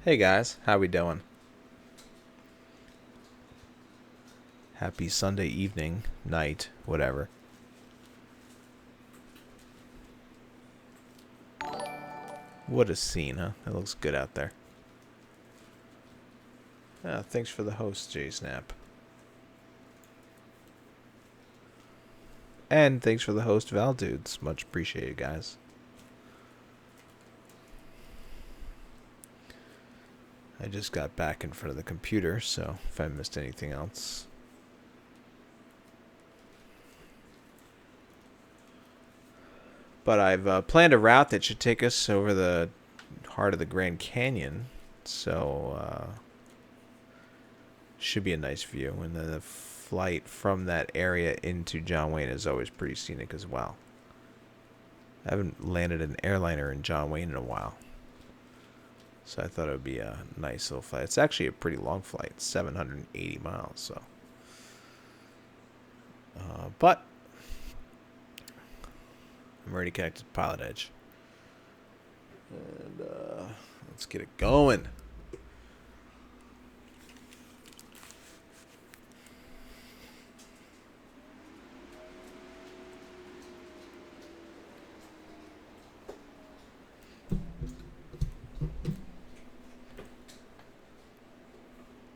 Hey guys, how we doing? Happy Sunday evening, night, whatever. What a scene, huh? It looks good out there. Thanks for the host, Snap. And thanks for the host, Val Dudes. Much appreciated, guys. I just got back in front of the computer, so if I missed anything else. But I've planned a route that should take us over the heart of the Grand Canyon, so should be a nice view. And then the flight from that area into John Wayne is always pretty scenic as well. I haven't landed an airliner in John Wayne in a while, so I thought it would be a nice little flight. It's actually a pretty long flight, 780 miles. So, but I'm already connected to Pilot Edge, and let's get it going.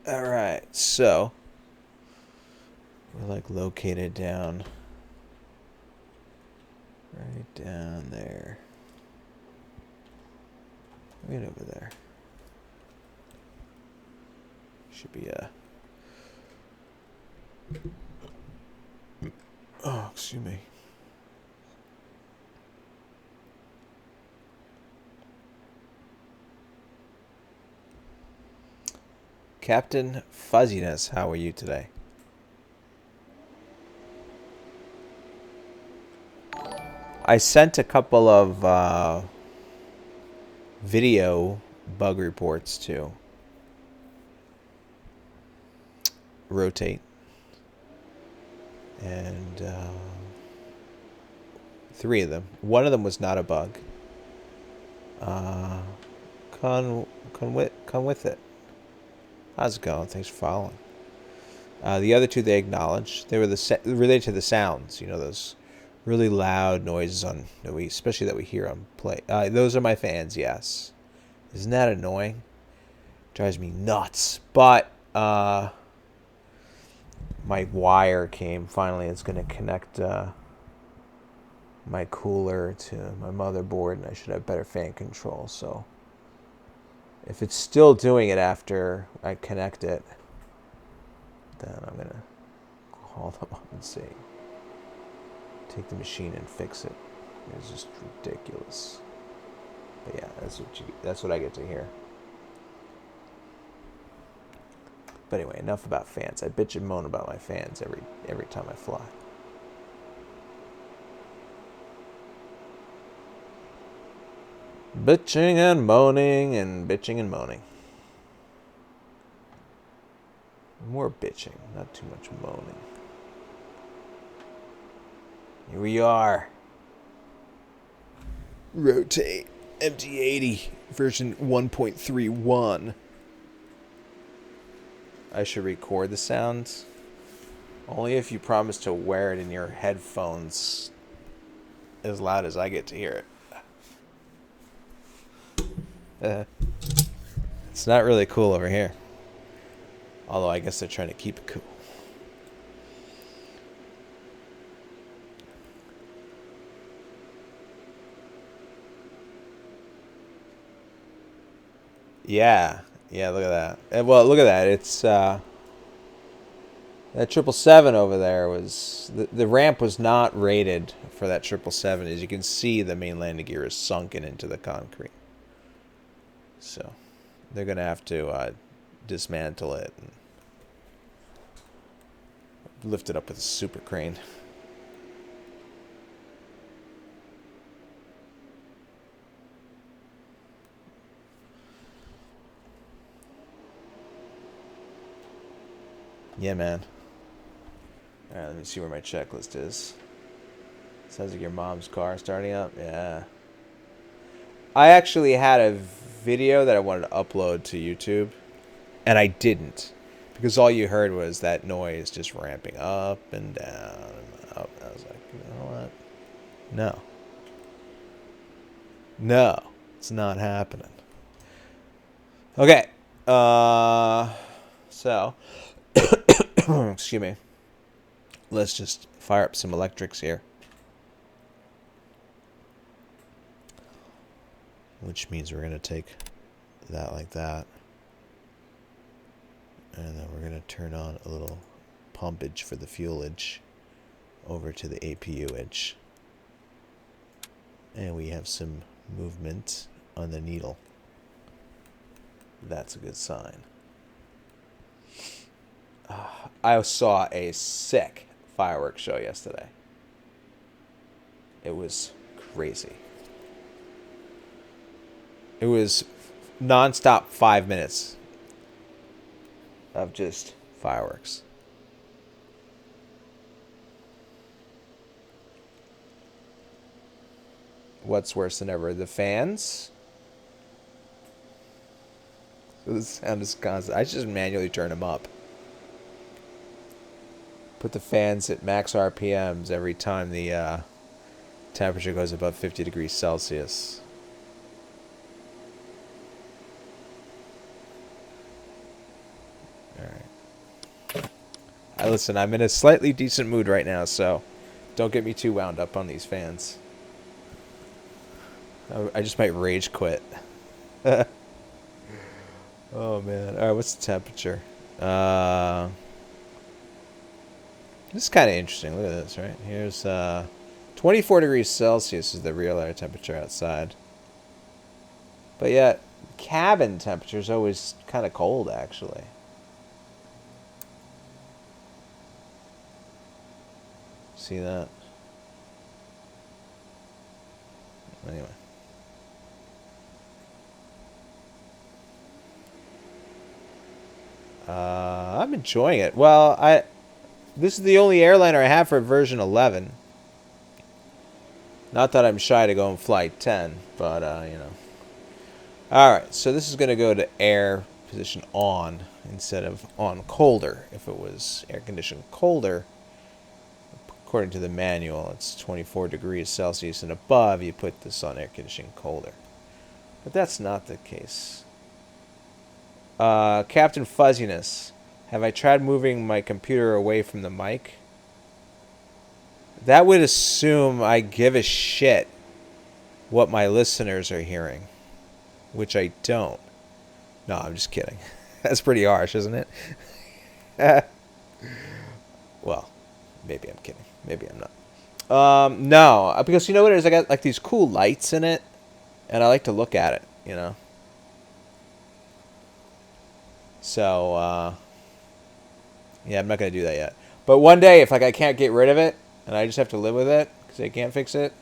All right, so we're like located down right down there. Right over there. Should be a... Oh, excuse me. Captain Fuzziness, how are you today? I sent a couple of video bug reports to Rotate, and 3 of them. One of them was not a bug. Come with it. How's it going? Thanks for following. The other 2 they acknowledged. They were related to the sounds. You know, those really loud noises especially that we hear on play. Those are my fans. Yes. Isn't that annoying? Drives me nuts. But my wire came finally. It's going to connect my cooler to my motherboard, and I should have better fan control. So if it's still doing it after I connect it, then I'm going to call them up and see. Take the machine and fix it. It's just ridiculous. But yeah, that's what I get to hear. But anyway, enough about fans. I bitch and moan about my fans every time I fly. Bitching and moaning and bitching and moaning. More bitching, not too much moaning. Here we are. Rotate MD-80 version 1.31. I should record the sounds. Only if you promise to wear it in your headphones as loud as I get to hear it. It's not really cool over here. Although I guess they're trying to keep it cool. Yeah, look at that. Well, look at that. It's that 777 over there was the ramp was not rated for that 777. As you can see, the main landing gear is sunken into the concrete. So they're gonna have to dismantle it and lift it up with a super crane. Yeah, man. Alright, let me see where my checklist is. Sounds like your mom's car starting up. Yeah. I actually had a video that I wanted to upload to YouTube, and I didn't, because all you heard was that noise just ramping up and down and up. I was like, you know what? No. No, it's not happening. Okay. So, excuse me. Let's just fire up some electrics here. Which means we're going to take that like that. And then we're going to turn on a little pumpage for the fuelage over to the APU-age. And we have some movement on the needle. That's a good sign. I saw a sick fireworks show yesterday. It was crazy. It was non-stop 5 minutes of just fireworks. What's worse than ever? The fans? The sound is constant. I should just manually turn them up. Put the fans at max RPMs every time the temperature goes above 50 degrees Celsius. Alright. Listen, I'm in a slightly decent mood right now, so don't get me too wound up on these fans. I just might rage quit. Oh, man. Alright, what's the temperature? This is kind of interesting. Look at this, right? Here's 24 degrees Celsius is the real air temperature outside. But yet, cabin temperature is always kind of cold, actually. See that? Anyway. I'm enjoying it. Well, this is the only airliner I have for version 11. Not that I'm shy to go and fly 10, but, you know. Alright, so this is going to go to air position on instead of on colder. If it was air conditioned colder, according to the manual, it's 24 degrees Celsius and above, you put this on air conditioning colder. But that's not the case. Captain Fuzziness. Have I tried moving my computer away from the mic? That would assume I give a shit what my listeners are hearing, which I don't. No, I'm just kidding. That's pretty harsh, isn't it? Well, maybe I'm kidding. Maybe I'm not. No, because you know what it is? I got like these cool lights in it, and I like to look at it, you know? So, yeah, I'm not going to do that yet. But one day, if like I can't get rid of it, and I just have to live with it, because I can't fix it,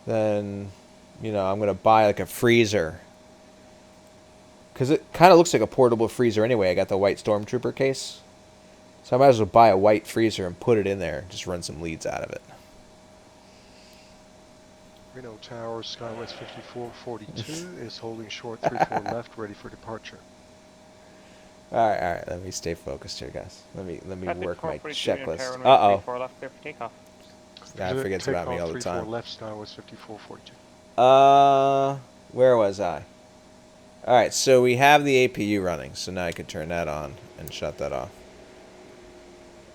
then, you know, I'm going to buy like a freezer. Because it kind of looks like a portable freezer anyway. I got the white Stormtrooper case. So I might as well buy a white freezer and put it in there. Just run some leads out of it. Reno Tower, Skywest 5442 is holding short 34 left, ready for departure. All right. Let me stay focused here, guys. Let me work my checklist. Uh-oh. Left, clear for takeoff. Guy forgets about me all the time. 34 left, Skywest 5442. Where was I? All right, so we have the APU running, so now I can turn that on and shut that off.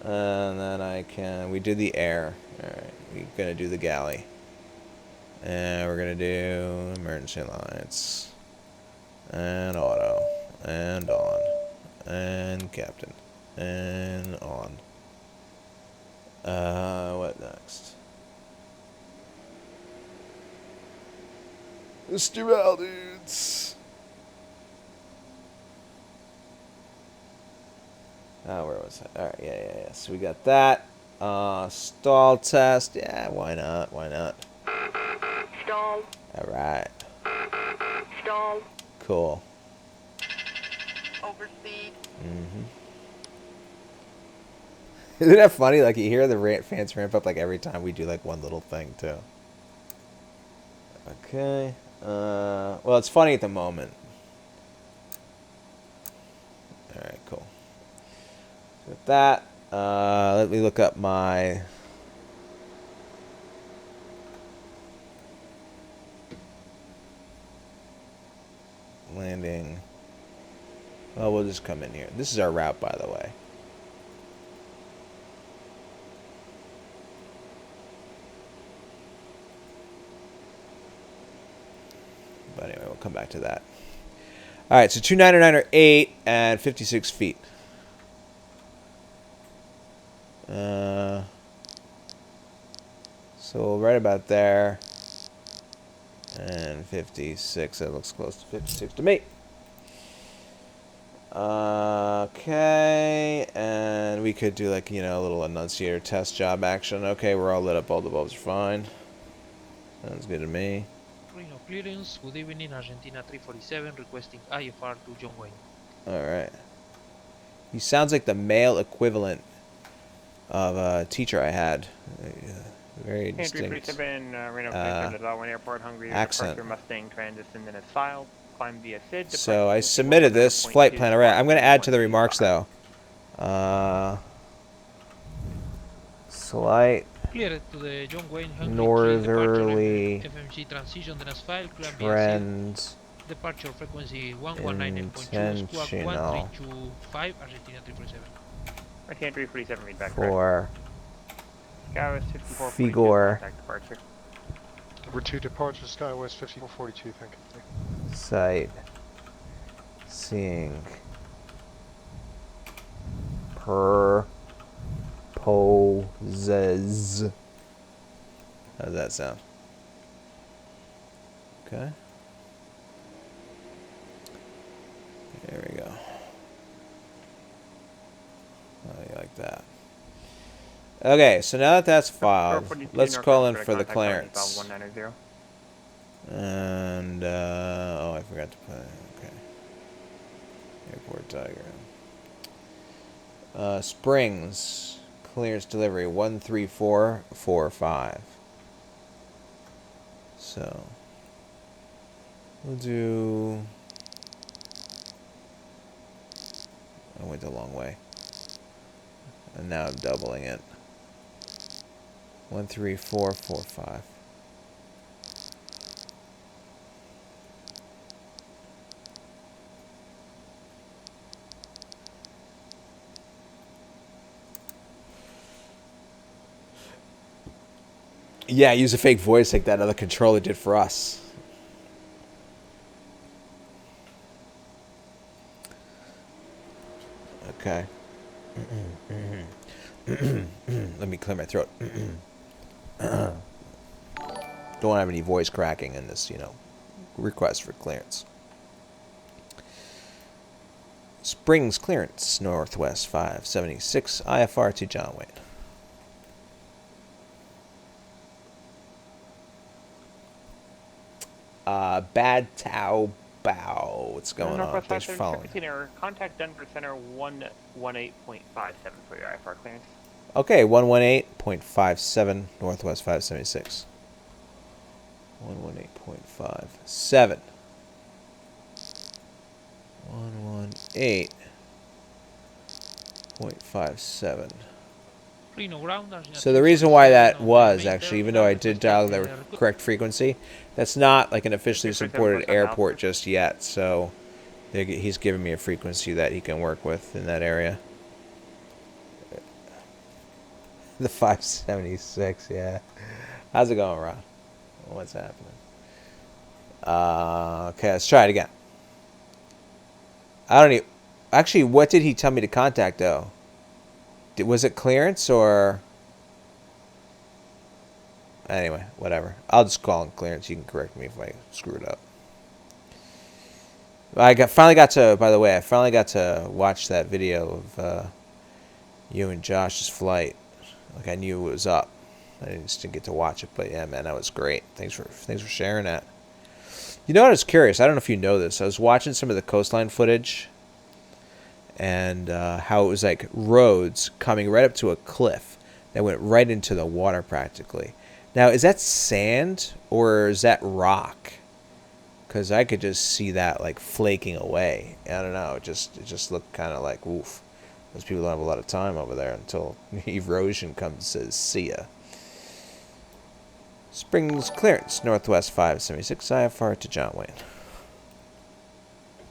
And then we do the air. All right, we're gonna do the galley. And we're gonna do emergency lights. And auto. And on. And captain. And on. What next? Mr. Maldudes. Oh, where was I? Alright, yeah. So we got that. Stall test. Yeah, why not? Stall. Alright. Stall. Cool. Overspeed. Isn't that funny? Like, you hear the fans ramp up like every time we do like one little thing, too. Okay. Well, it's funny at the moment. All right, cool. With that, let me look up my landing. Well, we'll just come in here. This is our route, by the way. But anyway, we'll come back to that. All right, so 299.8 and 56 feet. So right about there. And 56. That looks close to 56 to me. Okay, and we could do like, you know, a little annunciator test job action. Okay, we're all lit up. All the bulbs are fine. Sounds good to me. Reno clearance, good evening, Argentina 347, requesting IFR to John Wayne. All right. He sounds like the male equivalent of a teacher I had. Very distinct 337, Reno clearance to Darwin Airport, Hungary. accent. Departure Mustang transition then is filed. Climb via SID. So I submitted this flight plan. All right, I'm going to add to the remarks though. Slight Cleared to the John Wayne Hungary northerly FMC transition then as filed. Climb via SID. trend Departure frequency 119.2, squawk intentional 1325, Argentina 347. Argentina 347, read back. for SkyWest 5442, Figure contact departure. Number 2 departure, SkyWest 5442, thank you. site seeing purposes. How does that sound? Okay. There we go. How do you like that? Okay, so now that that's filed, let's call in for the clearance. 190. And, oh, I forgot to put, okay. Airport diagram. Springs, clearance delivery, 13445. So, we'll do, I went the long way. And now I'm doubling it. 13445. Yeah, use a fake voice like that other controller did for us. Okay. Let me clear my throat. Don't have any voice cracking in this, you know, request for clearance. Springs clearance, Northwest 576, IFR to John Wayne. Bad Tao Bow. What's going on? Thanks for following. Contact Denver Center 118.57 for your IFR clearance. Okay, 118.57, Northwest 576. 118.57. 118.57. So the reason why that was, actually, even though I did dial the correct frequency, that's not like an officially supported airport just yet. So he's giving me a frequency that he can work with in that area. The 576, yeah. How's it going, Ron? What's happening? Okay, let's try it again. I don't even... Actually, what did he tell me to contact, though? Was it clearance or... Anyway, whatever. I'll just call him clearance. You can correct me if I screw it up. Finally got to... By the way, I finally got to watch that video of you and Josh's flight. Like, I knew it was up. I just didn't get to watch it, but yeah, man, that was great. Thanks for sharing that. You know what? I was curious. I don't know if you know this. I was watching some of the coastline footage, and how it was like roads coming right up to a cliff that went right into the water practically. Now, is that sand or is that rock? Because I could just see that like flaking away. I don't know. It just looked kind of like, oof. Those people don't have a lot of time over there until erosion comes and says, see ya. Springs clearance, northwest 576 IFR to John Wayne.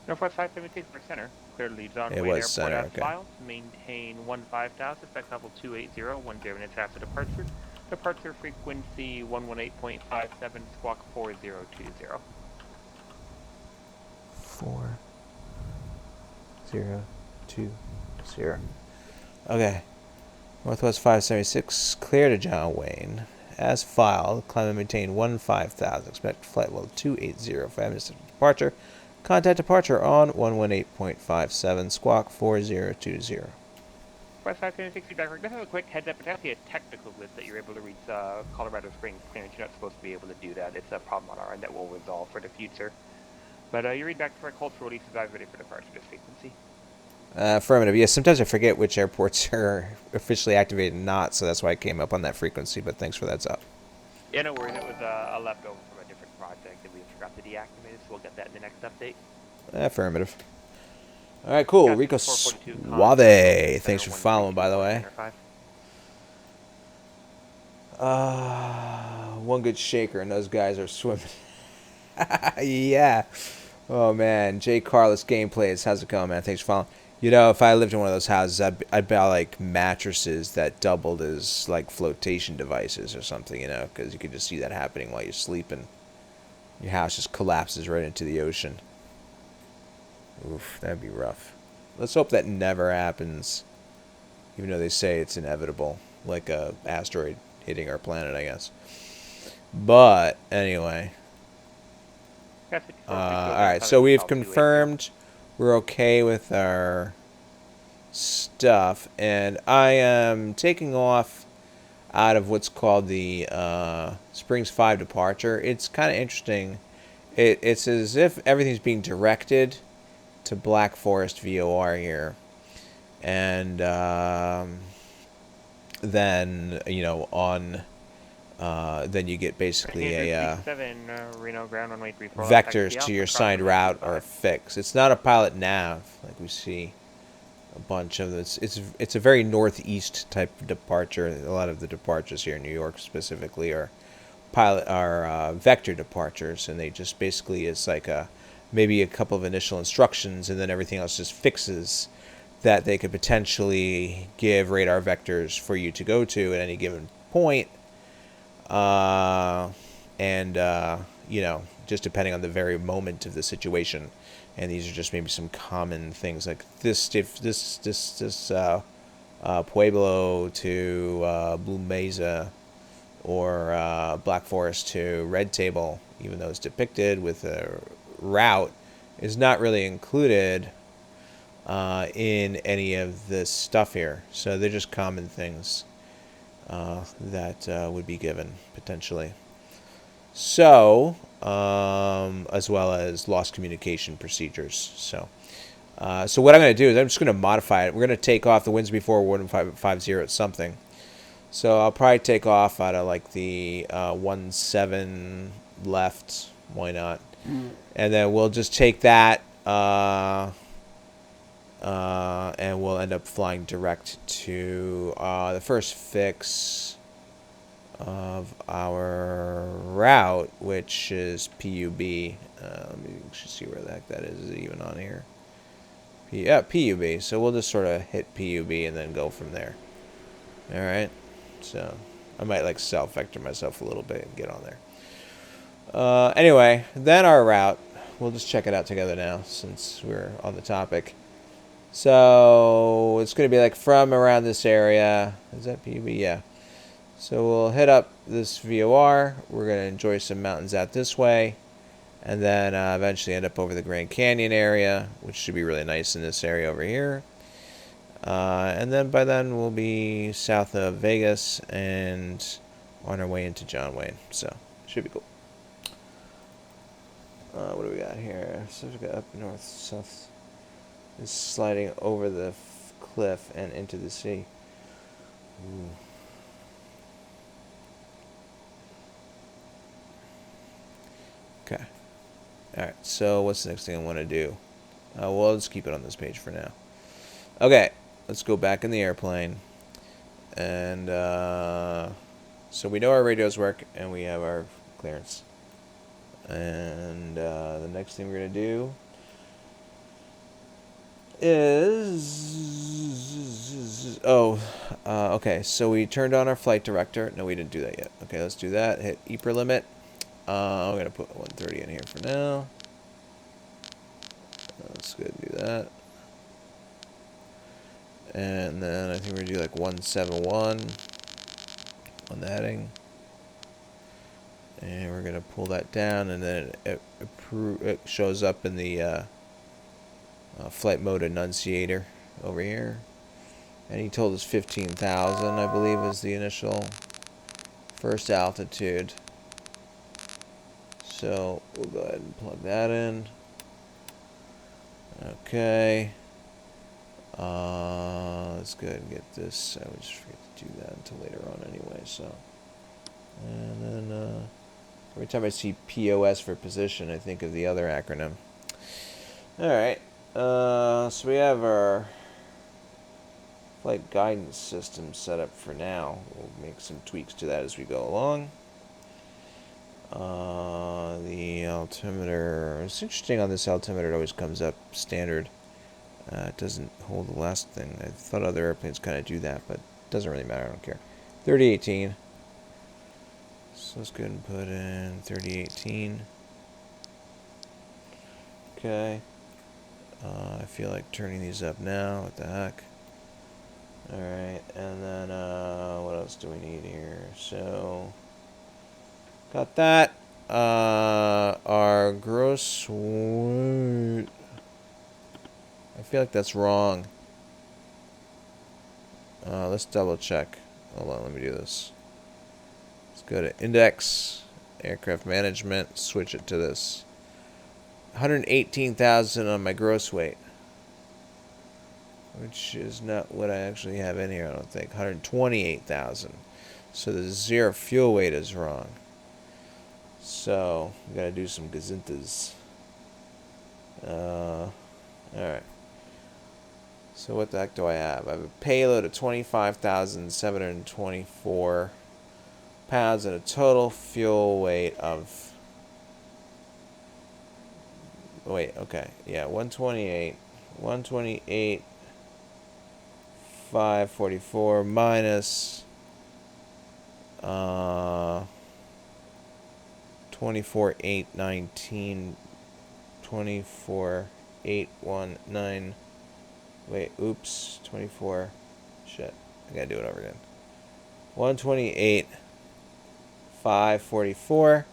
Northwest 576 for center. Clear leads on It Wayne was Airport center, as okay. filed. Maintain 15,000, spec level 280, 10 minutes after departure. Departure frequency 118.57, squawk 4020. 4020. Okay. Northwest 576, clear to John Wayne. As filed, climb and maintain 15,000. Expect flight level 280, 5 minutes after departure. Contact departure on 118.57, squawk 4020. West 576 feedback. We're going to have a quick heads up. It's actually a technical glitch that you're able to reach Colorado Springs clearance. You're not supposed to be able to do that. It's a problem on our end that we'll resolve for the future. But you read back to our cultural release is ready for departure this frequency. Affirmative. Yes, sometimes I forget which airports are officially activated and not, so that's why I came up on that frequency, but thanks for that up. Yeah, no worries. It was a leftover from a different project that we forgot to deactivate it, so we'll get that in the next update. Affirmative. All right, cool. Rico Suave. Thanks for following, by the way. One good shaker, and those guys are swimming. Yeah. Oh, man. Jay Carlos Gameplays. How's it going, man? Thanks for following. You know, if I lived in one of those houses, I'd buy, like, mattresses that doubled as, like, flotation devices or something, you know, because you could just see that happening while you're sleeping. Your house just collapses right into the ocean. Oof, that'd be rough. Let's hope that never happens, even though they say it's inevitable, like a asteroid hitting our planet, I guess. But, anyway. Alright, so we've confirmed we're okay with our stuff, and I am taking off out of what's called the Springs 5 departure. It's kind of interesting. It's as if everything's being directed to Black Forest VOR here. And then, you know, on... then you get basically a Reno ground runway 34 vectors to your assigned route are fixed. It's not a pilot nav like we see a bunch of this. It's a very northeast type of departure. A lot of the departures here in New York specifically are vector departures, and they just basically it's like maybe a couple of initial instructions, and then everything else just fixes that they could potentially give radar vectors for you to go to at any given point. You know, just depending on the very moment of the situation, and these are just maybe some common things like this Pueblo to Blue Mesa, or Black Forest to Red Table, even though it's depicted with a route, is not really included in any of this stuff here. So they're just common things that would be given potentially. So, as well as lost communication procedures. So what I'm going to do is I'm just going to modify it. We're going to take off the winds before 1550 at something. So I'll probably take off out of like the 17 left. Why not? And then we'll just take that and we'll end up flying direct to the first fix of our route, which is PUB. Let me see where the heck that is. Is it even on here? Yeah, PUB. So we'll just sort of hit PUB and then go from there. All right. So I might like self-vector myself a little bit and get on there. Anyway, then our route. We'll just check it out together now since we're on the topic. So it's going to be like from around this area. Is that PUB? Yeah. So we'll hit up this VOR. We're going to enjoy some mountains out this way. And then eventually end up over the Grand Canyon area, which should be really nice in this area over here. And then by then we'll be south of Vegas and on our way into John Wayne. So should be cool. What do we got here? So we got up north, south. Is sliding over the cliff and into the sea. Ooh. Okay. Alright, so what's the next thing I want to do? Well, let's keep it on this page for now. Okay, let's go back in the airplane. And so we know our radios work, and we have our clearance. And the next thing we're going to do is... okay, so we turned on our flight director. No, we didn't do that yet. Okay, let's do that. Hit EPR limit. I'm going to put 130 in here for now. Let's go ahead and do that. And then I think we're going to do like 171 on the heading. And we're going to pull that down, and then it shows up in the flight mode enunciator over here. And he told us 15,000, I believe, is the initial first altitude. So we'll go ahead and plug that in. Okay. Let's go ahead and get this. I would just forget to do that until later on anyway. So, and then every time I see POS for position, I think of the other acronym. All right. So we have our flight guidance system set up for now. We'll make some tweaks to that as we go along. The altimeter. It's interesting on this altimeter. It always comes up standard. It doesn't hold the last thing. I thought other airplanes kind of do that, but it doesn't really matter. I don't care. 3018. So let's go ahead and put in 3018. Okay. I feel like turning these up now. What the heck? Alright, and then what else do we need here? So, got that. Our gross weight. I feel like that's wrong. Let's double check. Hold on, let me do this. Let's go to index, aircraft management, switch it to this. 118,000 on my gross weight. Which is not what I actually have in here, I don't think. 128,000. So the zero fuel weight is wrong. So, we gotta do some gazintas. Alright. So what the heck do I have? I have a payload of 25,724 pounds and a total fuel weight of... Wait, okay. Yeah, 128. 128... 544 minus 24,819 24,819 wait, oops, 24 shit, I gotta do it over again. 128 544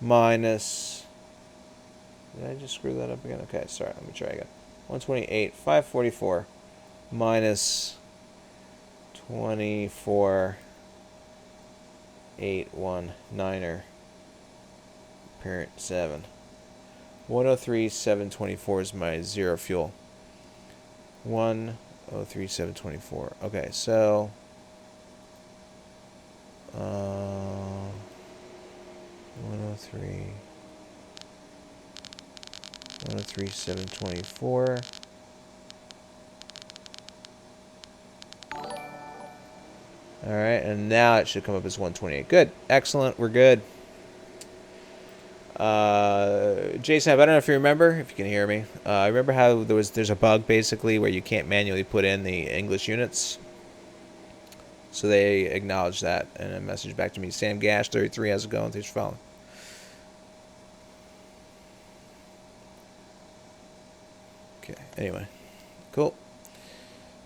minus, did I just screw that up again? Okay, sorry, let me try again. 128 544 minus 24,819er parent 7. 103,724 is my zero fuel. 103,724. Okay, so 103,724. Alright, and now it should come up as 128. Good. Excellent. We're good. Jason, I don't know if you remember, if you can hear me. I remember how there's a bug, basically, where you can't manually put in the English units. So they acknowledged that, and a message back to me. Sam Gash, 33, how's it going? Thanks for following. Okay, anyway. Cool.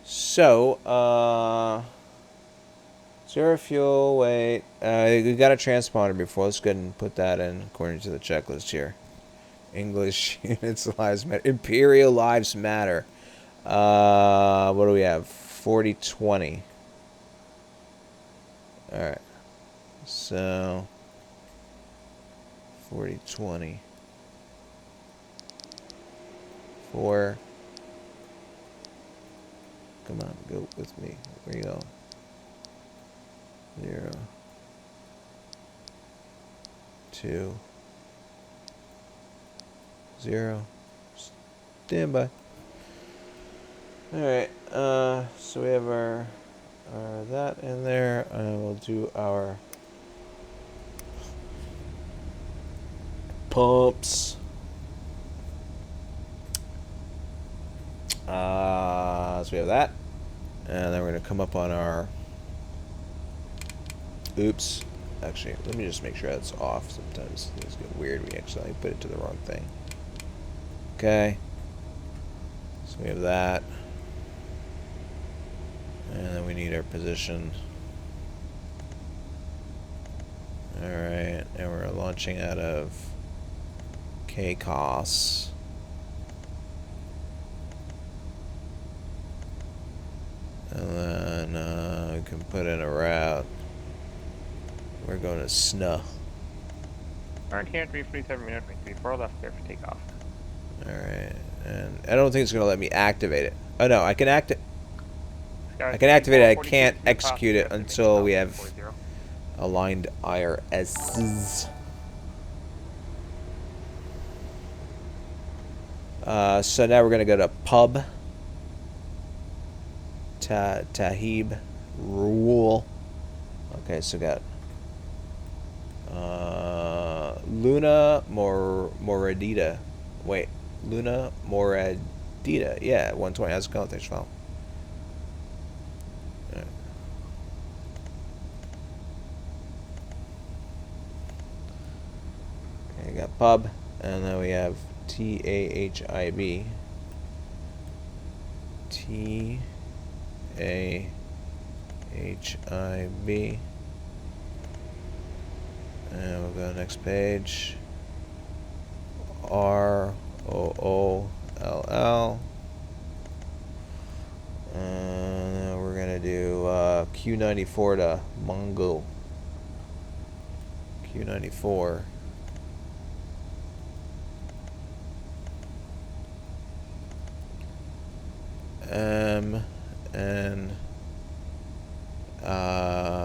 So, zero fuel weight. We got a transponder before. Let's go ahead and put that in according to the checklist here. English units lives matter. Imperial lives matter. What do we have? 4020. Alright. So 4020. 4. Come on, go with me. Where you go? 0. 2. 0. Standby. Alright, so we have our that in there, and we'll do our pumps. So we have that, and then we're going to come up on our, oops, actually, let me just make sure that's off. Sometimes things get weird, we actually put it to the wrong thing. Okay, so we have that, and then we need our position. Alright, and we're launching out of KCOS. And then we can put in a route. We're going to SNA. Argentina 347 minute 34 left there for takeoff. Alright, and I don't think it's going to let me activate it. Oh no, I can activate Sky it. I 42, can't 42, execute it possibly until we takeoff, have 40. aligned IRSs. So now we're going to go to pub. Tahib rule. Okay, so got Luna Moradita. Wait, Luna Moradita. Yeah, 120. How's it going? Thanks for following. Right. Okay, got pub, and then we have TAHIB. TAHIB. And we'll go next page. ROOLL. And then we're gonna do Q94 to Mongo. Q94.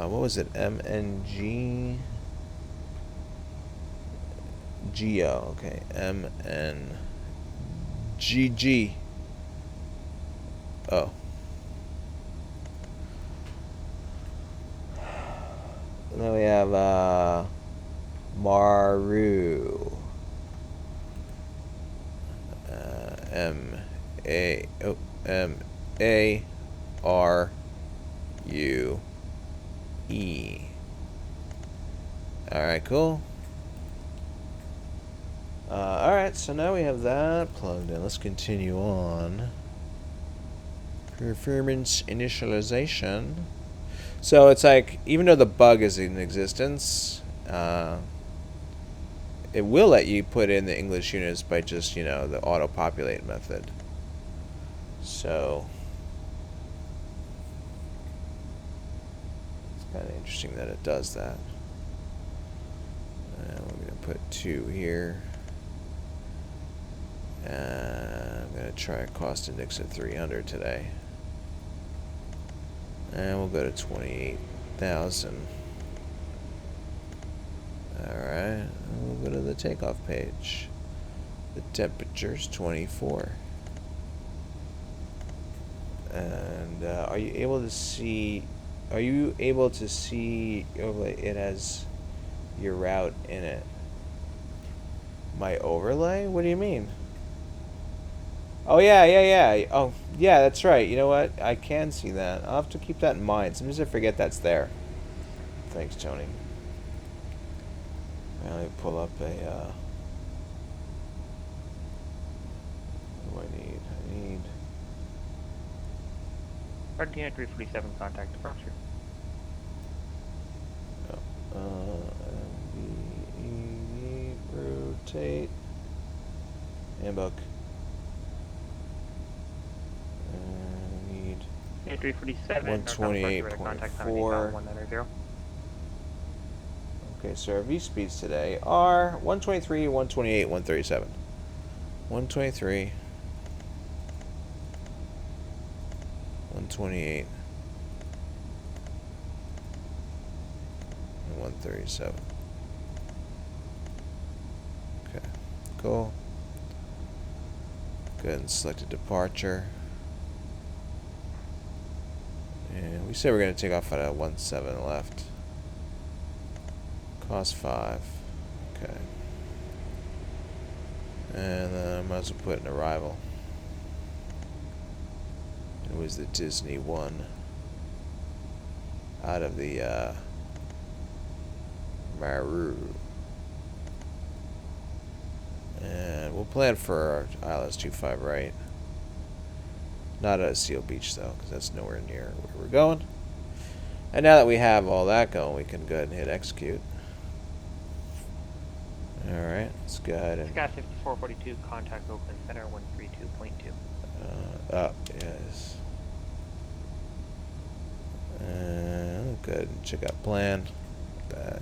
What was it? MNG. Geo, okay. MNGG. Oh. And then we have Maru. M-A-R-U-E. Alright, cool. Alright, so now we have that plugged in. Let's continue on. Performance initialization. So it's like, even though the bug is in existence, it will let you put in the English units by just, you know, the auto-populate method. So it's kind of interesting that it does that. And we're going to put 2 here. And I'm going to try a cost index of 300 today. And we'll go to 28,000. Alright, we'll go to the takeoff page. The temperature's 24. And are you able to see overlay? It has your route in it. My overlay? What do you mean? Oh yeah. Oh yeah, that's right. You know what? I can see that. I'll have to keep that in mind. Sometimes I forget that's there. Thanks, Tony. Now let me pull up a what do I need? I need Argentina 347 contact departure. MD-80 rotate handbook. Need 347. 128.4. 190. Okay, so our V speeds today are 123, 128, 137. 123, 128, and 137. Okay, cool. Go ahead and select a departure. And we said we're going to take off at a 17 left. Cost 5. Okay. And then I might as well put an arrival. It was the Disney one. Out of the Maru. And we'll plan for ILS 25 right. Not at Seal Beach though, because that's nowhere near where we're going. And now that we have all that going, we can go ahead and hit execute. Alright, let's go ahead and... Sky 5442, contact Oakland Center 132.2. Up, yes. And go ahead and check out plan. Back.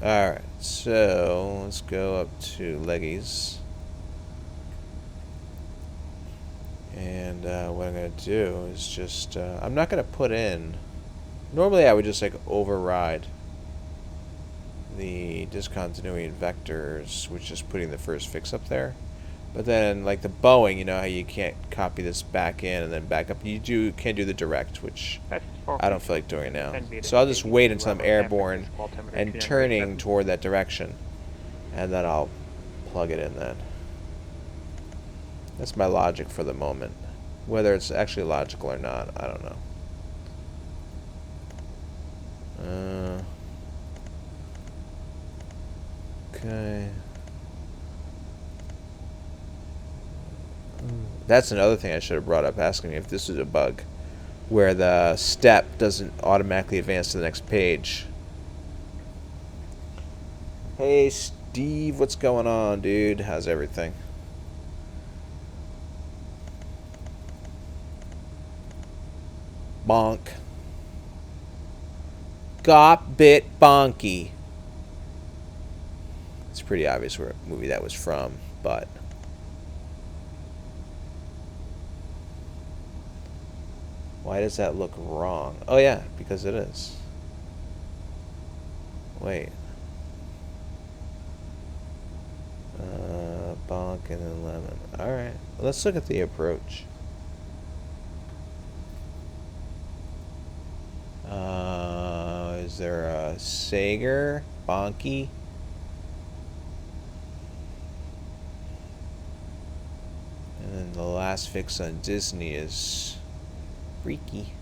Alright, so let's go up to Leggies. And what I'm going to do is just, I'm not going to put in, normally I would just like override the discontinuity in vectors, which is putting the first fix up there. But then, like the Boeing, you know how you can't copy this back in and then back up. You can't do the direct, which I don't feel like doing now. So I'll just wait until I'm airborne and turning toward that direction, and then I'll plug it in then. That's my logic for the moment. Whether it's actually logical or not, I don't know. Okay. That's another thing I should have brought up, asking me if this is a bug, where the step doesn't automatically advance to the next page. Hey Steve, what's going on, dude? How's everything? Bonk. Got bit bonky. It's pretty obvious where movie that was from, but... Why does that look wrong? Oh yeah, because it is. Wait. Bonk and then lemon. Alright, let's look at the approach. Is there a Sager? Bonky? And then the last fix on Disney is freaky.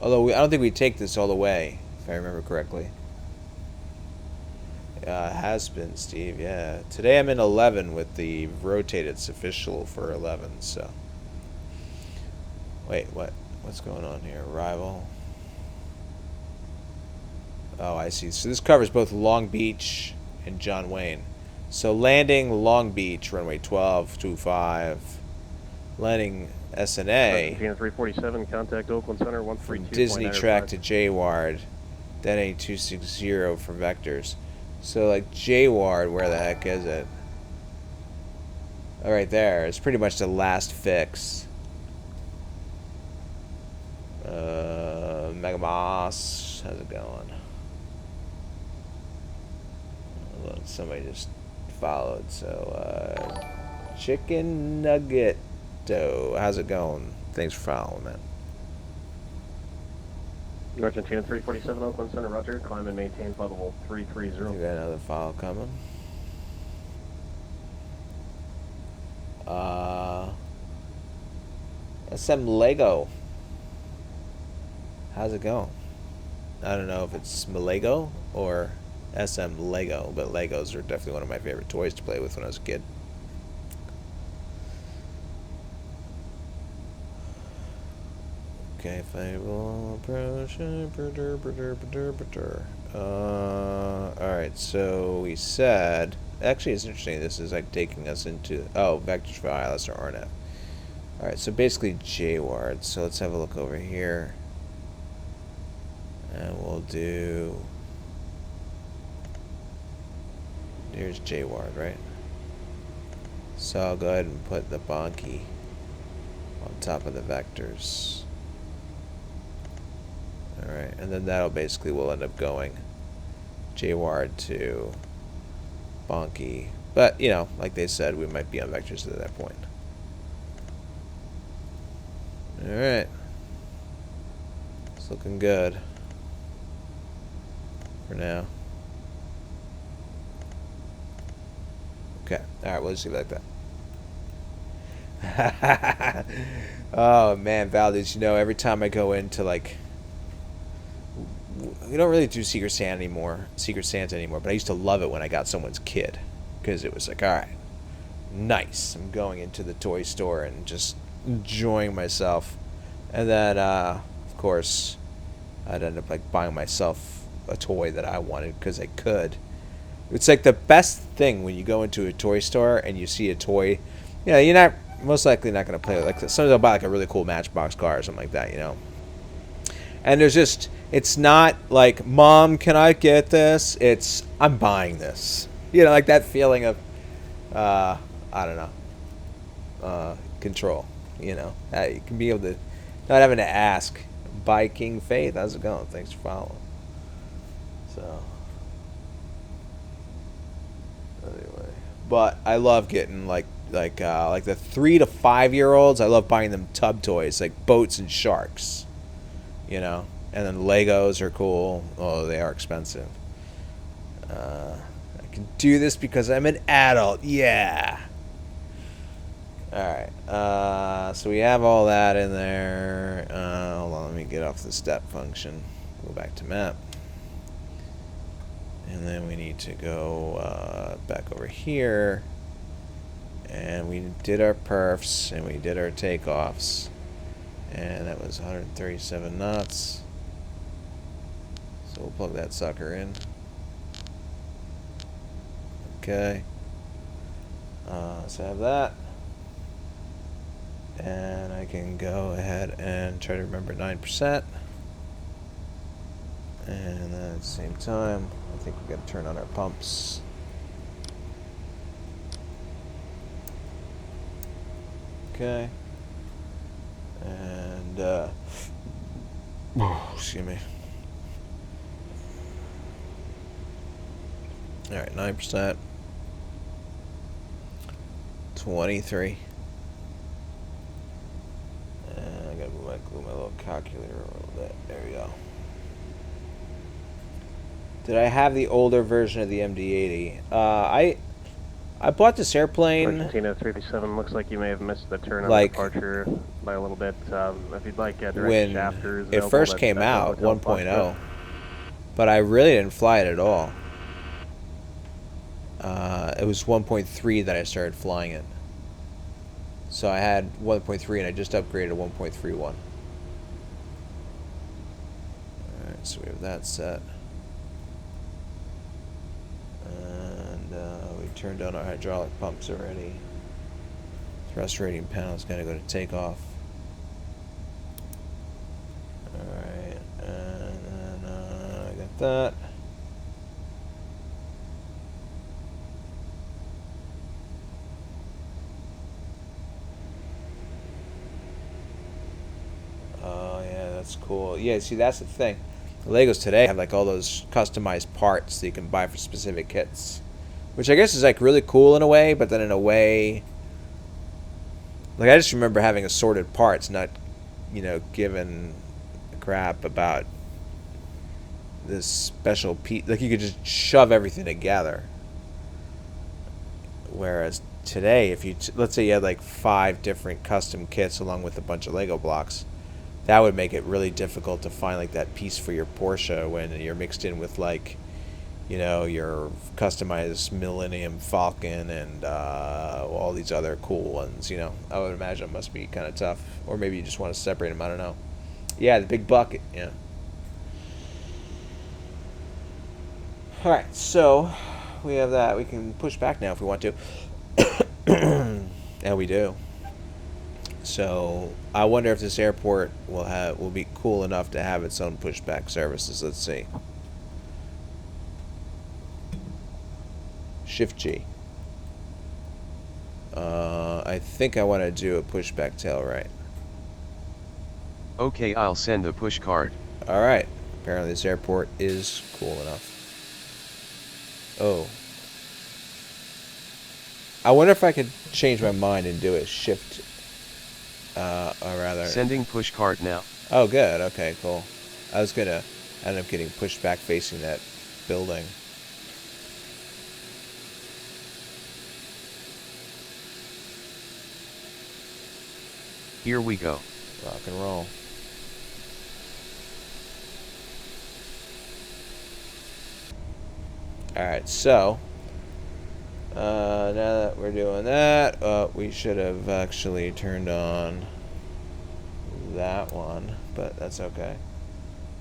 Although I don't think we take this all the way, if I remember correctly. Has been, Steve, yeah. Today I'm in 11 with the rotated. It's official for 11, so. Wait, what? What's going on here? Arrival. Oh, I see. So this covers both Long Beach and John Wayne. So landing Long Beach, runway 1225. Landing SNA. 347, contact Oakland Center, from Disney track to JWARD. Then a 260 for vectors. So like JWARD, where the heck is it? Oh, right there. It's pretty much the last fix. Megamoss, how's it going? Look, somebody just followed. So Chicken Nugget. How's it going? Thanks for following, man. Argentina 347, Oakland Center, roger. Climb and maintain level 330. We got another file coming. SM Lego. How's it going? I don't know if it's Malego or SM Lego, but Legos are definitely one of my favorite toys to play with when I was a kid. Okay, favorable approach. Alright, so we said... Actually, it's interesting. This is like taking us into... Oh, vectors for ILS or RNF. Alright, so basically JWARD. So let's have a look over here. And we'll do... Here's JWARD, right? So I'll go ahead and put the Bonky on top of the vectors. Alright, and then that'll basically will end up going JWARD to bonky. But, you know, like they said, we might be on vectors at that point. Alright. It's looking good. For now. Okay. Alright, we'll just leave it like that. Oh, man, Valdez, you know, every time I go into, like... We don't really do Secret Santa anymore, but I used to love it when I got someone's kid. Because it was like, alright, nice. I'm going into the toy store and just enjoying myself. And then, of course, I'd end up like buying myself a toy that I wanted because I could. It's like the best thing when you go into a toy store and you see a toy. You know, you're not most likely not going to play with. Like sometimes I'll buy like a really cool Matchbox car or something like that. You know. And there's just, it's not like, Mom, can I get this? It's, I'm buying this. You know, like that feeling of, I don't know, control. You know, you can be able to, not having to ask. By King Faith, how's it going? Thanks for following. So, anyway, but I love getting like the 3 to 5 year olds. I love buying them tub toys like boats and sharks. You know, and then Legos are cool. Oh, they are expensive. I can do this because I'm an adult. Yeah. Alright. So we have all that in there. Hold on, let me get off the step function. Go back to map. And then we need to go back over here. And we did our perfs and we did our takeoffs. And that was 137 knots. So we'll plug that sucker in. Okay. So I have that. And I can go ahead and try to remember 9%. And then at the same time, I think we've got to turn on our pumps. Okay. And, excuse me. Alright, 9%. 23. And I gotta move my little calculator a little bit. There we go. Did I have the older version of the MD-80? I bought this airplane. Argentina 337 looks like you may have missed the turn on like, departure by a little bit. If you'd like direct when shafters it first came out, 1.0, but I really didn't fly it at all. It was 1.3 that I started flying it. So I had 1.3 and I just upgraded to 1.31. Alright, so we have that set. And we turned on our hydraulic pumps already. Thrust rating panel's gotta go to takeoff. Alright, and then I got that. Oh yeah, that's cool. Yeah, see, that's the thing. The Legos today have like all those customized parts that you can buy for specific kits, which I guess is like really cool in a way, but then in a way, like I just remember having assorted parts, not, you know, giving a crap about this special piece. Like you could just shove everything together. Whereas today, if you let's say you had like 5 different custom kits along with a bunch of Lego blocks, that would make it really difficult to find like that piece for your Porsche when you're mixed in with like, you know, your customized Millennium Falcon and all these other cool ones. You know, I would imagine it must be kind of tough, or maybe you just want to separate them. I don't know. Yeah, the big bucket. Yeah. All right, so we have that. We can push back now if we want to, and we do. So I wonder if this airport will be cool enough to have its own pushback services. Let's see. Shift G. I think I want to do a pushback tail right. Okay, I'll send the push card. All right. Apparently this airport is cool enough. Oh. I wonder if I could change my mind and do a shift, or rather... Sending push cart now. Oh, good. Okay, cool. I was gonna end up getting pushed back facing that building. Here we go. Rock and roll. Alright, so now that we're doing that, we should have actually turned on that one, but that's okay.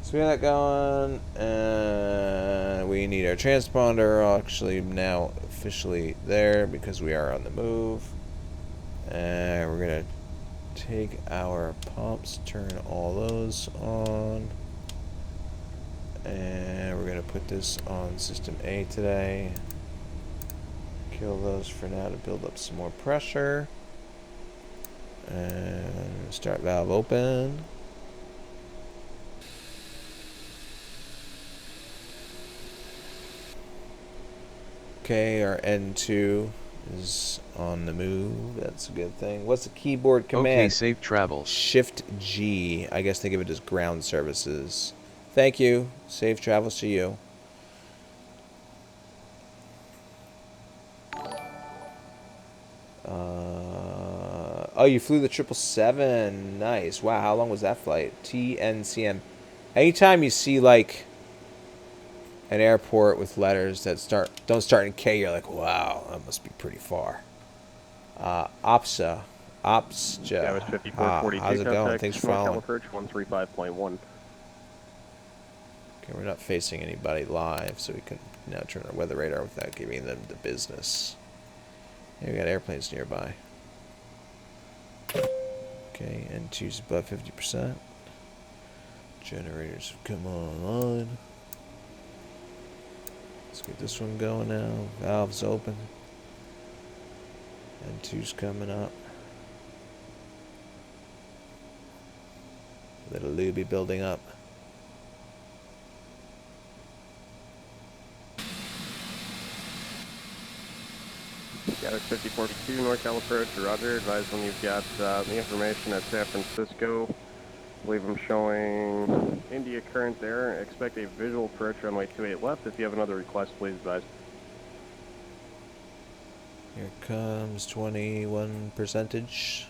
So we got that going, and we need our transponder actually now officially there because we are on the move. And we're gonna take our pumps, turn all those on, and we're gonna put this on system A today. Kill those for now to build up some more pressure. And start valve open. Okay, our N2 is on the move. That's a good thing. What's the keyboard command? Okay, safe travels. Shift G. I guess think of it as ground services. Thank you. Safe travels to you. Oh, you flew the 777. Nice. Wow, how long was that flight? TNCM. Anytime you see like an airport with letters that don't start in K, you're like, wow, that must be pretty far. OPSA. OPSA. Yeah, it was 5442. How's it going? Thanks for following. Approach 135.1. Okay, we're not facing anybody live, so we can now turn our weather radar without giving them the business. Here we got airplanes nearby. Okay, N2's above 50%. Generators have come online. Let's get this one going now. Valves open. N2's coming up. Little Luby building up. Yeah, it's 5042 NorCal approach. Roger. Advise when you've got the information at San Francisco. I believe I'm showing India current there. Expect a visual approach runway 28 left. If you have another request, please advise. Here comes 21%.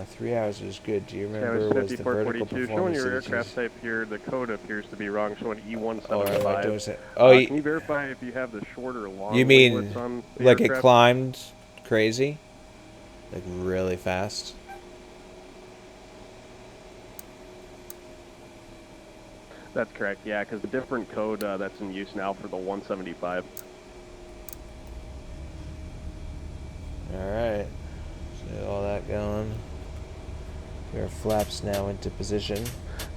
Three hours is good. Do you remember was the vertical 5442. Showing performance? your aircraft type here, the code appears to be wrong. Showing E175. Am I doing it? Can you verify if you have the short or long? You mean winglets on the like aircraft? it climbed crazy, like really fast? That's correct. Yeah, because the different code that's in use now for the 175. All right. So all that going. Our flaps now into position.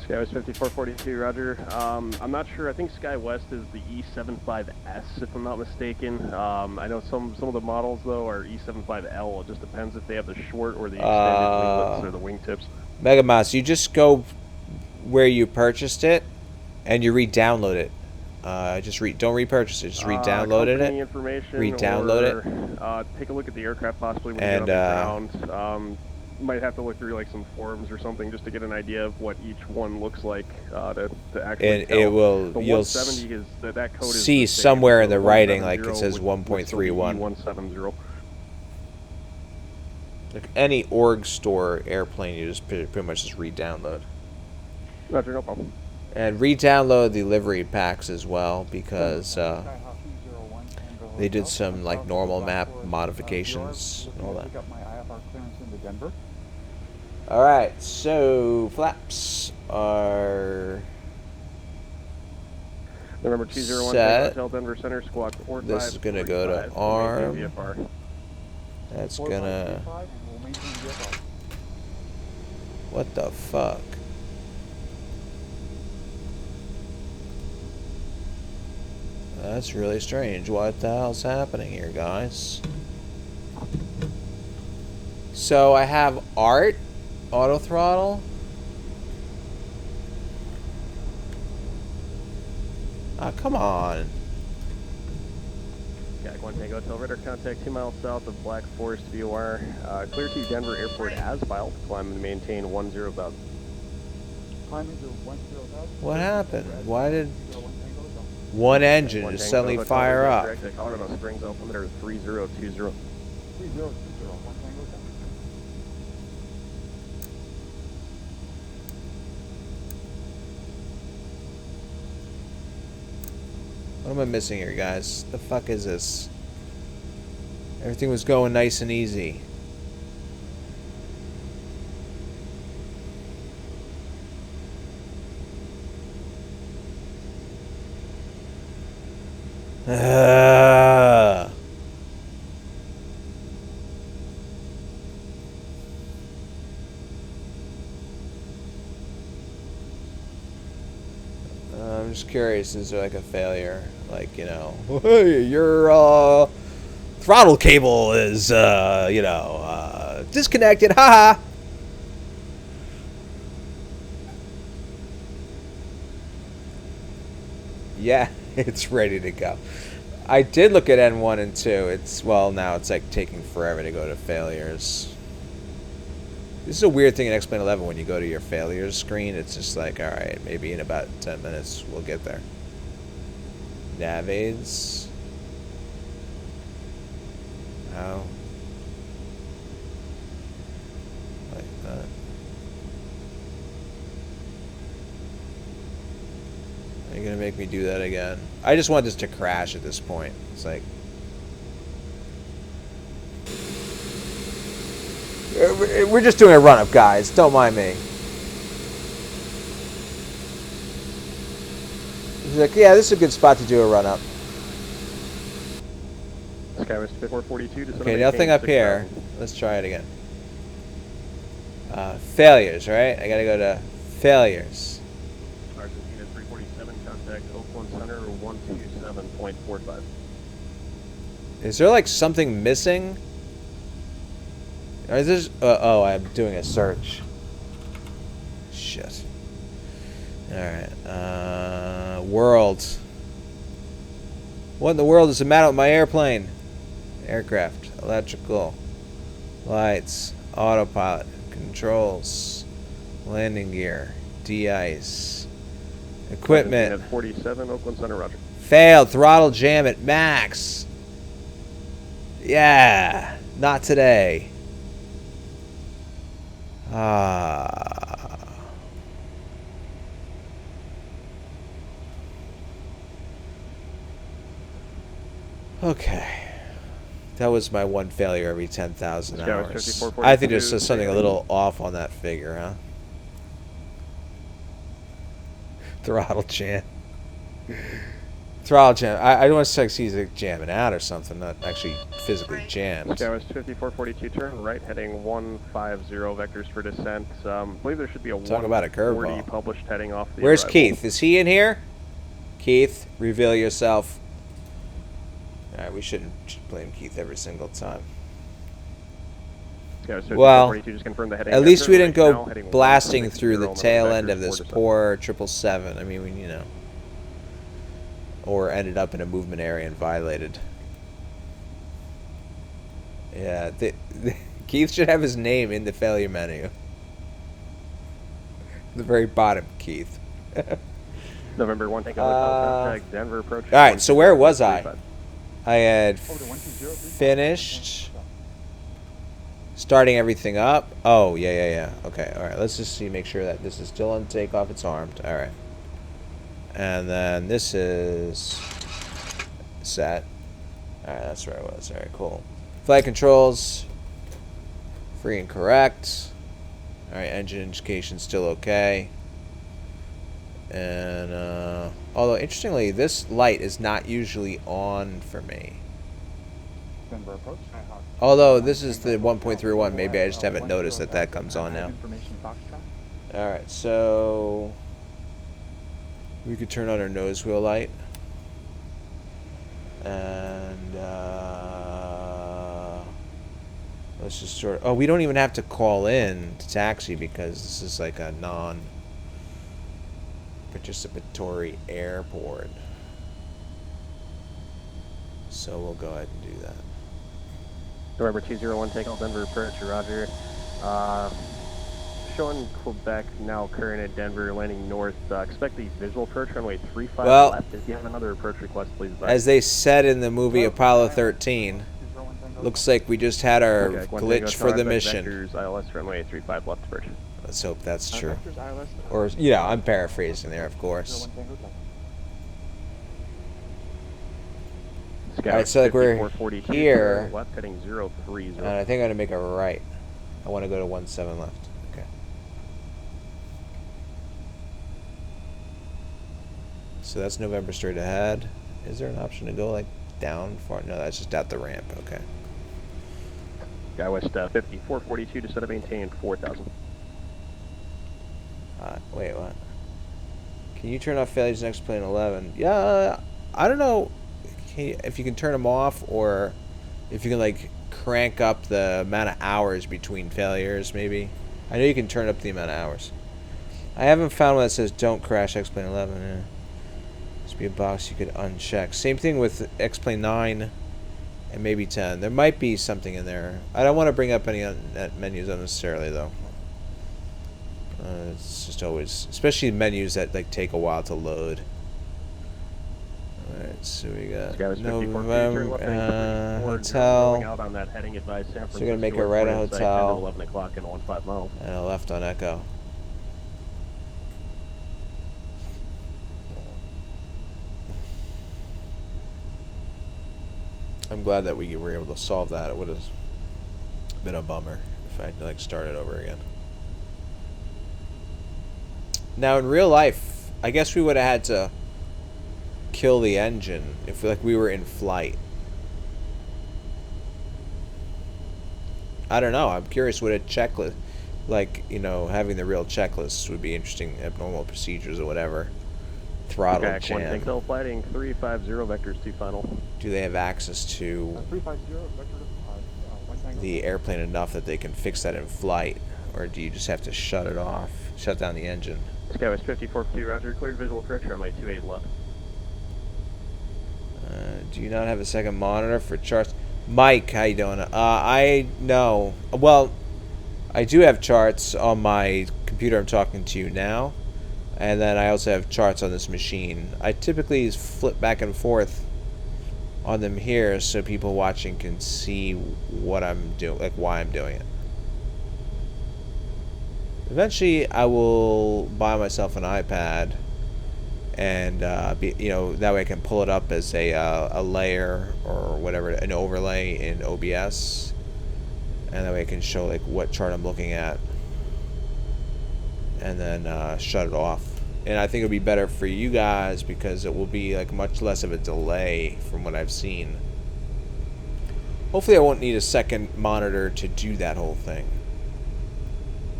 Skywest 5442, Roger. I'm not sure. I think SkyWest is the E75S, if I'm not mistaken. I know some of the models, though, are E75L. It just depends if they have the short or the extended winglets or the wingtips. Megamouse, you just go where you purchased it, and you re-download it. Don't repurchase it. Just re-download it. Information Re-download it. Take a look at the aircraft possibly when you get on the ground. Might have to look through like some forums or something just to get an idea of what each one looks like to actually And tell. it will. The You'll 170 is that code is see the same, somewhere so in the the writing like it 170 says would still be 1.31. E170. Like any org store airplane, you just pretty much just re-download. Roger, no problem. And re-download the livery packs as well because they did some like normal map modifications and all that. All right, so flaps are November 201 set. Hotel Denver Center Squawk 45. This is gonna go to arm. That's gonna. What the fuck? That's really strange. What the hell's happening here, guys? So I have art, auto throttle. Ah, come on. Got 1 Tango Hotel Radar contact 2 miles south of Black Forest VOR. Clear to Denver Airport as filed. Climb and maintain 10,000. What happened? Why did one engine just suddenly fire up? Colorado Springs altimeter 3020. What am I missing here, guys? The fuck is this? Everything was going nice and easy. I'm just curious, is there like a failure? Like, you know, hey, your throttle cable is, you know, disconnected, haha. Yeah, it's ready to go. I did look at N1 and 2. It's, well, now it's like taking forever to go to failures. This is a weird thing in X-Plane 11 when you go to your failures screen. It's just like, alright, maybe in about 10 minutes we'll get there. Nav aids. Oh. Like that. Are you gonna make me do that again? I just want this to crash at this point. It's like... We're just doing a run-up, guys. Don't mind me. He's like, yeah, this is a good spot to do a run-up. Skywest 442. Okay, nothing up here. Let's try it again. Failures, right? I gotta go to failures. Argentina 347, contact Oakland Center 127.45. Is there like something missing? Or is this... oh, I'm doing a search. Shit. Alright. World. What in the world is the matter with my airplane? Aircraft. Electrical. Lights. Autopilot. Controls. Landing gear. De-ice. Equipment. At 47, Oakland Center, roger. Failed. Throttle jam at max. Yeah. Not today. Okay. That was my one failure every 10,000 hours. I think there's just something a little off on that figure, huh? Throttle jam. Throttle jam. I don't want to see he's like jamming out or something, not actually physically jammed. Skywest 5442, turn right, heading 150 vectors for descent. I believe there should be a Talk about a 140 curveball. published heading off the Where's arrival. Keith? Is he in here? Keith, reveal yourself. Alright, we shouldn't blame Keith every single time. Skywest Well, 5442, just confirm the heading at least we right didn't go now, heading blasting 160 through the on tail vectors end of for this descent. poor 777. I mean, you know. Or ended up in a movement area and violated. Yeah, Keith should have his name in the failure menu. The very bottom, Keith. November 1, take contact Denver approach. Alright, so where was I? I had finished starting everything up. Oh, yeah. Okay, alright, let's just see, make sure that this is still on takeoff, it's armed. Alright. And then this is set. Alright, that's where I was. Alright, cool. Flight controls. Free and correct. Alright, engine indication still okay. And, although, interestingly, this light is not usually on for me. Although, this is the 1.31. Maybe I just haven't noticed that that comes on now. Alright, so... we could turn on our nose wheel light. And, let's just sort of... Oh, we don't even have to call in to taxi because this is like a non-participatory airport. So we'll go ahead and do that. November 201, takeoff Denver approach, roger. Showing Quebec now current at Denver, landing north. Expect the visual approach runway 35 Well, left. If you have another approach request, please. As they said in the movie Apollo 13, looks like we just had our glitch for the mission. Vectors, ILS runway 35 left approach. Let's hope that's true. Or, yeah, I'm paraphrasing there, of course. Alright, so like we're here, left heading 030. and I think I'm going to make a right. I want to go to 17 left. Okay. So that's November straight ahead. Is there an option to go like down far? No, that's just out the ramp. Okay. SkyWest 5442 to set up maintain 4000. Wait, what? Can you turn off failures next plane 11? Yeah, I don't know if you can turn them off or if you can like crank up the amount of hours between failures maybe. I know you can turn up the amount of hours. I haven't found one that says don't crash X-Plane 11. Yeah. Must be a box you could uncheck. Same thing with X-Plane 9 and maybe 10. There might be something in there. I don't want to bring up any menus unnecessarily though. It's just always, especially menus that like take a while to load. Alright, so we got November hotel. Out on that heading advice, San So we're gonna make a right at hotel 11 o'clock and 15 miles. and a left on Echo. I'm glad that we were able to solve that. It would have been a bummer if I had to like start it over again. Now in real life, I guess we would have had to kill the engine if like we were in flight. I don't know. I'm curious what a checklist, like, you know, having the real checklists would be interesting. Abnormal procedures or whatever. Throttle jam. Takeoff flighting 350 vectors to final. Do they have access to the airplane enough that they can fix that in flight, or do you just have to shut it off, shut down the engine? SkyWest 5442, roger. Cleared visual approach runway 28 left. Do you not have a second monitor for charts? Mike, how you doing? I know. Well, I do have charts on my computer. I'm talking to you now. And then I also have charts on this machine. I typically flip back and forth on them here so people watching can see what I'm doing, like why I'm doing it. Eventually, I will buy myself an iPad, and you know, that way I can pull it up as a layer or whatever, an overlay in OBS, and that way I can show like what chart I'm looking at, and then shut it off. And I think it'll be better for you guys because it will be like much less of a delay from what I've seen. Hopefully, I won't need a second monitor to do that whole thing.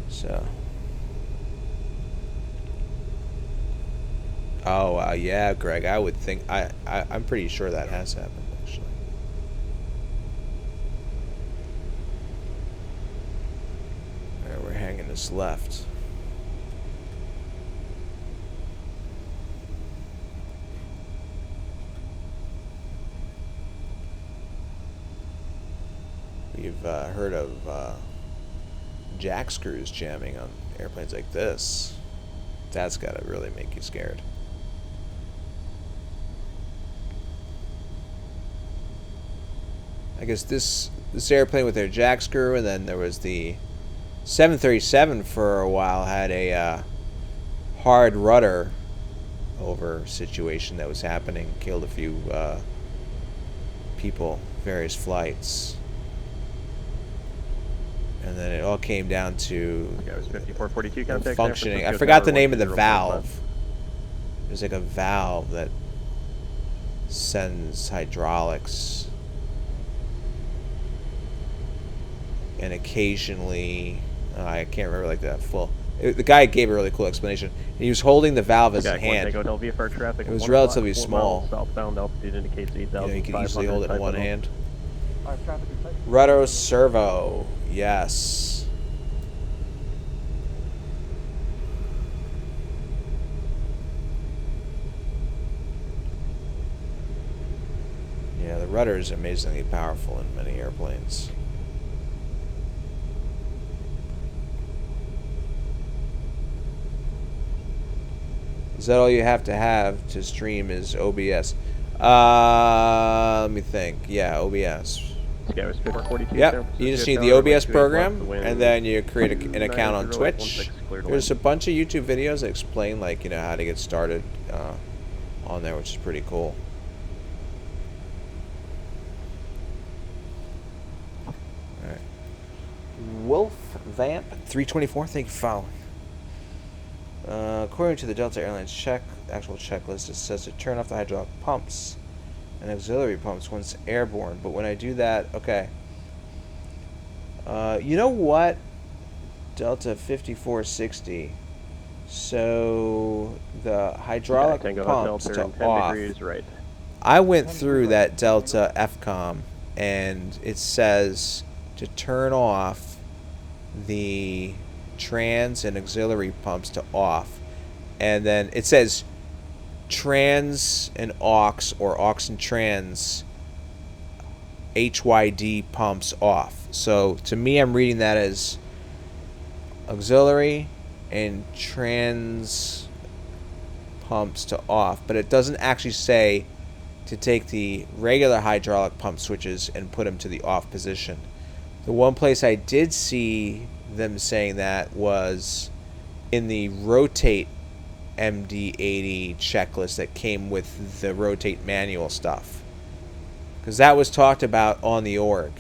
So. Oh, yeah, Greg, I would think, I'm pretty sure that has happened, actually. Alright, we're hanging this left. We've heard of jack screws jamming on airplanes like this. That's gotta really make you scared. I guess this airplane with their jack screw, and then there was the 737 for a while had a hard rudder over situation that was happening, killed a few people, various flights. And then it all came down to 5442, functioning. I forgot the name of the valve. There's like a valve that sends hydraulics. And occasionally, I can't remember like that full. The guy gave a really cool explanation. He was holding the valve as a hand. It was relatively small. Southbound altitude indicates 8,000. You know, you could easily hold it in one hand. Rudder servo. Yes. Yeah, the rudder is amazingly powerful in many airplanes. Is that all you have to stream is OBS? Let me think. Yeah, OBS. KCOS 5442. Yep, you just need the OBS program, and then you create an account on Twitch. There's a bunch of YouTube videos that explain, like, you know, how to get started on there, which is pretty cool. All right. Wolf Vamp 324. Thank you for following. According to the Delta Airlines actual checklist, it says to turn off the hydraulic pumps and auxiliary pumps once airborne. But when I do that, okay. You know what? Delta 5460. So the hydraulic pumps to off. Right. I went through that Delta FCOM, and it says to turn off the trans and auxiliary pumps to off, and then it says trans and aux, or aux and trans HYD pumps off. So to me, I'm reading that as auxiliary and trans pumps to off, but it doesn't actually say to take the regular hydraulic pump switches and put them to the off position. The one place I did see them saying that was in the rotate MD-80 checklist that came with the rotate manual stuff, because that was talked about on the org.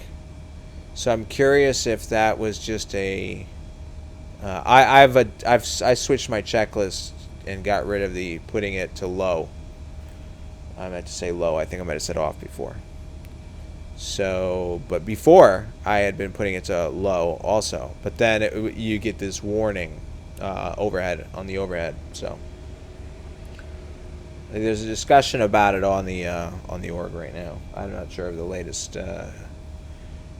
So I'm curious if that was just a I switched my checklist and got rid of the putting it to low. I meant to say low. I think I might have said off before. So, but before I had been putting it to low also. But then you get this warning overhead on the overhead. So there's a discussion about it on the org right now. I'm not sure of the latest. Remember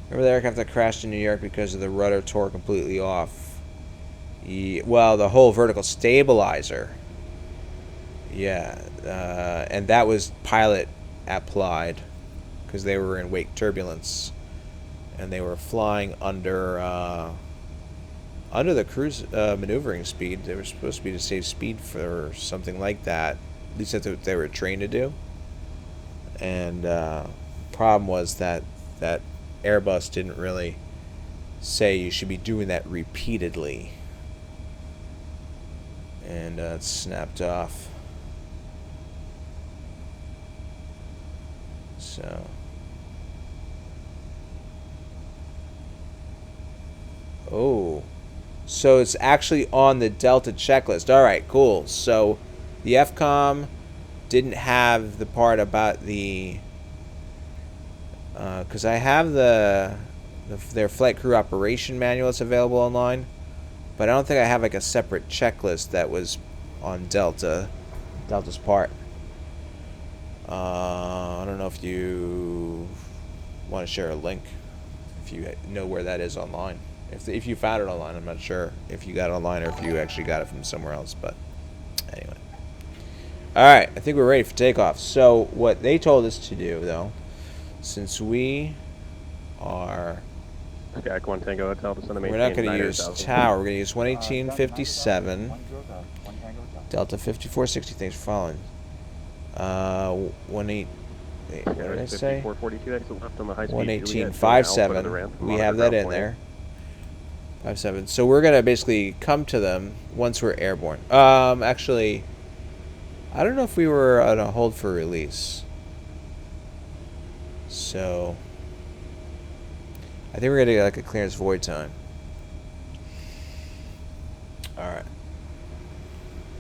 the aircraft that crashed in New York because of the rudder tore completely off? Well, the whole vertical stabilizer. Yeah, and that was pilot applied, because they were in wake turbulence, and they were flying under the cruise maneuvering speed. They were supposed to be to save speed for something like that. At least that's what they were trained to do. And problem was that Airbus didn't really say you should be doing that repeatedly, and it snapped off. So so it's actually on the Delta checklist. All right, cool. So the FCOM didn't have the part about the because I have their flight crew operation manual that's available online, but I don't think I have like a separate checklist that was on Delta's part. I don't know if you want to share a link, if you know where that is online. If you found it online, I'm not sure if you got it online or if you actually got it from somewhere else, but anyway. Alright, I think we're ready for takeoff. So what they told us to do, though, since we are... Okay, one Tango Hotel to we're not going to use tower, we're going to use 118.57, Delta 5460, thanks for following. 18, wait, what did I say? 118.57. We have that in there. 57. So we're gonna basically come to them once we're airborne. Actually, I don't know if we were on a hold for release. So I think we're gonna get like a clearance void time. All right.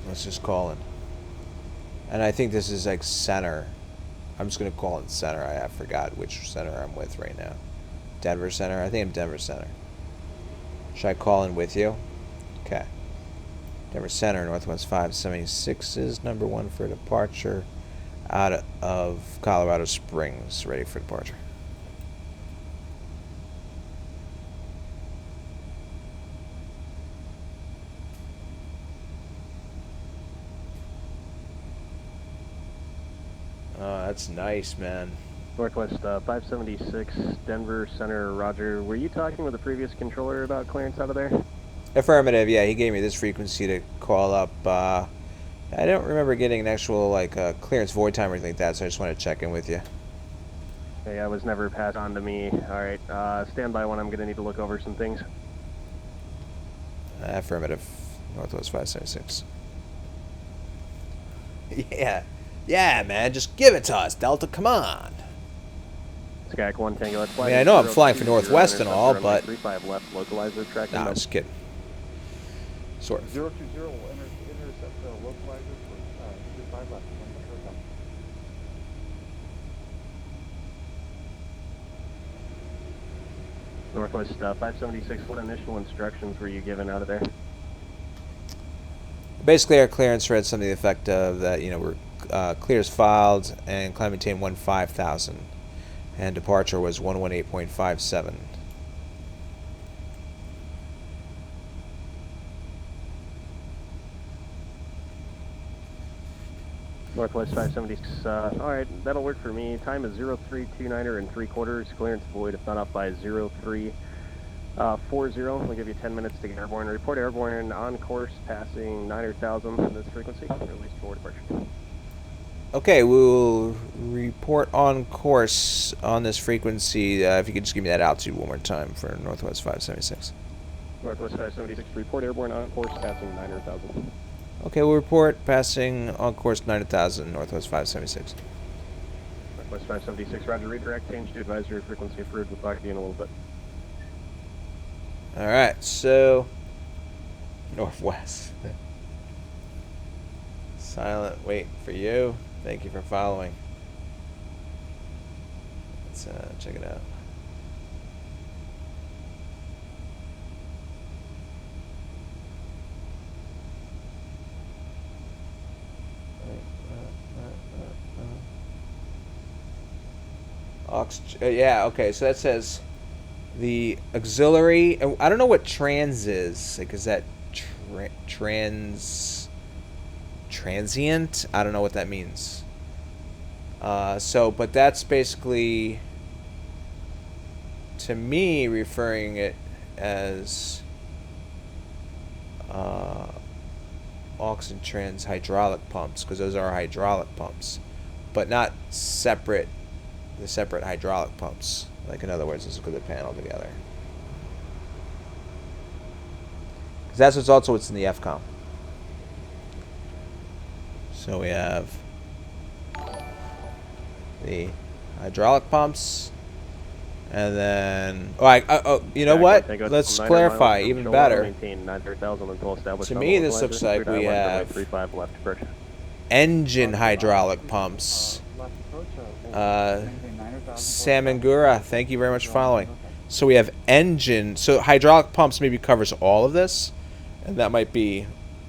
Let's just call in. And I think this is like center. I'm just going to call it center. I forgot which center I'm with right now. Denver Center? I think I'm Denver Center. Should I call in with you? Okay. Denver Center, Northwest 576 is number 1 for departure out of Colorado Springs. Ready for departure. That's nice, man. Northwest 576, Denver Center, Roger. Were you talking with the previous controller about clearance out of there? Affirmative, yeah, he gave me this frequency to call up. I don't remember getting an actual, like, clearance void time or anything like that, so I just want to check in with you. Hey, I was never passed on to me. Alright, stand by when I'm going to need to look over some things. Affirmative, Northwest 576. Yeah, yeah, man, just give it to us, Delta, come on. Skak 1 Tango, that's I mean, I know I'm flying for Northwest and all, but... 35 left, localizer tracking. Nah, just kidding. Sort of. 020 will intercept the localizer for 35 left. Northwest 576, what initial instructions were you given out of there? Basically, our clearance read something to the effect of that, you know, we're clears filed and climb maintain 15,000. And departure was 118.57. Northwest 576, alright, that'll work for me. Time is 0329 and 3/4. Clearance void if not up by 0340. We'll give you 10 minutes to get airborne. Report airborne on course passing 9,000 this frequency. Release for departure. Okay, we'll report on course on this frequency. If you could just give me that altitude one more time for Northwest 576. Northwest 576, report airborne on course passing 9,000. Okay, we'll report passing on course 9,000 Northwest 576. Northwest 576, roger, redirect, change to advisory frequency approved. We'll talk to you in a little bit. Alright, so Northwest. Silent wait for you. Thank you for following. Let's check it out. Yeah, okay, so that says the auxiliary. I don't know what trans is. Like, is that transient? I don't know what that means. But that's basically, to me, referring it as oxygen trans hydraulic pumps, because those are hydraulic pumps, but not separate. The separate hydraulic pumps. Like, in other words, let's look at the panel together. Because that's what's in the FCOM. So we have the hydraulic pumps, and then you know what? Let's clarify even better. To me, this looks like we have engine hydraulic pumps. Samangura, thank you very much for following. So we have engine. So hydraulic pumps maybe covers all of this, and that might be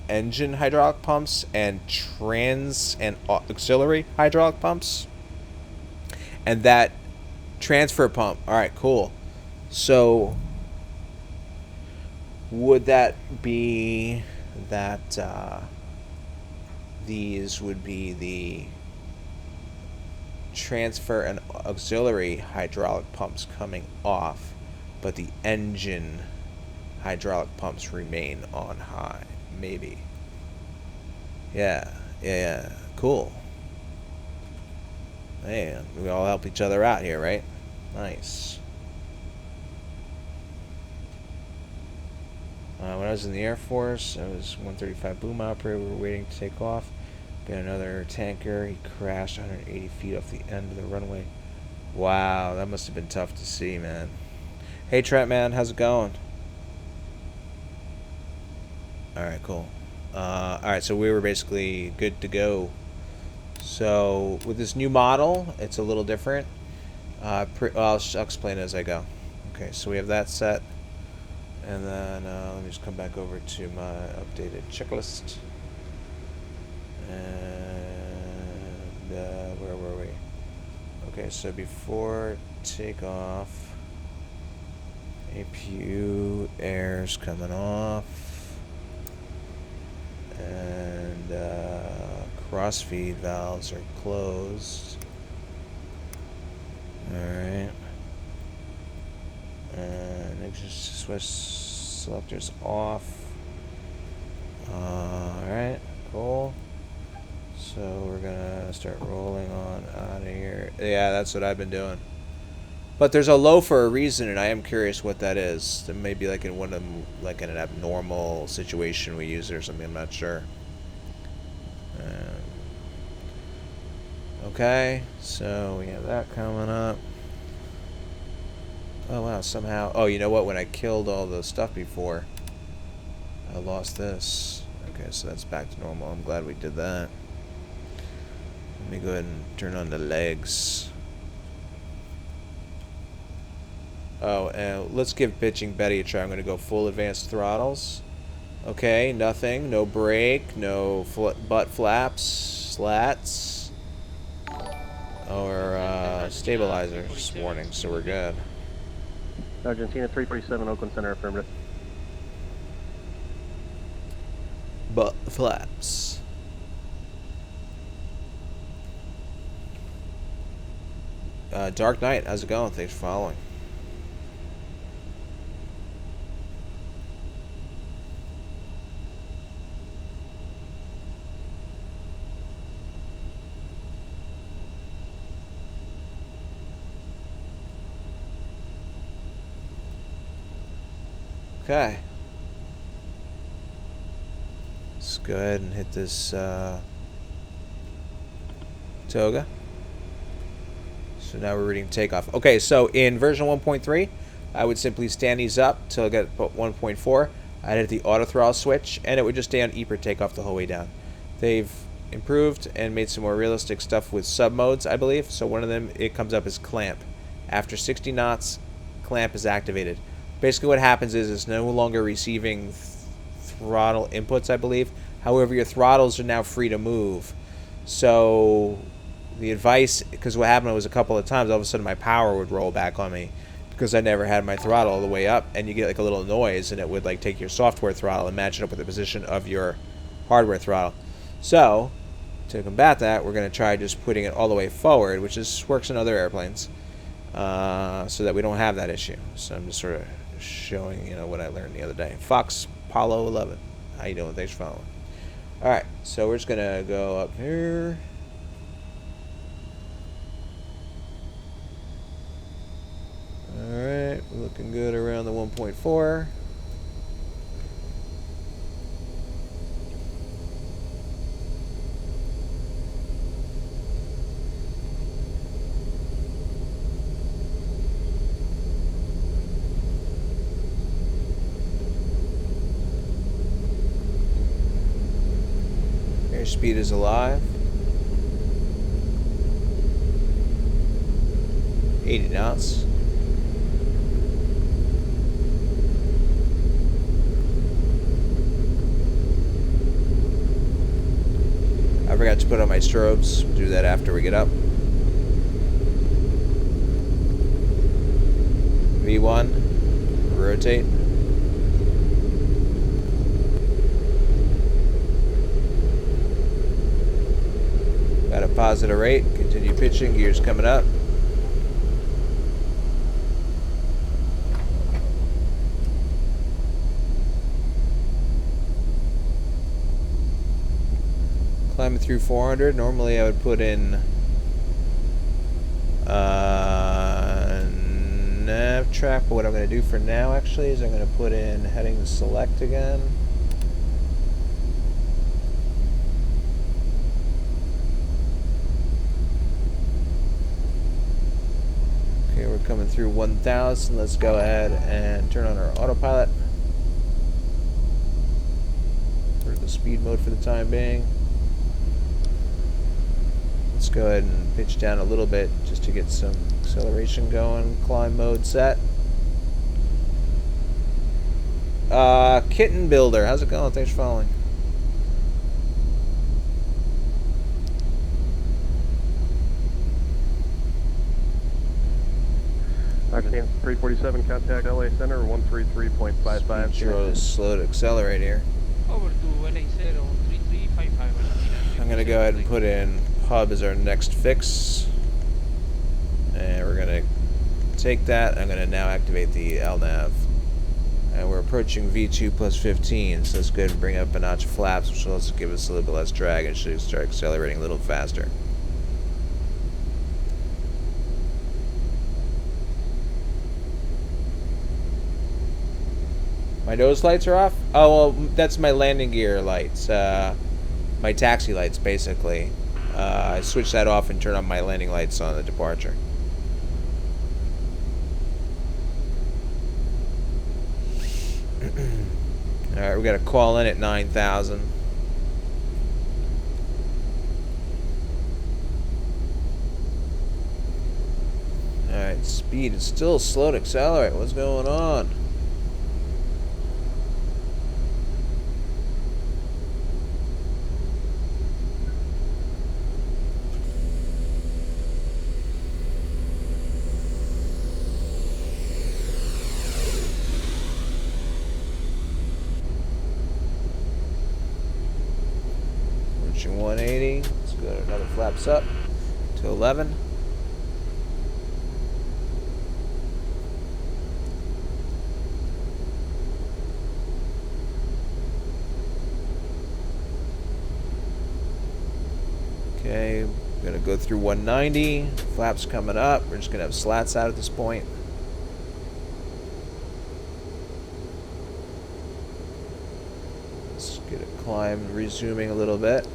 engine hydraulic pumps and trans and auxiliary hydraulic pumps, and that transfer pump. All right, cool. So would that be that these would be the transfer and auxiliary hydraulic pumps coming off, but the engine hydraulic pumps remain on high? Maybe. Yeah. Cool. Man, we all help each other out here, right? Nice. When I was in the Air Force, I was 135 boom operator. We were waiting to take off. Got another tanker. He crashed 180 feet off the end of the runway. Wow, that must have been tough to see, man. Hey, Trent, man, how's it going? Alright, cool. Alright, so we were basically good to go. So, with this new model, it's a little different. I'll explain it as I go. Okay, so we have that set. And then, let me just come back over to my updated checklist. And where were we? Okay, so before takeoff, APU air's coming off, and crossfeed valves are closed. Alright. And just switch selectors off. Alright, cool. So we're gonna start rolling on out of here. Yeah, that's what I've been doing. But there's a low for a reason, and I am curious what that is. It may be like in one of them, like in an abnormal situation we use it or something. I'm not sure. Okay, so we have that coming up. Oh wow, somehow. Oh, you know what? When I killed all the stuff before, I lost this. Okay, so that's back to normal. I'm glad we did that. Let me go ahead and turn on the legs. Oh, and let's give pitching Betty a try. I'm going to go full advanced throttles. Okay, nothing. No brake. No butt flaps. Slats. Or stabilizers warning, so we're good. Argentina 347, Oakland Center, affirmative. Butt flaps. Dark Knight, how's it going? Thanks for following. Okay. Let's go ahead and hit this toga. So now we're reading takeoff. Okay, so in version 1.3, I would simply stand these up till I get 1.4. I'd hit the auto throttle switch, and it would just stay on E per takeoff the whole way down. They've improved and made some more realistic stuff with sub modes, I believe. So one of them, it comes up as clamp. After 60 knots, clamp is activated. Basically what happens is it's no longer receiving throttle inputs, I believe. However, your throttles are now free to move. So the advice, because what happened was a couple of times, all of a sudden my power would roll back on me because I never had my throttle all the way up, and you get like a little noise, and it would like take your software throttle and match it up with the position of your hardware throttle. So to combat that, we're going to try just putting it all the way forward, which works in other airplanes, so that we don't have that issue. So I'm just sort of showing, you know, what I learned the other day. Fox Apollo 11, how you doing? Thanks for following. All right, so we're just gonna go up here. All right, looking good around the 1.4. Airspeed is alive. 80 knots. I forgot to put on my strobes. We'll do that after we get up. V1. Rotate. Got a positive rate. Continue pitching. Gears coming up. Climbing through 400. Normally I would put in nav track, but what I'm going to do for now actually is I'm going to put in heading to select again. Okay, we're coming through 1000. Let's go ahead and turn on our autopilot. Put the speed mode for the time being. Let's go ahead and pitch down a little bit just to get some acceleration going. Climb mode set. Kitten Builder, how's it going? Thanks for following. Argentina 347, contact LA Center 133.55. Sure, slow to accelerate here. Over to LA 03355. I'm gonna go ahead and put in hub as our next fix. And we're going to take that. I'm going to now activate the LNAV. And we're approaching V2 plus 15, so let's go ahead and bring up a notch of flaps, which will also give us a little bit less drag and should start accelerating a little faster. My nose lights are off? Oh, well, that's my landing gear lights. My taxi lights, basically. I switch that off and turn on my landing lights on the departure. Alright, we got to call in at 9,000. Alright, speed is still slow to accelerate. What's going on? Reaching 180. Let's go to another flaps up to 11. Okay, we're going to go through 190. Flaps coming up. We're just going to have slats out at this point. Let's get a climb resuming a little bit.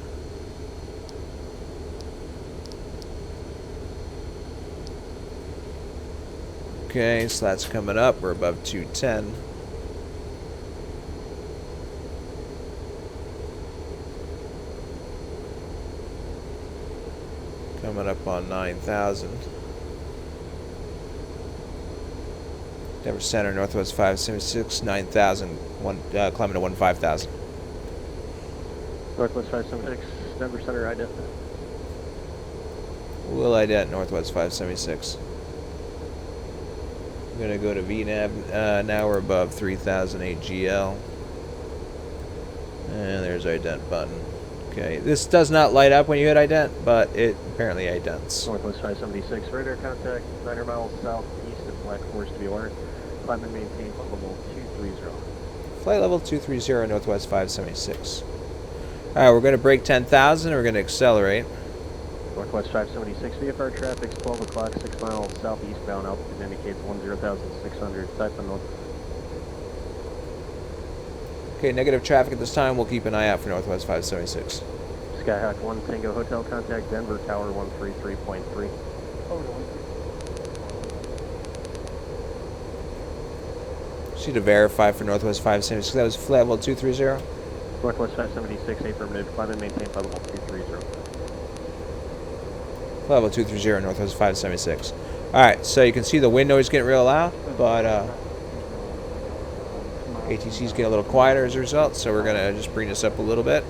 Okay, slats coming up. We're above 210. Coming up on 9,000. Denver Center, Northwest 576, 9,000. Climbing to 15,000. Northwest 576, Denver Center, ident. We'll ident Northwest 576. I'm going to go to VNAV. Now we're above 3,000 AGL. And there's our ident button. Okay, this does not light up when you hit ident, but it apparently idents. Northwest 576, radar contact, 900 miles southeast of Black Forest to be alert. Climb and maintain flight level 230. Flight level 230, Northwest 576. Alright, we're going to break 10,000, we're going to accelerate. Northwest 576, VFR traffic's 12 o'clock, 6 miles southeastbound, altitude indicates 10,600, type of north. Okay, negative traffic at this time. We'll keep an eye out for Northwest 576. Skyhawk 1 Tango Hotel, contact Denver Tower 133.3. Just need to verify for Northwest 576. That was flight level 230. Northwest 576, affirmative, climb and maintain flight level 230. Flight level 230, Northwest 576. Alright, so you can see the wind noise getting real loud, but ATC's getting a little quieter as a result, so we're going to just bring this up a little bit.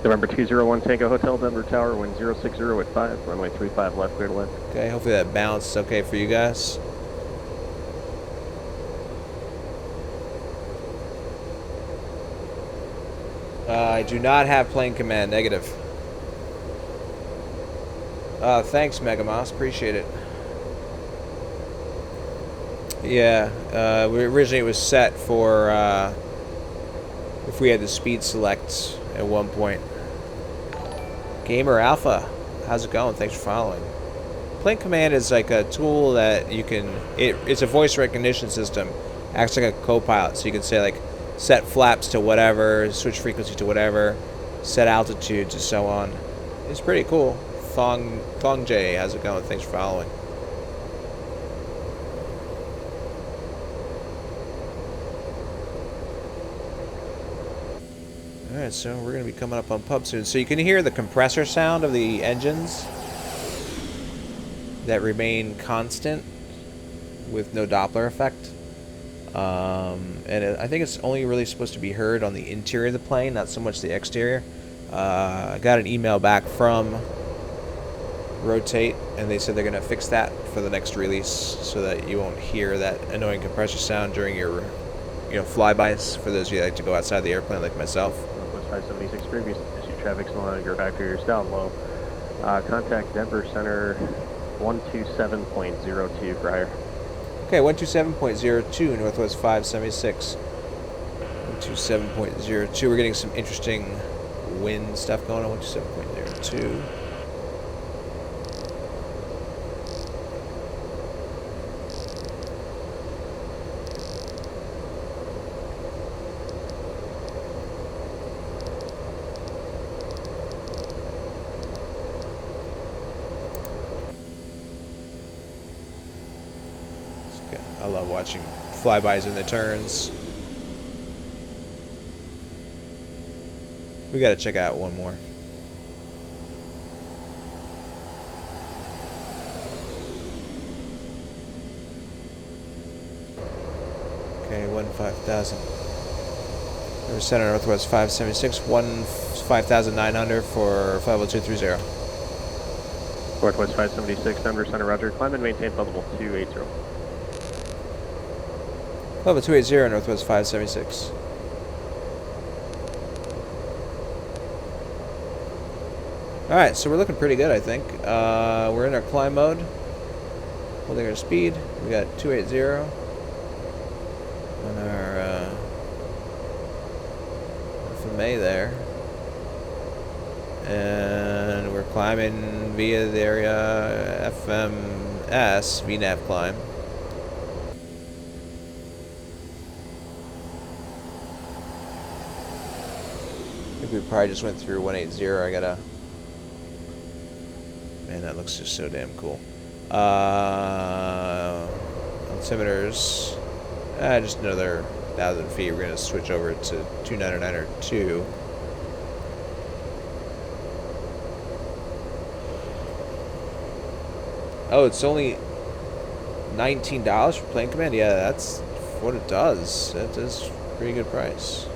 November 201 Tango Hotel, Denver Tower, wind 060 at 5, runway 35 left, clear to left. Okay, hopefully that balance is okay for you guys. I do not have plane command, negative. Thanks, Megamoss, appreciate it. Yeah, originally it was set for if we had the speed select at one point. Gamer Alpha, how's it going? Thanks for following. Plane Command is like a tool that you can, it's a voice recognition system. Acts like a co-pilot, so you can say like set flaps to whatever, switch frequency to whatever, set altitudes and so on. It's pretty cool. Thong J, how's it going? Thanks for following. Alright, so we're going to be coming up on pub soon. So you can hear the compressor sound of the engines that remain constant with no Doppler effect. I think it's only really supposed to be heard on the interior of the plane, not so much the exterior. I got an email back from Rotate, and they said they're going to fix that for the next release so that you won't hear that annoying compressor sound during your flybys, for those of you that like to go outside the airplane like myself. Northwest 576, previous issue traffic's no longer factor, you're down low. Contact Denver Center 127.02 for higher. Okay, 127.02, Northwest 576. 127.02. We're getting some interesting wind stuff going on. 127.02. I love watching flybys in the turns. We gotta check out one more. Okay, 5,000. We're center Northwest 576, 5,900 for 50230. Northwest 576, Denver Center, roger. Climb and maintain flight level 280. Level 280, Northwest 576. Alright, so we're looking pretty good, I think. We're in our climb mode. Holding our speed. We got 280 on our FMA there. And we're climbing via the area FMS, VNAV climb. I think we probably just went through 180. I gotta... Man, that looks just so damn cool. Altimeters. Just another 1,000 feet. We're gonna switch over to 299 or 2. Oh, it's only $19 for plane command? Yeah, that's what it does. That is a pretty good price.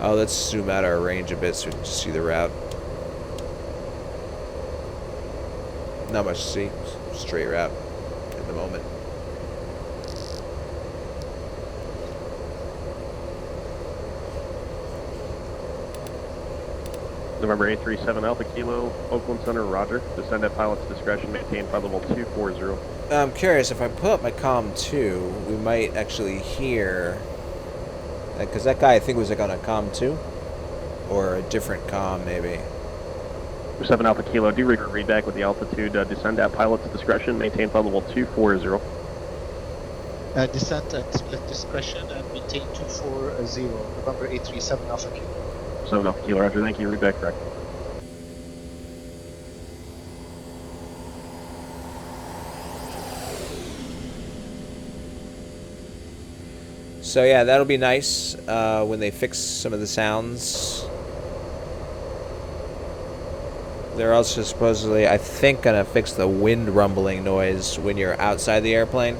Oh, let's zoom out our range a bit so we can see the route. Not much to see. Straight route at the moment. November 837 Alpha Kilo, Oakland Center, roger. Descend at pilot's discretion, maintain flight level 240. I'm curious, if I pull up my comm 2, we might actually hear... Because that guy, I think, was like on a comm 2? Or a different comm, maybe. 7 Alpha Kilo, do read back with the altitude. Descend at pilot's discretion, maintain flight level 240. Descent at split discretion and maintain 240. November 837 Alpha Kilo. 7 Alpha Kilo, roger. Thank you. Read back correct. So yeah, that'll be nice when they fix some of the sounds. They're also supposedly, I think, gonna fix the wind rumbling noise when you're outside the airplane,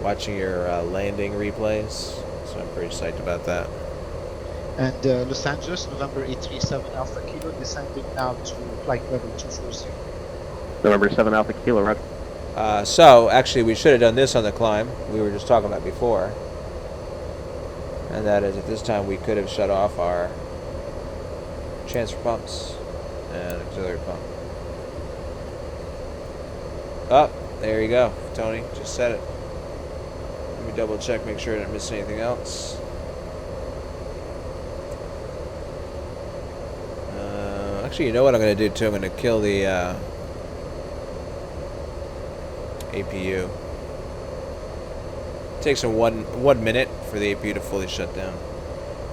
watching your landing replays. So I'm pretty psyched about that. And Los Angeles, November 837 Alpha Kilo, descending now to flight level 240. November 7 Alpha Kilo, roger. So, actually, we should have done this on the climb. We were just talking about before. And that is, at this time, we could have shut off our transfer pumps and auxiliary pump. Oh, there you go, Tony. Just said it. Let me double check, make sure I didn't miss anything else. Actually, you know what I'm going to do, too? I'm going to kill the... APU. It takes a one minute for the APU to fully shut down.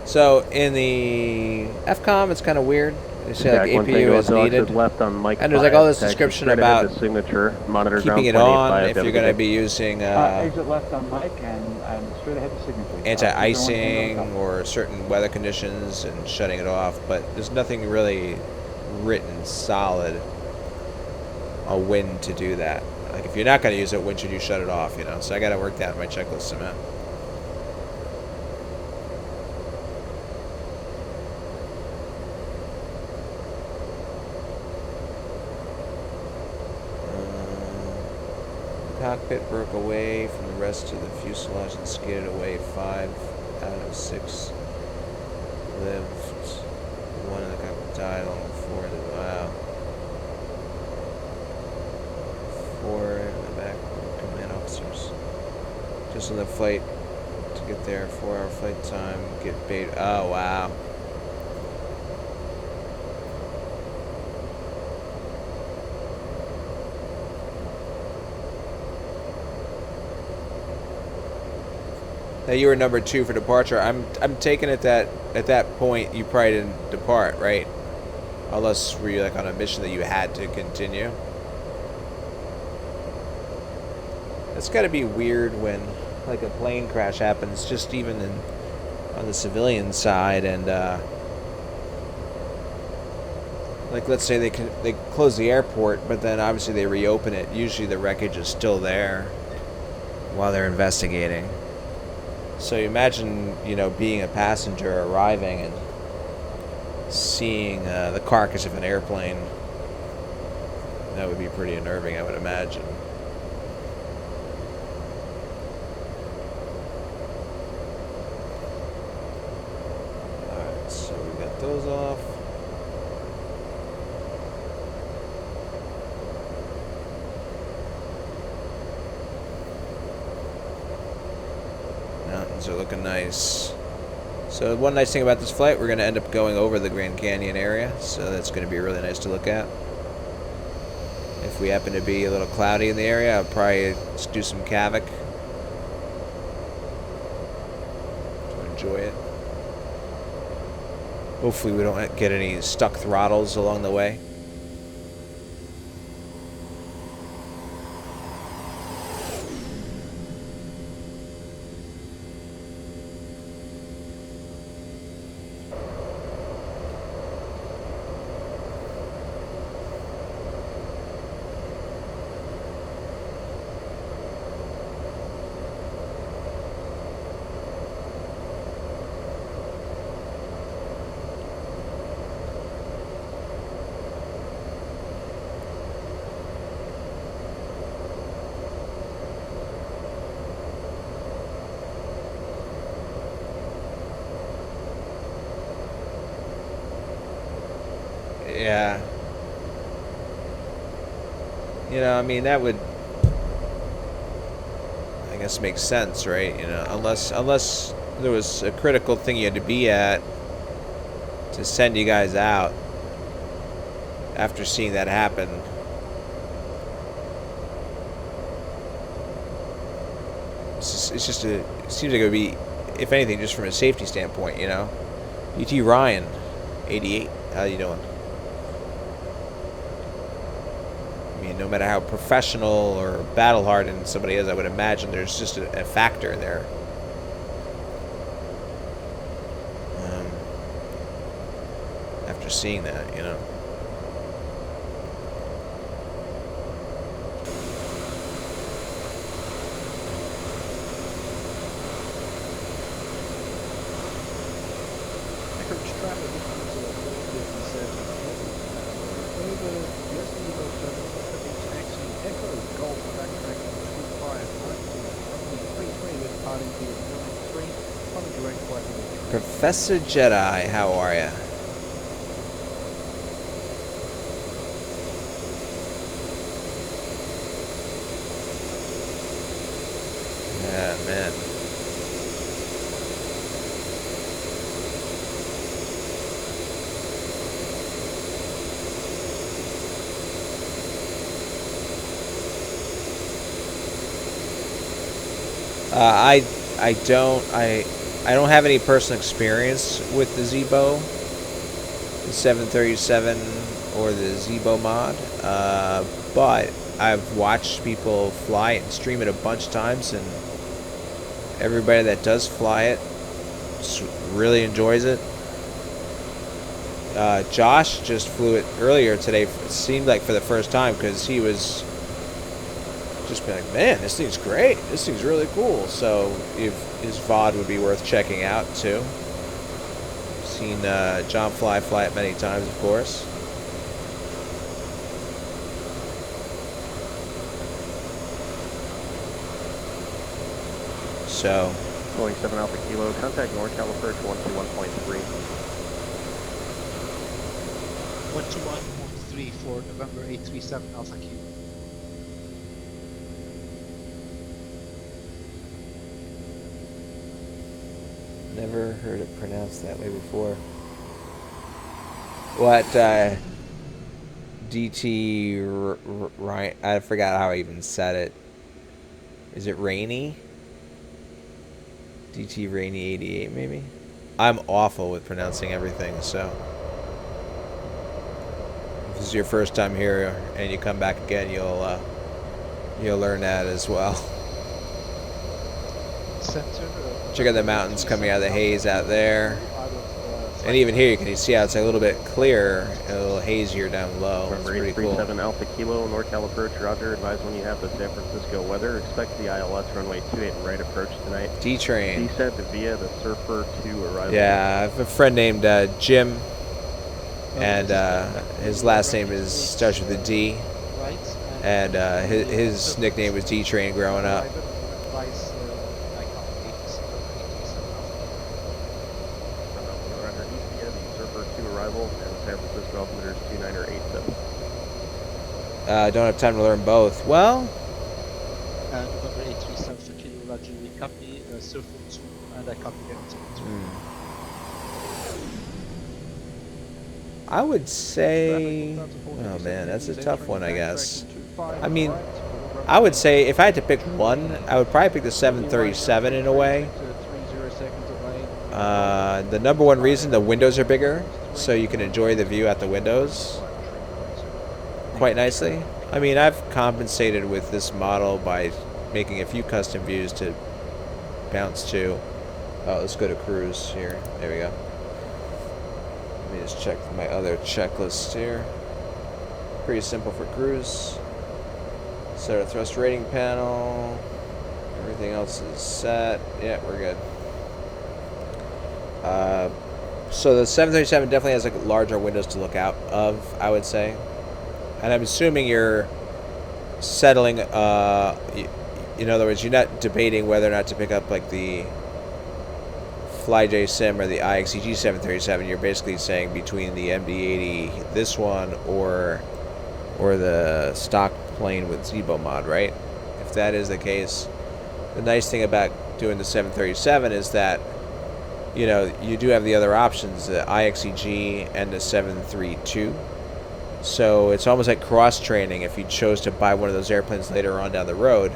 So in the FCOM, it's kind of weird. They say like APU is needed, left on mic and there's like all this description about the signature, monitor keeping it on if you're going to be using exit left on mic and straight ahead to signature. anti-icing or certain weather conditions and shutting it off. But there's nothing really written solid on when to do that. Like, if you're not going to use it, when should you shut it off, you know? So I got to work that in my checklist somehow. The cockpit broke away from the rest of the fuselage and skidded away 5 out of 6. Lived 1 idle, 4 in the, wow. 4 in the back, command officers. Just on the flight to get there, 4-hour flight time, get paid. Oh, wow. Now you were number 2 for departure. I'm taking it that at that point you probably didn't depart, right? Unless were you like on a mission that you had to continue. It's got to be weird when like a plane crash happens, just even on the civilian side, and like let's say they close the airport, but then obviously they reopen it. Usually the wreckage is still there while they're investigating. So you imagine, you know, being a passenger arriving and seeing the carcass of an airplane. That would be pretty unnerving, I would imagine. Alright, so we got those off. Mountains are looking nice. So one nice thing about this flight, we're going to end up going over the Grand Canyon area, so that's going to be really nice to look at. If we happen to be a little cloudy in the area, I'll probably just do some Kavik to enjoy it. Hopefully we don't get any stuck throttles along the way. Yeah. You know, I mean, that would, I guess, make sense, right? You know, unless there was a critical thing you had to be at to send you guys out after seeing that happen. It seems like it would be, if anything, just from a safety standpoint, you know. E.T. Ryan, 88, how you doing? I mean, no matter how professional or battle-hardened somebody is, I would imagine there's just a factor there. After seeing that, you know. Professor Jedi, how are ya? Yeah, man. I don't have any personal experience with the Zebo, the 737, or the Zebo mod, but I've watched people fly it and stream it a bunch of times, and everybody that does fly it really enjoys it. Josh just flew it earlier today, it seemed like for the first time, because he was just being like, man, this thing's great, this thing's really cool. So his VOD would be worth checking out too. Seen John fly it many times, of course. So Boeing 7 Alpha Kilo, contact NorCal approach 121.3. 121.3 for November 837 Alpha Kilo. Never heard it pronounced that way before. What, DT Ryan? I forgot how I even said it. Is it Rainy? DT Rainy 88 maybe? I'm awful with pronouncing everything, so if this is your first time here and you come back again, you'll learn that as well. Center. Check out the mountains coming out of the haze out there. And even here you can see how it's a little bit clearer, a little hazier down low. It's November pretty cool. 837 Alpha Kilo, NorCal approach, roger. Advise when you have the San Francisco weather. Expect the ILS runway 28 and right approach tonight. D-Train. Descent via the Surfer 2 arrival. Yeah, I have a friend named Jim, and his last name starts with a D, and his nickname was D-Train growing up. Don't have time to learn both. Well, November 837 for Kilo, roger. We copy Surfer 2 and I copy Guarantee 2. I would say, oh man, that's a tough one, I guess. I mean, I would say if I had to pick one, I would probably pick the 737 in a way. The number one reason, the windows are bigger, so you can enjoy the view out the windows quite nicely. I mean, I've compensated with this model by making a few custom views to bounce to. Oh, let's go to cruise here. There we go. Let me just check my other checklist here. Pretty simple for cruise. Set our thrust rating panel. Everything else is set. Yeah, we're good. So the 737 definitely has like larger windows to look out of, I would say. And I'm assuming you're settling, in other words, you're not debating whether or not to pick up like the FlyJ Sim or the IXEG 737. You're basically saying between the MD-80, this one, or the stock plane with Zibo mod, right? If that is the case, the nice thing about doing the 737 is that, you know, you do have the other options, the IXEG and the 732. So it's almost like cross-training. If you chose to buy one of those airplanes later on down the road,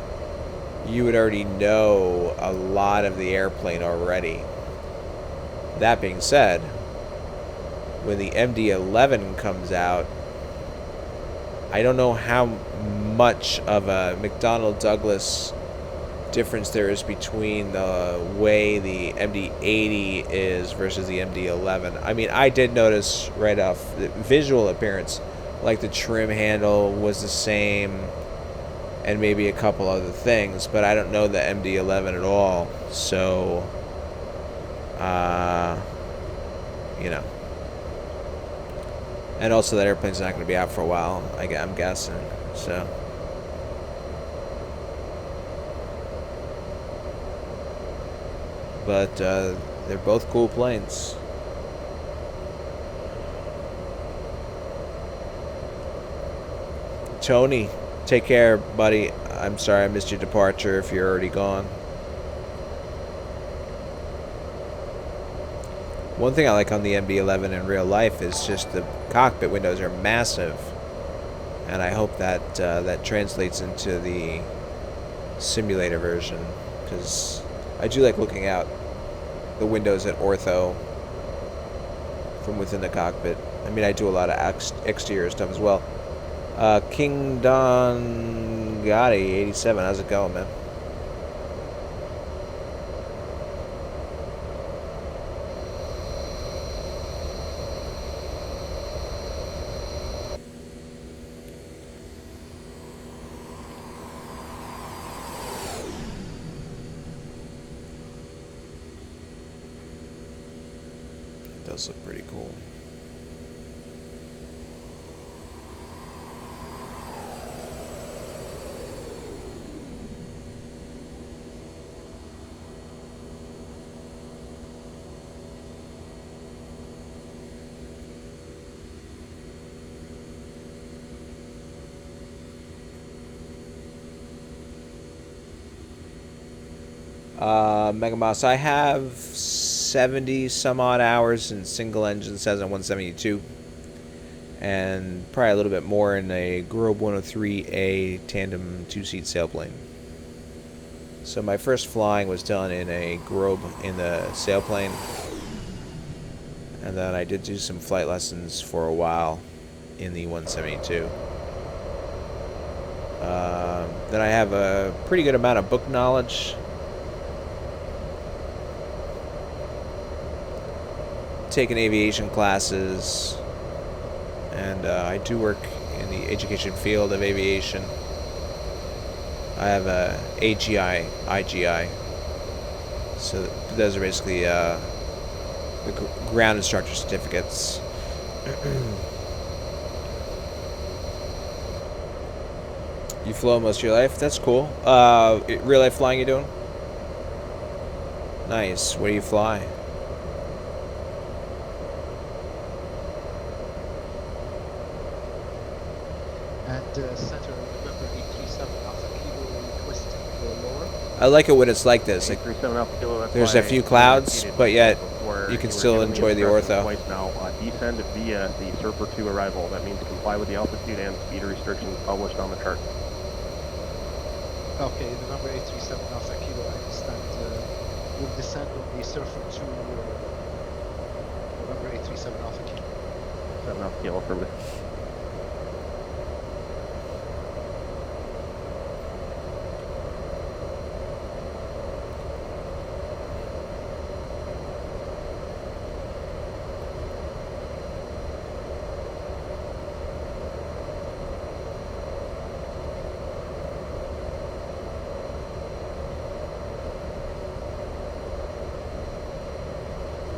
you would already know a lot of the airplane already. That being said, when the MD-11 comes out, I don't know how much of a McDonnell Douglas difference there is between the way the MD-80 is versus the MD-11. I mean, I did notice right off the visual appearance, like the trim handle was the same and maybe a couple other things, but I don't know the MD-11 at all. So, you know. And also that airplane's not going to be out for a while, I'm guessing. So. But they're both cool planes. Tony, take care, buddy. I'm sorry I missed your departure if you're already gone. One thing I like on the MD-11 in real life is just the cockpit windows are massive. And I hope that that translates into the simulator version, because I do like looking out the windows at ortho from within the cockpit. I mean, I do a lot of exterior stuff as well. King Don Gotti 87, how's it going, man? It does look pretty cool. Megamoss, I have 70 some odd hours in single engine, says on 172. And probably a little bit more in a Grobe 103A tandem 2-seat sailplane. So my first flying was done in a Grobe in the sailplane. And then I did do some flight lessons for a while in the 172. Then I have a pretty good amount of book knowledge. Taken aviation classes, and I do work in the education field of aviation. I have a AGI, IGI. So those are basically the ground instructor certificates. You flow most of your life? That's cool. Real life flying you doing? Nice. Where do you fly? And center November 837 Alpha Kilo requesting lower. I like it when it's like this. Like, 837 Alpha Kilo, that's there's why a few I clouds, indicated but yet before you can were still given the enjoy the instructions ortho. twice now. Descend via the Serper 2 arrival. That means comply with the altitude and speed restrictions published on the chart. Okay, November 837 Alpha Kilo, I understand. We'll descend on the Surfer 2 November 837 Alpha Kilo. 7 Alpha Kilo affirmative.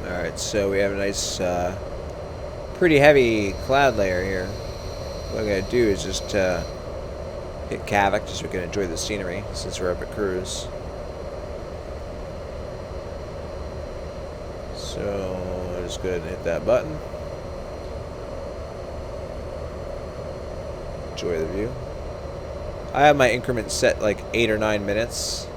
Alright, so we have a nice, pretty heavy cloud layer here. What I'm going to do is just hit Kavik, just so we can enjoy the scenery, since we're up at cruise. So, I'll just go ahead and hit that button. Enjoy the view. I have my increment set like 8 or 9 minutes.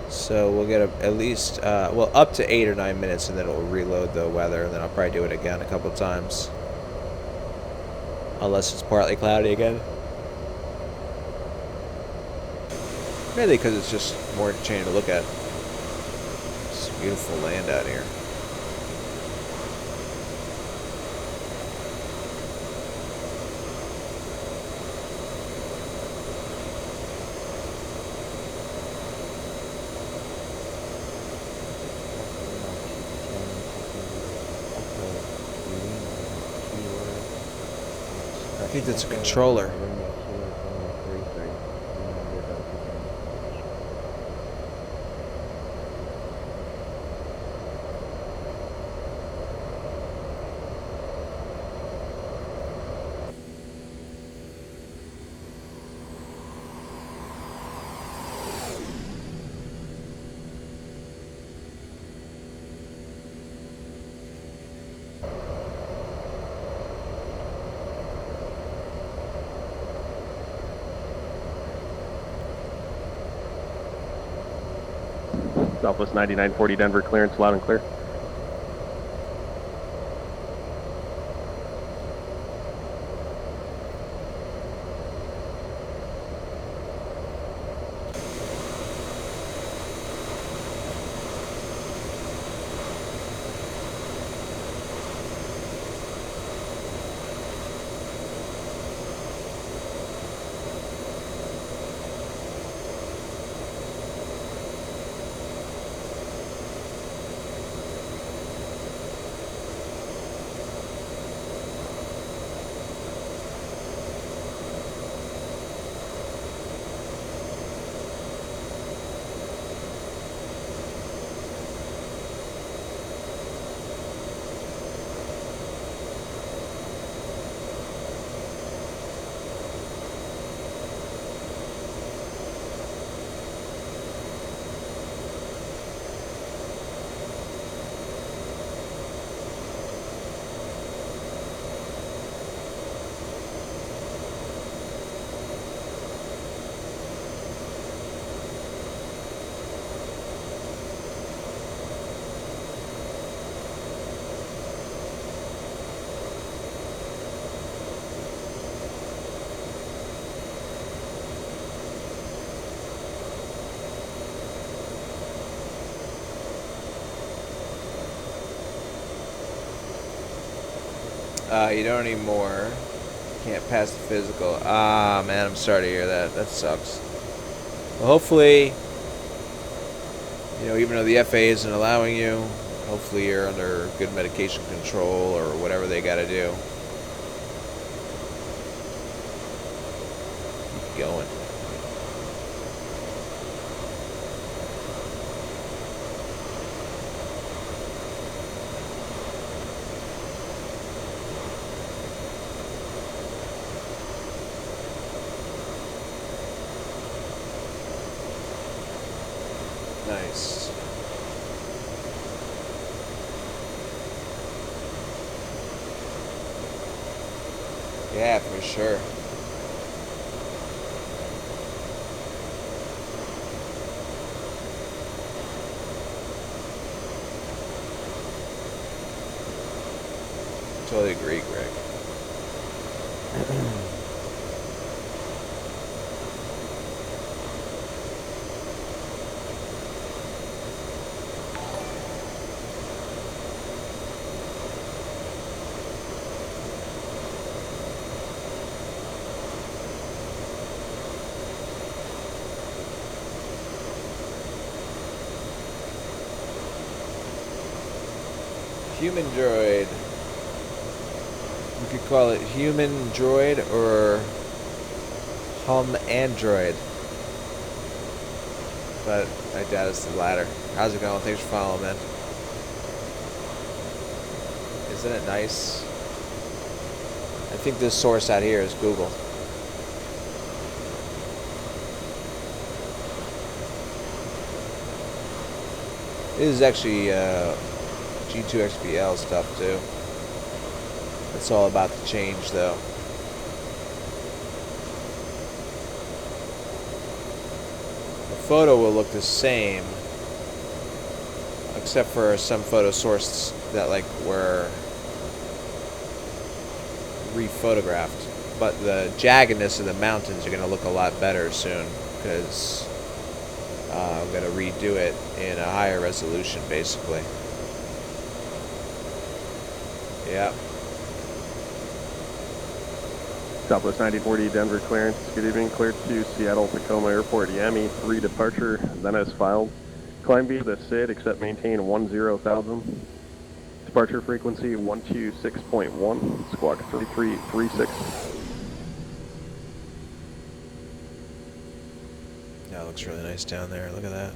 So we'll get at least, well, up to 8 or 9 minutes, and then it will reload the weather, and then I'll probably do it again a couple times. Unless it's partly cloudy again. Mainly because it's just more entertaining to look at. It's a beautiful land out here. I think that's a controller. Southwest 9940 Denver, clearance loud and clear. You don't anymore. Can't pass the physical. Ah, man, I'm sorry to hear that. That sucks. Well, hopefully, you know, even though the FAA isn't allowing you, hopefully you're under good medication control or whatever they got to do. Keep going. Nice. Yeah, for sure. Totally agree, Greg. Human droid. We could call it human droid or hum android. But I doubt it's the latter. How's it going? Thanks for following, man. Isn't it nice? I think this source out here is Google. This is actually G2XBL stuff too. It's all about the change though. The photo will look the same, except for some photo sources that like were rephotographed. But the jaggedness of the mountains are going to look a lot better soon because I'm going to redo it in a higher resolution basically. Yep. Southwest 1940 Denver clearance. Good evening. Cleared to Seattle Tacoma Airport. Yami 3 departure. Then as filed. Climb via the SID except maintain 10,000. Departure frequency 126.1. Squawk 3336. Yeah, it looks really nice down there. Look at that.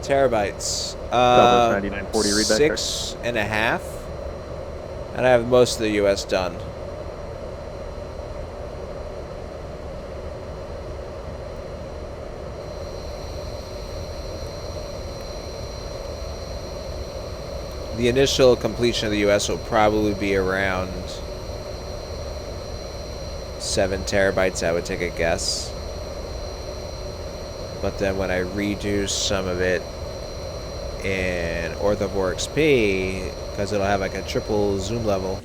Terabytes. 9940 read that 6.5. And I have most of the US done. The initial completion of the US will probably be around 7 terabytes, I would take a guess. But then when I redo some of it in Ortho XP, because it'll have like a triple zoom level,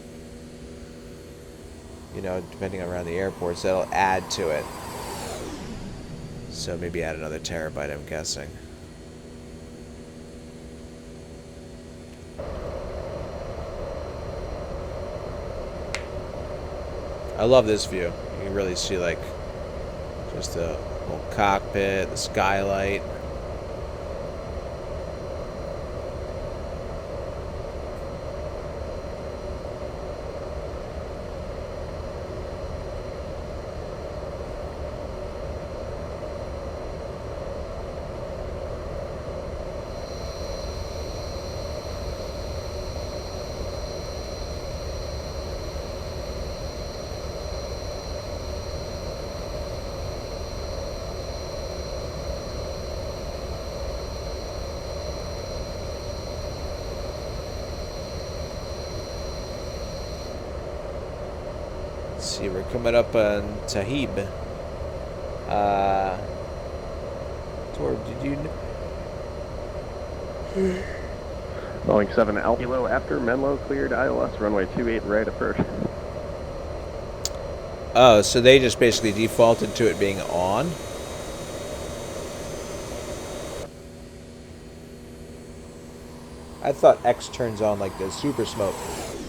you know, depending around the airports, that'll add to it. So maybe add another terabyte, I'm guessing. I love this view. You can really see like just the whole cockpit, the skylight. See, we're coming up on Tahib. Tor, did you? Boeing 7 Alpha after Menlo cleared ILS runway 28 right approach. Oh, so they just basically defaulted to it being on? I thought X turns on like the super smoke.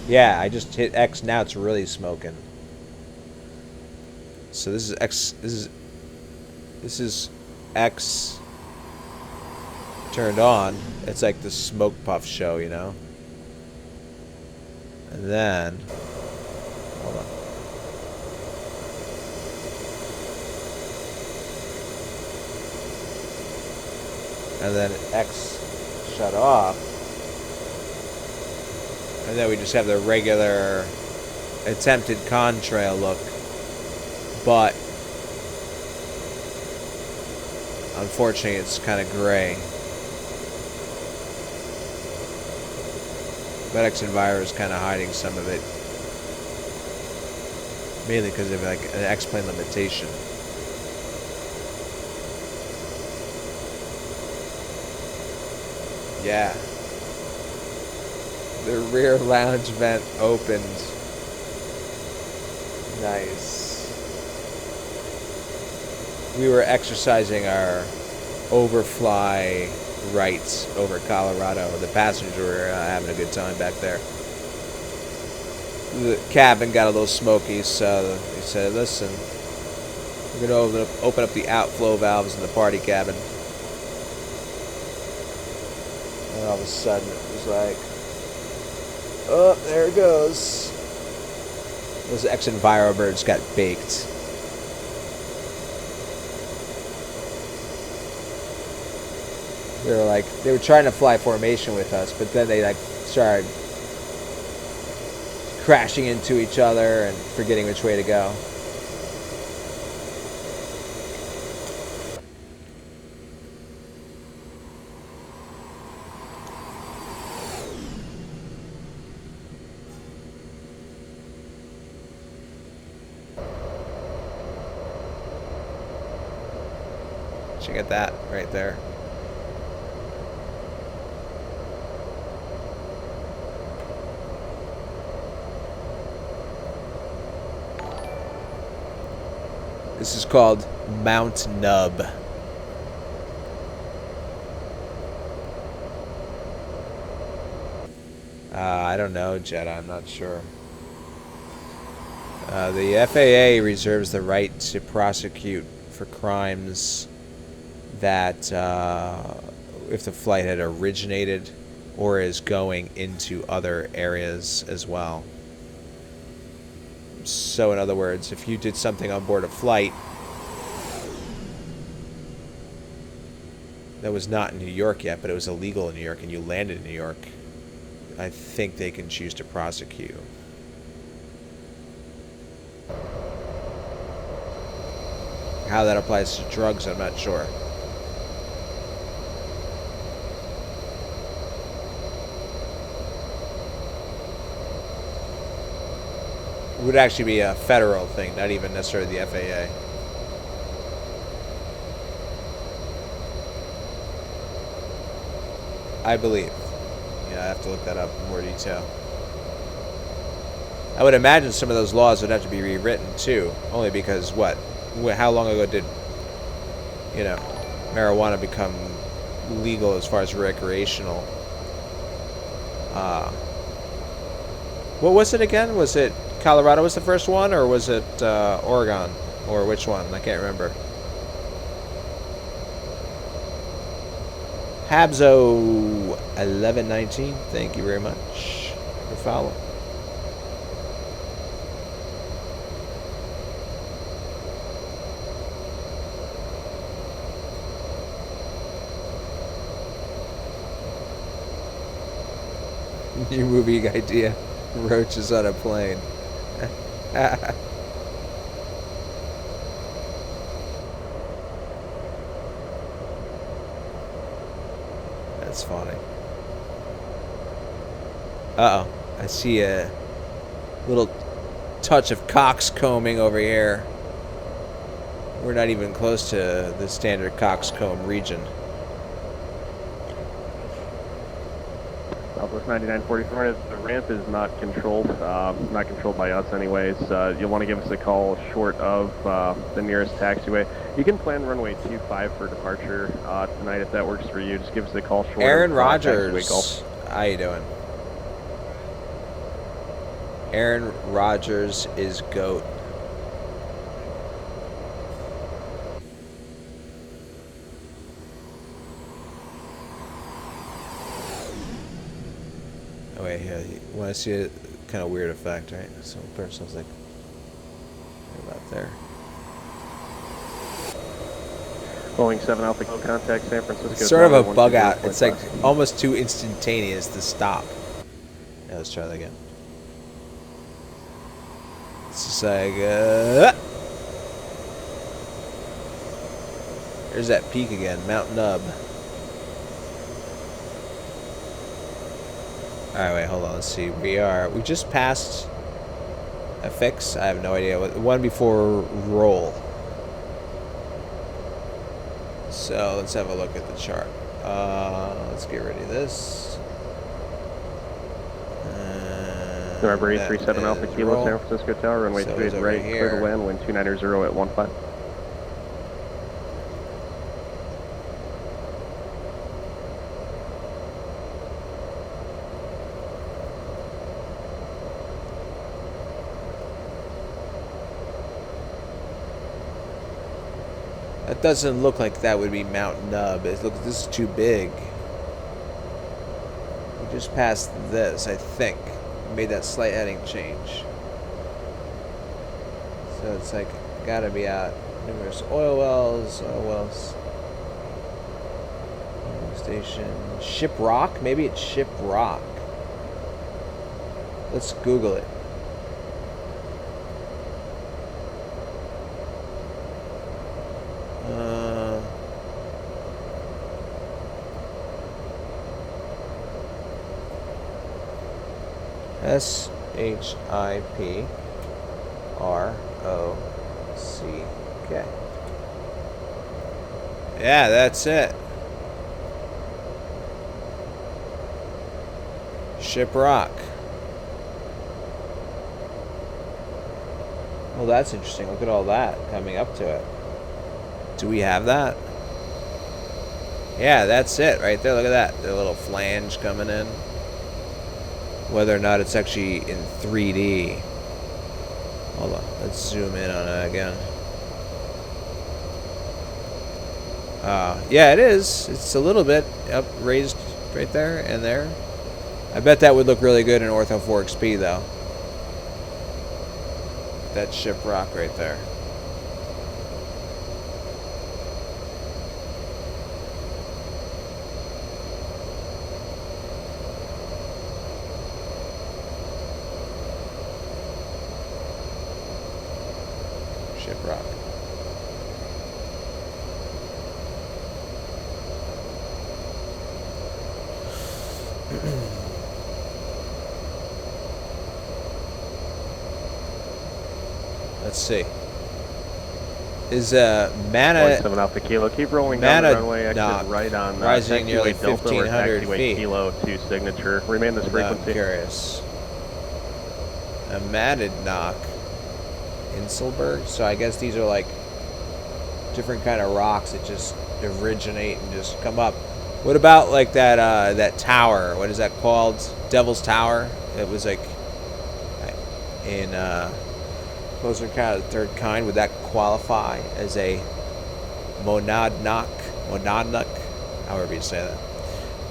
Yeah, I just hit X, now it's really smoking. So this is X, this is X turned on. It's like the smoke puff show, you know? And then, hold on. And then X shut off. And then we just have the regular attempted contrail look. But unfortunately it's kind of gray. But X Enviro is kind of hiding some of it. Mainly because of like an X-plane limitation. Yeah. The rear lounge vent opened. Nice. We were exercising our overfly rights over Colorado. The passengers were having a good time back there. The cabin got a little smoky, so they said, listen, we're going to open up the outflow valves in the party cabin. And all of a sudden it was like, oh, there it goes. Those X-Enviro birds got baked. They were trying to fly formation with us, but then they like started crashing into each other and forgetting which way to go. Check out that right there. This is called Mount Nub. I don't know, Jedi. I'm not sure. The FAA reserves the right to prosecute for crimes that if the flight had originated or is going into other areas as well. So in other words, if you did something on board a flight that was not in New York yet, but it was illegal in New York, and you landed in New York, I think they can choose to prosecute you. How that applies to drugs, I'm not sure. It would actually be a federal thing, not even necessarily the FAA. I believe. Yeah, I have to look that up in more detail. I would imagine some of those laws would have to be rewritten too, only because how long ago did, marijuana become legal as far as recreational? What was it again? Was it Colorado was the first one, or was it Oregon, or which one? I can't remember. Habzo 1119, thank you very much for following. New movie idea: roaches on a plane. That's funny. Uh-oh. I see a little touch of coxcombing over here. We're not even close to the standard coxcomb region. Southwest 9944, the ramp is not controlled by us anyways. You'll want to give us a call short of the nearest taxiway. You can plan runway 25 for departure tonight if that works for you. Just give us a call short Aaron of taxiway call. Rogers. How you doing? Aaron Rogers is GOAT. Oh wait, yeah, you want to see a kind of weird effect, right? So the person's like, right about there. Boeing 7 Alpha Kilo, contact San Francisco. It's sort of a Tower, bug out. It's like 120.5. almost too instantaneous to stop. Yeah, let's try that again. It's just like, there's that peak again, Mount Nub. Alright, wait, hold on, let's see. We just passed FX. I have no idea. The one before roll. So let's have a look at the chart. Let's get rid of this. November 837 Alpha Kilo, roll. San Francisco Tower, runway So 28 it's over right, here. clear to land, wind 290 at 15. That doesn't look like that would be Mount Nub. This is too big. We just passed this, I think. Made that slight heading change. So it's like, gotta be out. Numerous oil wells. Station. Ship Rock? Maybe it's Ship Rock. Let's Google it. SHIPROCK. Yeah, that's it. Ship Rock. Well, that's interesting. Look at all that coming up to it. Do we have that? Yeah, that's it right there. Look at that. The little flange coming in. Whether or not it's actually in 3D. Hold on. Let's zoom in on it again. Yeah, it is. It's a little bit up raised right there and there. I bet that would look really good in Ortho 4XP though. That Ship Rock right there. Ship Rock. Let's see. Is Mana 7 Alpha Kilo, keep rolling Mana down the runway, exit knock, right on rising nearly taxiway Delta or 1,500 taxiway feet. Kilo to signature. Remain this I'm frequency. curious. A matted knock. Inselberg. So I guess these are like different kind of rocks that just originate and just come up. What about like that that tower? What is that called? Devil's Tower. It was like in Closer Encounter of the Third Kind. Would that qualify as a monadnock? Monadnock? However you say that.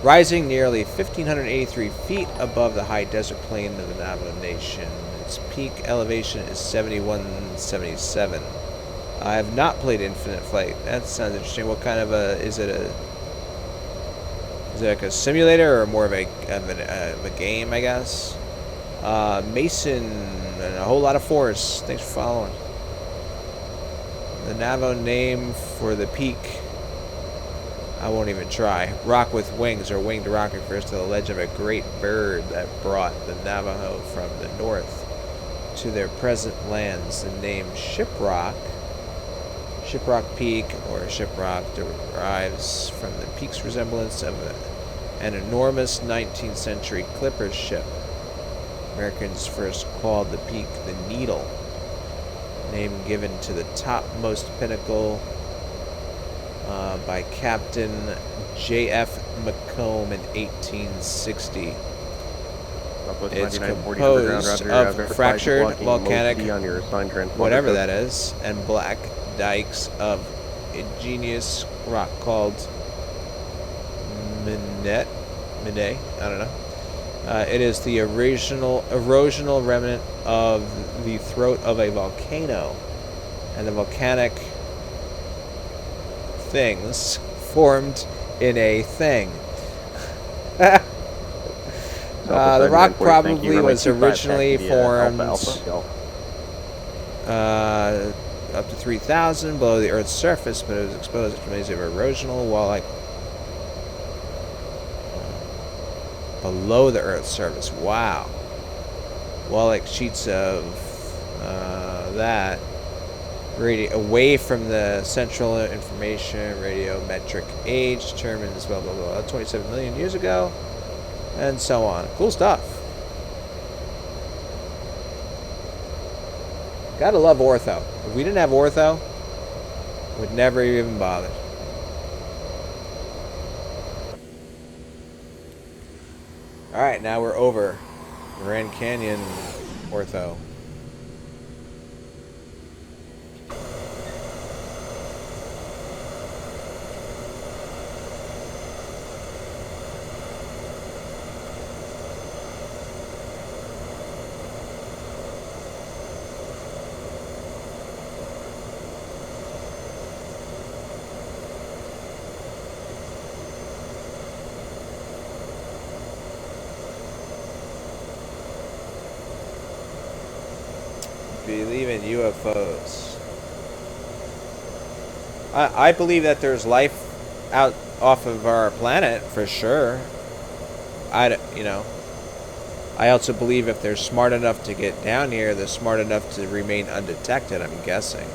Rising nearly 1,583 feet above the high desert plain of the Navajo Nation. Its peak elevation is 7177. I have not played Infinite Flight. That sounds interesting. What kind of a is it like a simulator or more of a game, I guess? Mason and a whole lot of force. Thanks for following. The Navajo name for the peak, I won't even try. Rock with wings, or winged rock, refers to the legend of a great bird that brought the Navajo from the north to their present lands. The name Shiprock Peak, or Shiprock, derives from the peak's resemblance of an enormous 19th century clipper ship. Americans first called the peak the Needle, name given to the topmost pinnacle by Captain J.F. McComb in 1860. It's composed of fractured volcanic, whatever that is, and black dikes of igneous rock called minette, I don't know. It is the erosional remnant of the throat of a volcano, and the volcanic things formed in a thing. The rock probably was originally formed up to 3,000 below the Earth's surface, but it was exposed to massive erosional wall-like below the Earth's surface. Wow. Wall-like sheets of that away from the central information radiometric age determines blah blah blah 27 million years ago, and so on. Cool stuff. Gotta love ortho. If we didn't have ortho, would never even bother. Alright, now we're over Grand Canyon ortho. Believe in UFOs. I believe that there's life out off of our planet for sure. I also believe if they're smart enough to get down here, they're smart enough to remain undetected, I'm guessing.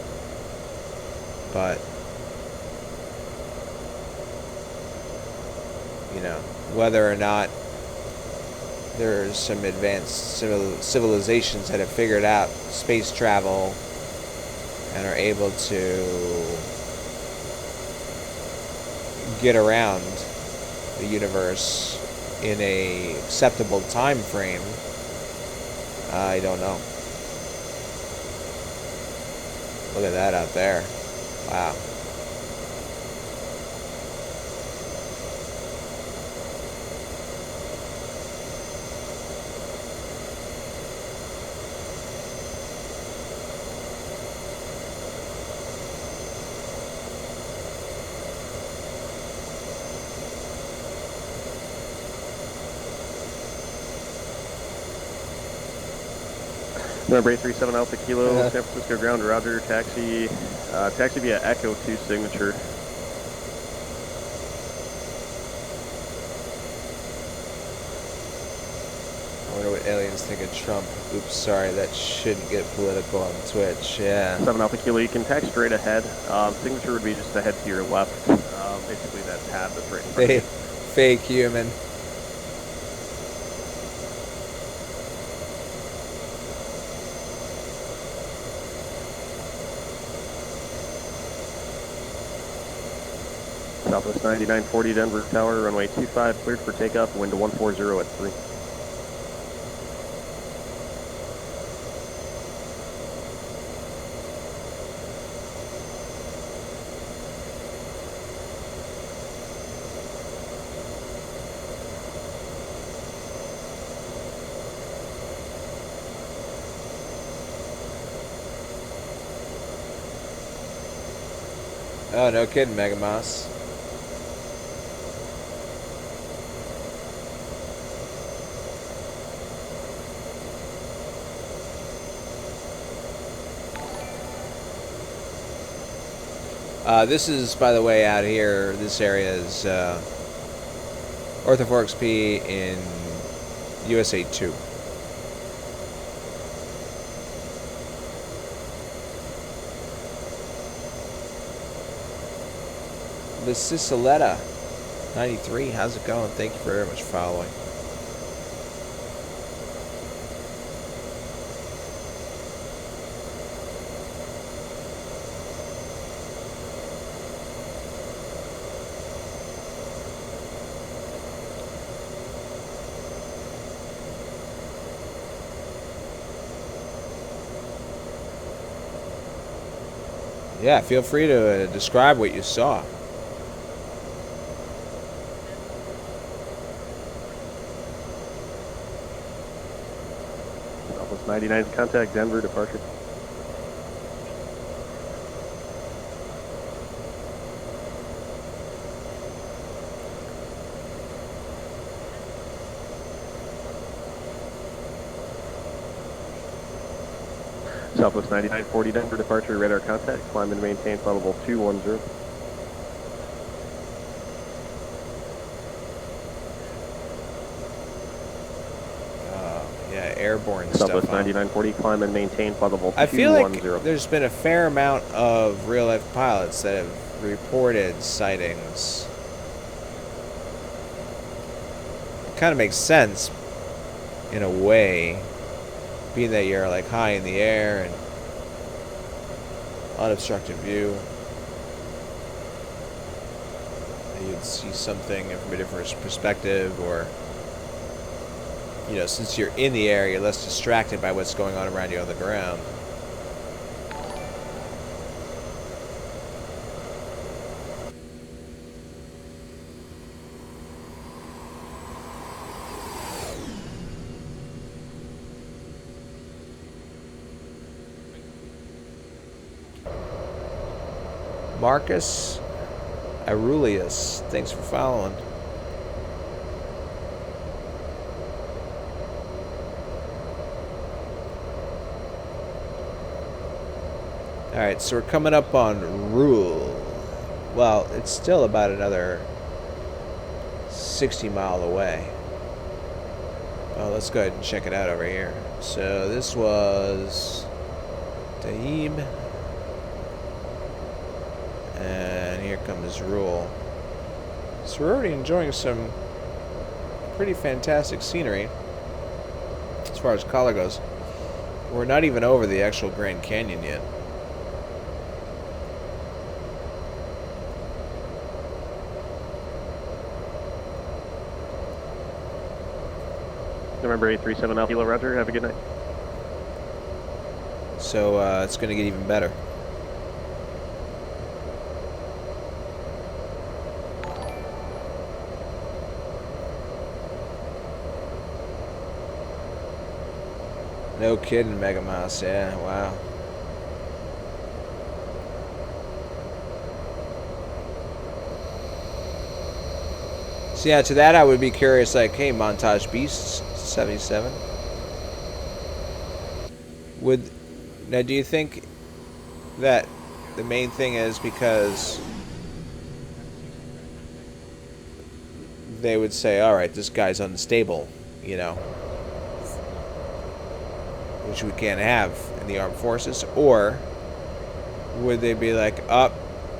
But whether or not there's some advanced civilizations that have figured out space travel and are able to get around the universe in a acceptable time frame, I don't know. Look at that out there. Wow. Number 837 Alpha Kilo, San Francisco ground, roger, taxi via Echo 2 signature. I wonder what aliens think of Trump. Oops, sorry, that shouldn't get political on Twitch. Yeah. 7 Alpha Kilo, you can taxi straight ahead. Signature would be just ahead to your left. Basically that pad that's right in front of you. Fake human. Southwest 9940 Denver Tower, runway 25, cleared for takeoff, wind to 140 at 3. Oh, no kidding, Megamoss. This is, by the way, out here, this area is Orthoforks P in USA 2. The Cisoletta. 93, how's it going? Thank you very much for following. Yeah, feel free to describe what you saw. Southwest 99, contact Denver, departure. Southwest 9940 Denver, departure, radar contact, climb and maintain flight level 210. Yeah, airborne Southwest stuff. 9940, climb and maintain flight level 210. I feel like there's been a fair amount of real-life pilots that have reported sightings. It kind of makes sense, in a way, being that you're like high in the air and unobstructed view. You'd see something from a different perspective, or you know, since you're in the air, you're less distracted by what's going on around you on the ground. Marcus Aurelius, thanks for following. Alright, so we're coming up on Rule. Well, it's still about another 60 mile away. Well, let's go ahead and check it out over here. So this was Taib. And here comes Rule. So we're already enjoying some pretty fantastic scenery as far as color goes. We're not even over the actual Grand Canyon yet. November 837 Alpha Kilo, roger, have a good night. So it's going to get even better. No kidding, Mega Mouse, yeah, wow. So yeah, to that I would be curious, like, hey, Montage Beasts 77. Now do you think that the main thing is because they would say, alright, this guy's unstable, you know, which we can't have in the armed forces, or would they be like,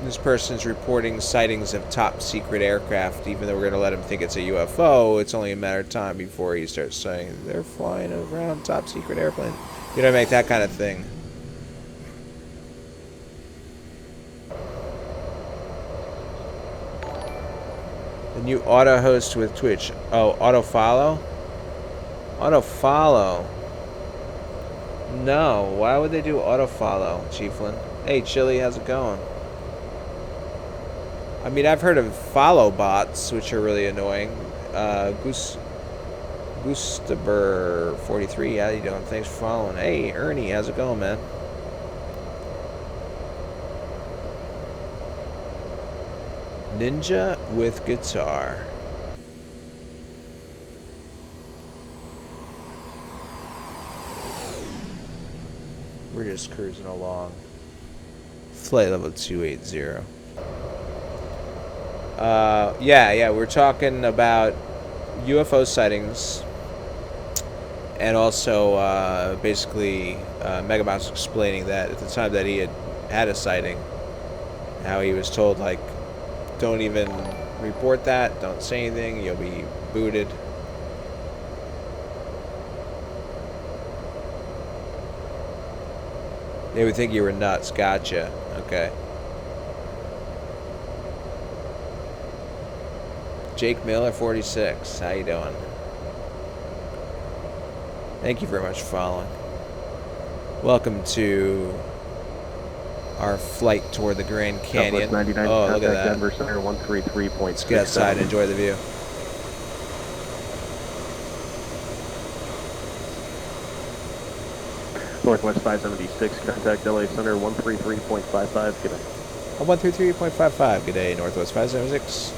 this person's reporting sightings of top secret aircraft, even though we're going to let him think it's a UFO, it's only a matter of time before he starts saying they're flying around top secret airplanes. You know, make that kind of thing. The new auto host with Twitch. Oh, auto follow? Auto follow. No, why would they do auto follow, Chieflin? Hey, Chili, how's it going? I mean, I've heard of follow bots, which are really annoying. Gustaber 43, how you doing? Thanks for following. Hey, Ernie, how's it going, man? Ninja with guitar. We're just cruising along. Flight level 280. Yeah, we're talking about UFO sightings, and also basically Megamouse explaining that at the time that he had a sighting, how he was told, like, don't even report that. Don't say anything. You'll be booted. They would think you were nuts. Gotcha. Okay. Jake Miller, 46. How you doing? Thank you very much for following. Welcome to our flight toward the Grand Canyon. Southwest 99, Oh, look at contact that. Denver Center 133.6. Let's get outside and enjoy the view. Northwest 576, contact LA Center 133.55. Good night. 133.55. Good day, Northwest 576.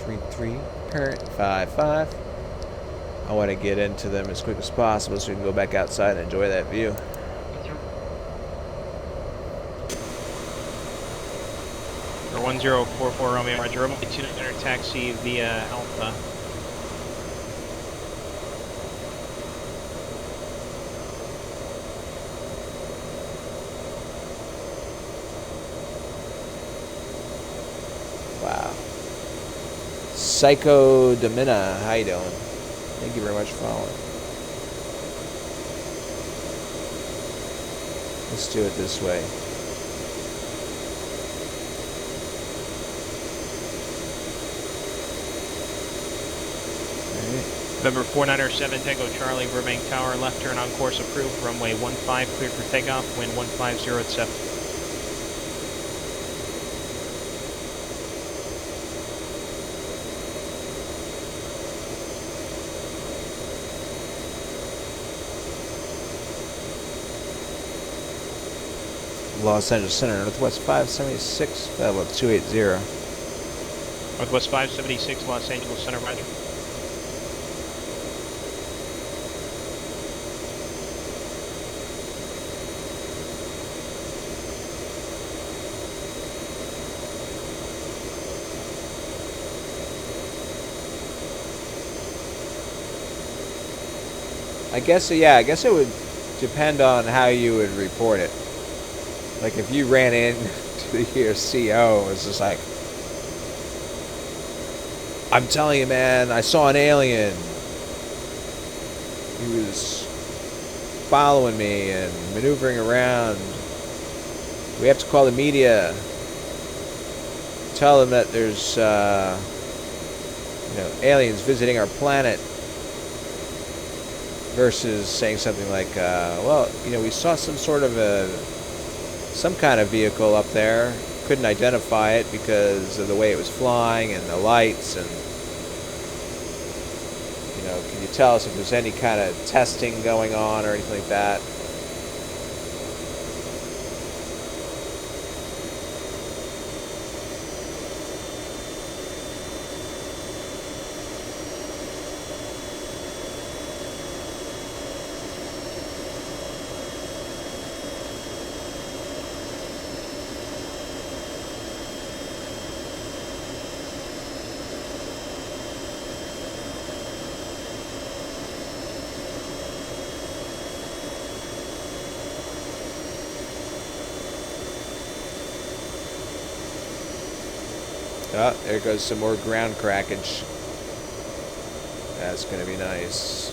133.55. I want to get into them as quick as possible so we can go back outside and enjoy that view. Or 1044 Romeo, Roger. Romeo 200 taxi via Alpha. Wow. Psycho Domina, how you doing? Thank you very much for following. Let's do it this way. November 497 Tango Charlie, Burbank Tower, left turn on course approved, runway 15 cleared for takeoff, wind 150 at 7. Los Angeles Center, Northwest 576, level 280. Northwest 576, Los Angeles Center, Roger. I guess, yeah, I guess it would depend on how you would report it. Like if you ran into your CO, it's just like, I'm telling you, man, I saw an alien. He was following me and maneuvering around. We have to call the media. Tell them that there's, aliens visiting our planet. Versus saying something like, we saw some sort of some kind of vehicle up there. Couldn't identify it because of the way it was flying and the lights, and can you tell us if there's any kind of testing going on or anything like that? Oh, there goes some more ground crackage. That's going to be nice.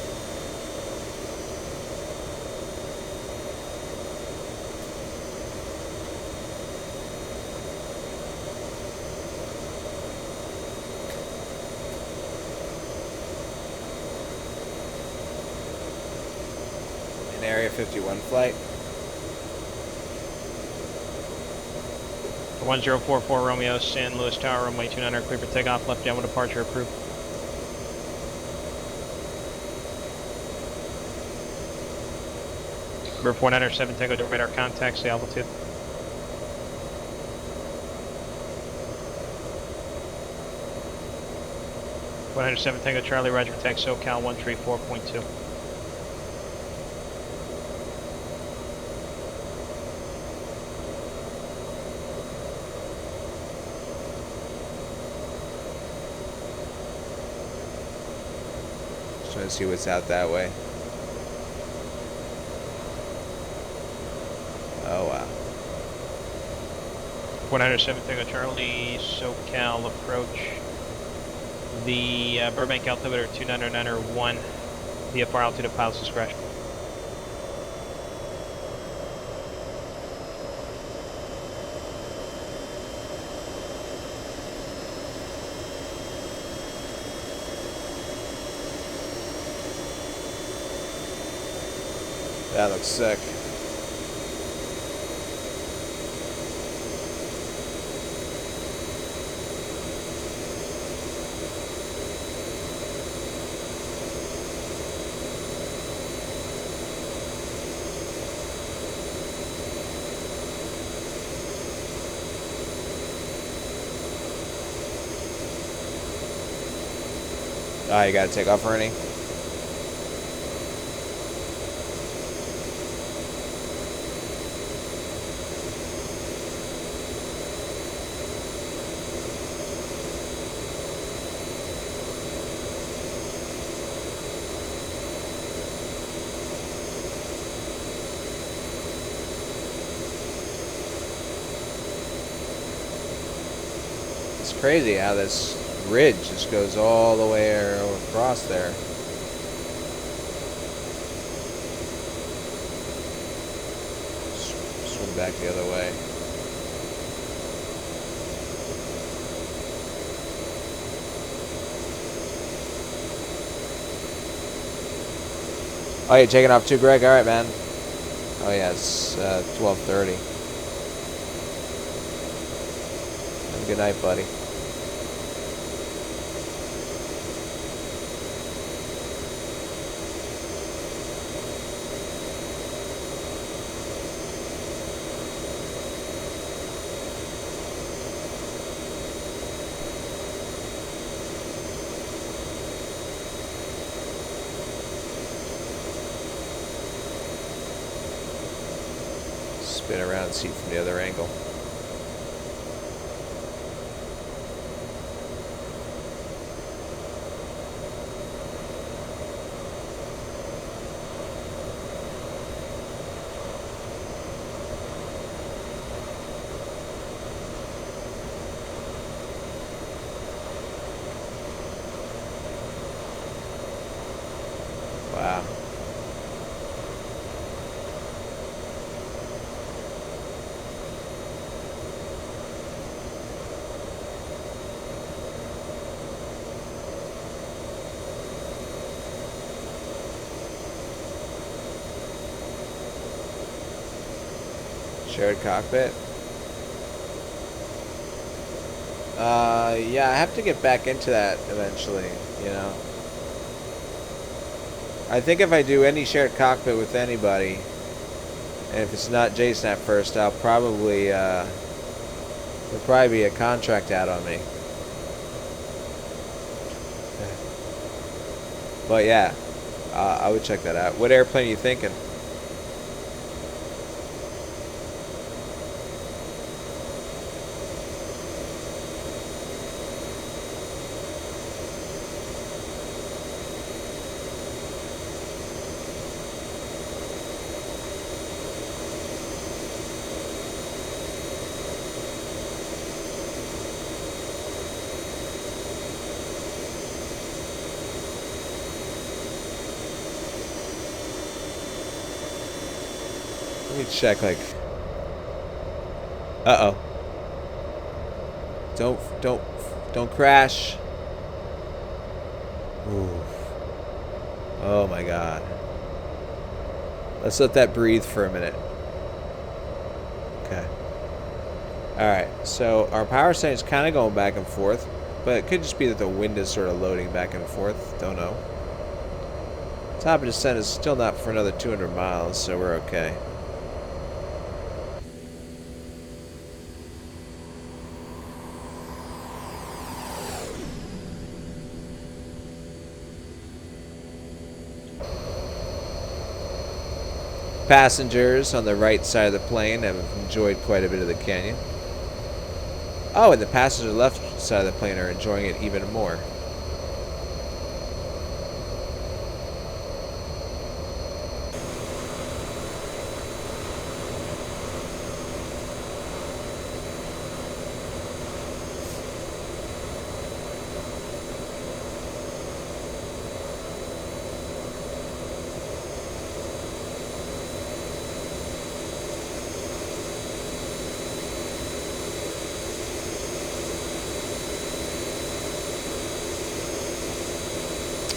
An Area 51 flight. 1044 Romeo, San Luis Tower, runway 29, clear for takeoff, left downwind departure approved. Number 497 Tango to radar contacts the altitude. (107 Tango Charlie, Roger, text SoCal 134.2. Just trying to see what's out that way. Oh wow. 107 Tango Charlie, SoCal approach. The Burbank altimeter 2991, VFR altitude pilot's discretion. That looks sick. Ah, you gotta take off already? It's crazy how this ridge just goes all the way across there. Swim back the other way. Oh, you're taking off too, Greg? All right, man. Oh yeah, it's 12:30. Have a good night, buddy. Spin around and see from the other angle. Wow. Shared cockpit? Yeah, I have to get back into that eventually, you know. I think if I do any shared cockpit with anybody, and if it's not Jason at first, I'll probably, there'll probably be a contract out on me. But yeah, I would check that out. What airplane are you thinking? Let me check, like... Uh-oh. Don't crash. Ooh. Oh my god. Let's let that breathe for a minute. Okay. Alright, so our power setting is kind of going back and forth, but it could just be that the wind is sort of loading back and forth. Don't know. Top of descent is still not for another 200 miles, so we're okay. Passengers on the right side of the plane have enjoyed quite a bit of the canyon. Oh, and the passengers on the left side of the plane are enjoying it even more.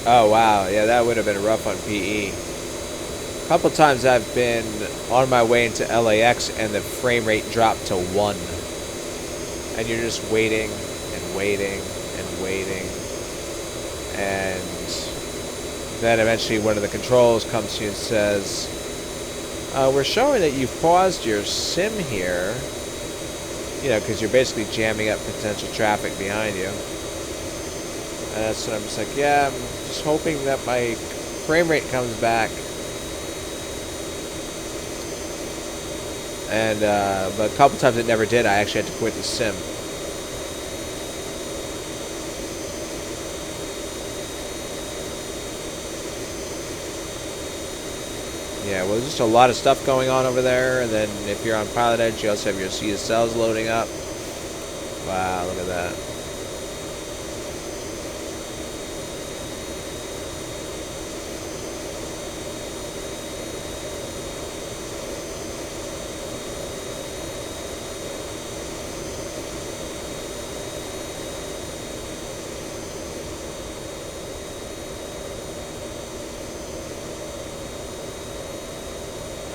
Oh wow, yeah, that would have been rough on PE. A couple times I've been on my way into LAX and the frame rate dropped to 1. And you're just waiting and waiting and waiting. And then eventually one of the controls comes to you and says, we're showing that you've paused your sim here. You know, because you're basically jamming up potential traffic behind you. And that's when I'm just like, yeah, I'm just hoping that my frame rate comes back. And, but a couple times it never did. I actually had to quit the sim. Yeah, well, there's just a lot of stuff going on over there. And then if you're on Pilot Edge, you also have your CSLs loading up. Wow, look at that.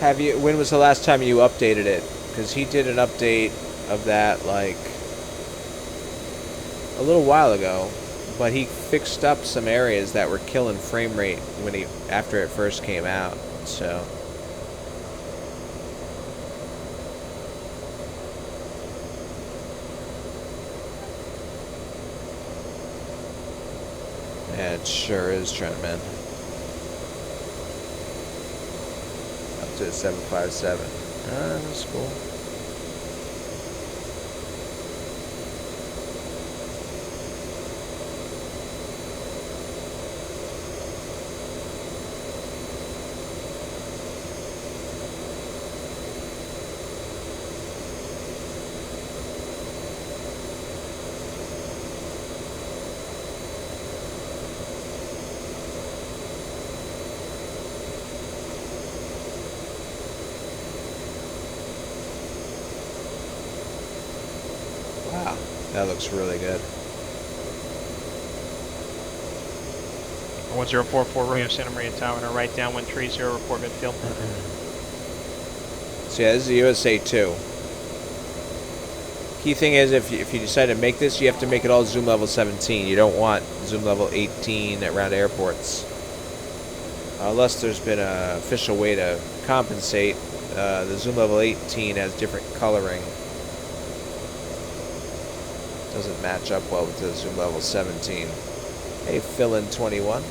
Have you? When was the last time you updated it? Because he did an update of that like a little while ago, but he fixed up some areas that were killing frame rate when after it first came out. So yeah, it sure is, Trent, man. To the 757. That's cool. Wow, that looks really good. 1044 Romeo Santa Maria Tower, and a right down 130 report midfield. So yeah, this is the USA 2. Key thing is, if you decide to make this, you have to make it all zoom level 17. You don't want zoom level 18 around airports. Unless there's been an official way to compensate. The zoom level 18 has different coloring. Doesn't match up well with the zoom level 17. Hey, fill in 21.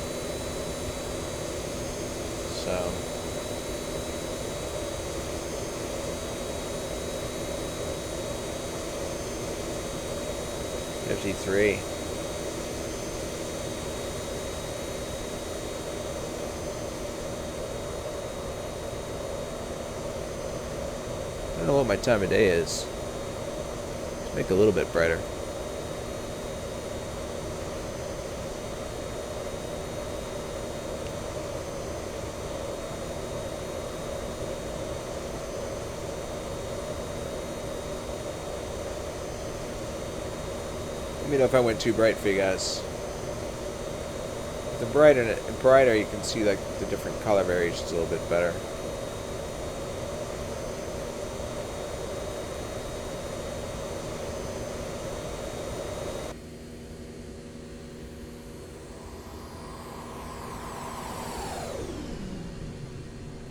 So 53. I don't know what my time of day is. Let's make it a little bit brighter. Let me know if I went too bright for you guys. The brighter you can see like the different color variations a little bit better.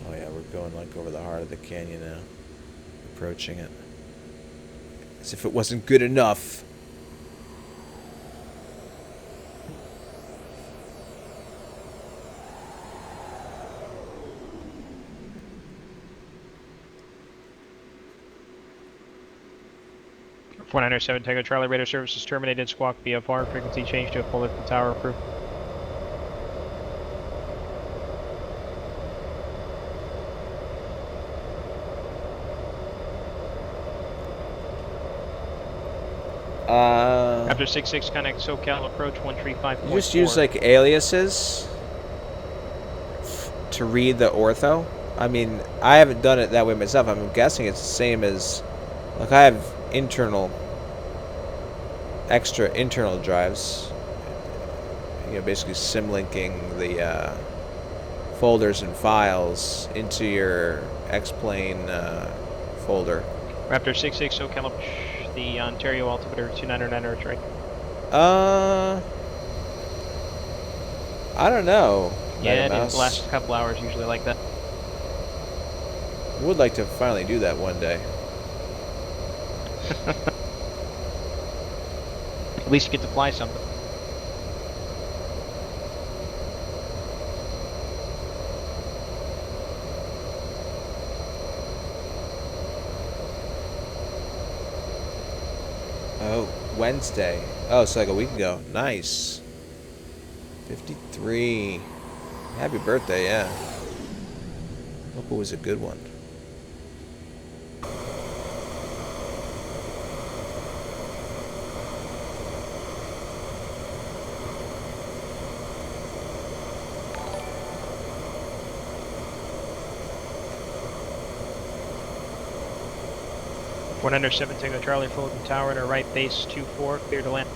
Oh yeah, we're going like over the heart of the canyon now. Approaching it. As if it wasn't good enough. Four niner 7 Tango Charlie, radar services terminated. Squawk BFR, frequency change to a full lift tower approved. After 66 connect SoCal approach 135.4. You just use like aliases to read the ortho. I mean, I haven't done it that way myself. I'm guessing it's the same as, like, I have extra internal drives basically symlinking the folders and files into your X-Plane folder. Raptor 66 SoCal approach, the Ontario altimeter 299 Earth right. I don't know. Yeah, it Mouse. is. The last couple hours usually like that. Would like to finally do that one day. At least you get to fly something. Oh, Wednesday. Oh, it's like a week ago. Nice. 53. Happy birthday, yeah. Hope it was a good one. One under 7 Tango Charlie, Fulton Tower at our right base 24, clear to land.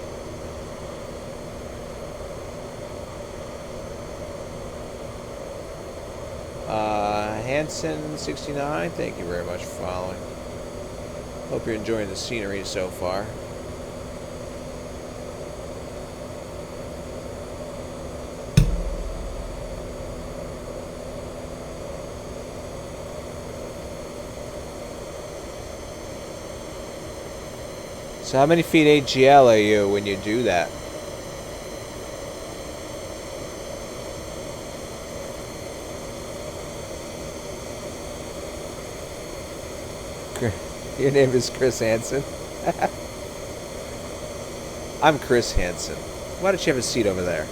Hanson 69, thank you very much for following. Hope you're enjoying the scenery so far. So how many feet AGL are you when you do that? Your name is Chris Hansen? I'm Chris Hansen. Why don't you have a seat over there?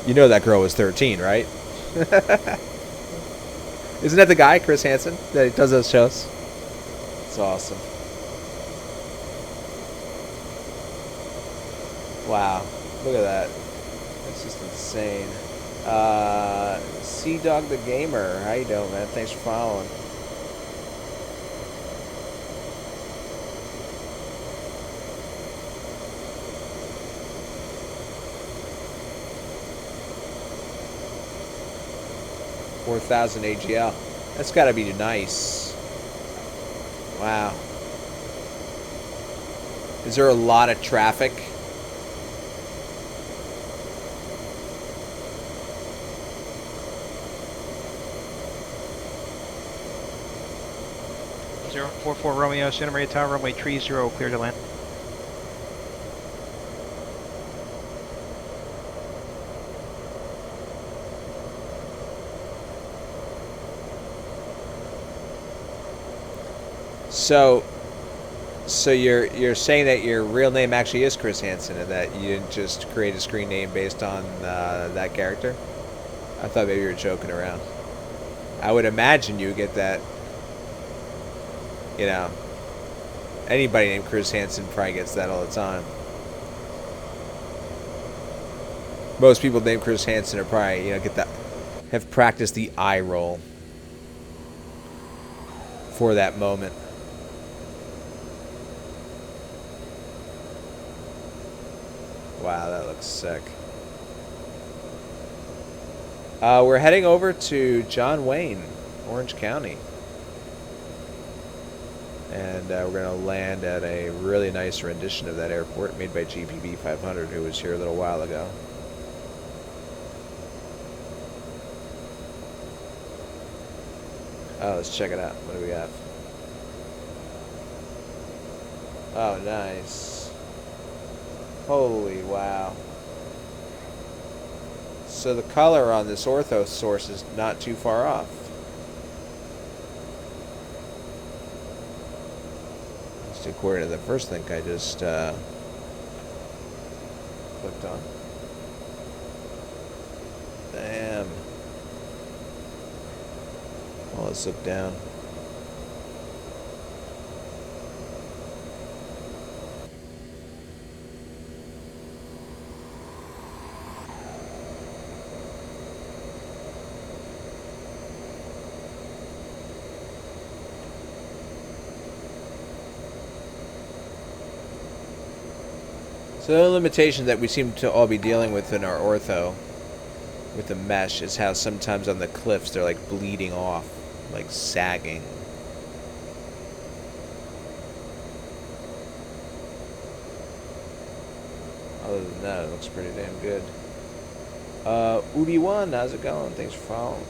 You know that girl was 13, right? Isn't that the guy, Chris Hansen, that does those shows? It's awesome. Wow. Look at that. That's just insane. Sea Dog the Gamer. How you doing, man? Thanks for following. $4,000 AGL. That's got to be nice. Wow. Is there a lot of traffic? Zero 44 Romeo, Santa Maria Tower, runway 30, clear to land. So you're saying that your real name actually is Chris Hansen and that you didn't just create a screen name based on that character? I thought maybe you were joking around. I would imagine you get that. You know, anybody named Chris Hansen probably gets that all the time. Most people named Chris Hansen are probably, get that, have practiced the eye roll for that moment. Wow, that looks sick. We're heading over to John Wayne, Orange County. And we're going to land at a really nice rendition of that airport made by GPB 500, who was here a little while ago. Oh, let's check it out. What do we got? Oh, nice. Holy wow. So the color on this ortho source is not too far off. Just according to the first link I just clicked on. Damn. Well, let's look down. So the limitation that we seem to all be dealing with in our ortho with the mesh is how sometimes on the cliffs they're like bleeding off, like sagging. Other than that, it looks pretty damn good. Ubi1, how's it going? Thanks for following.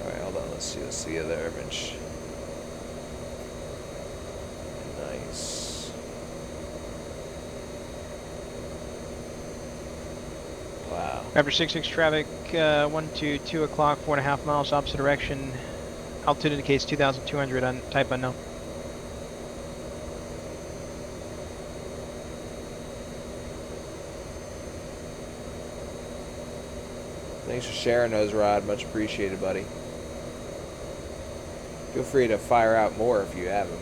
Alright, hold on, let's see the other image. Nice. Wow. Raptor 66 traffic, 1 to 2 o'clock, 4.5 miles opposite direction. Altitude indicates 2,200 on type unknown. Thanks for sharing those, Rod. Much appreciated, buddy. Feel free to fire out more if you have them.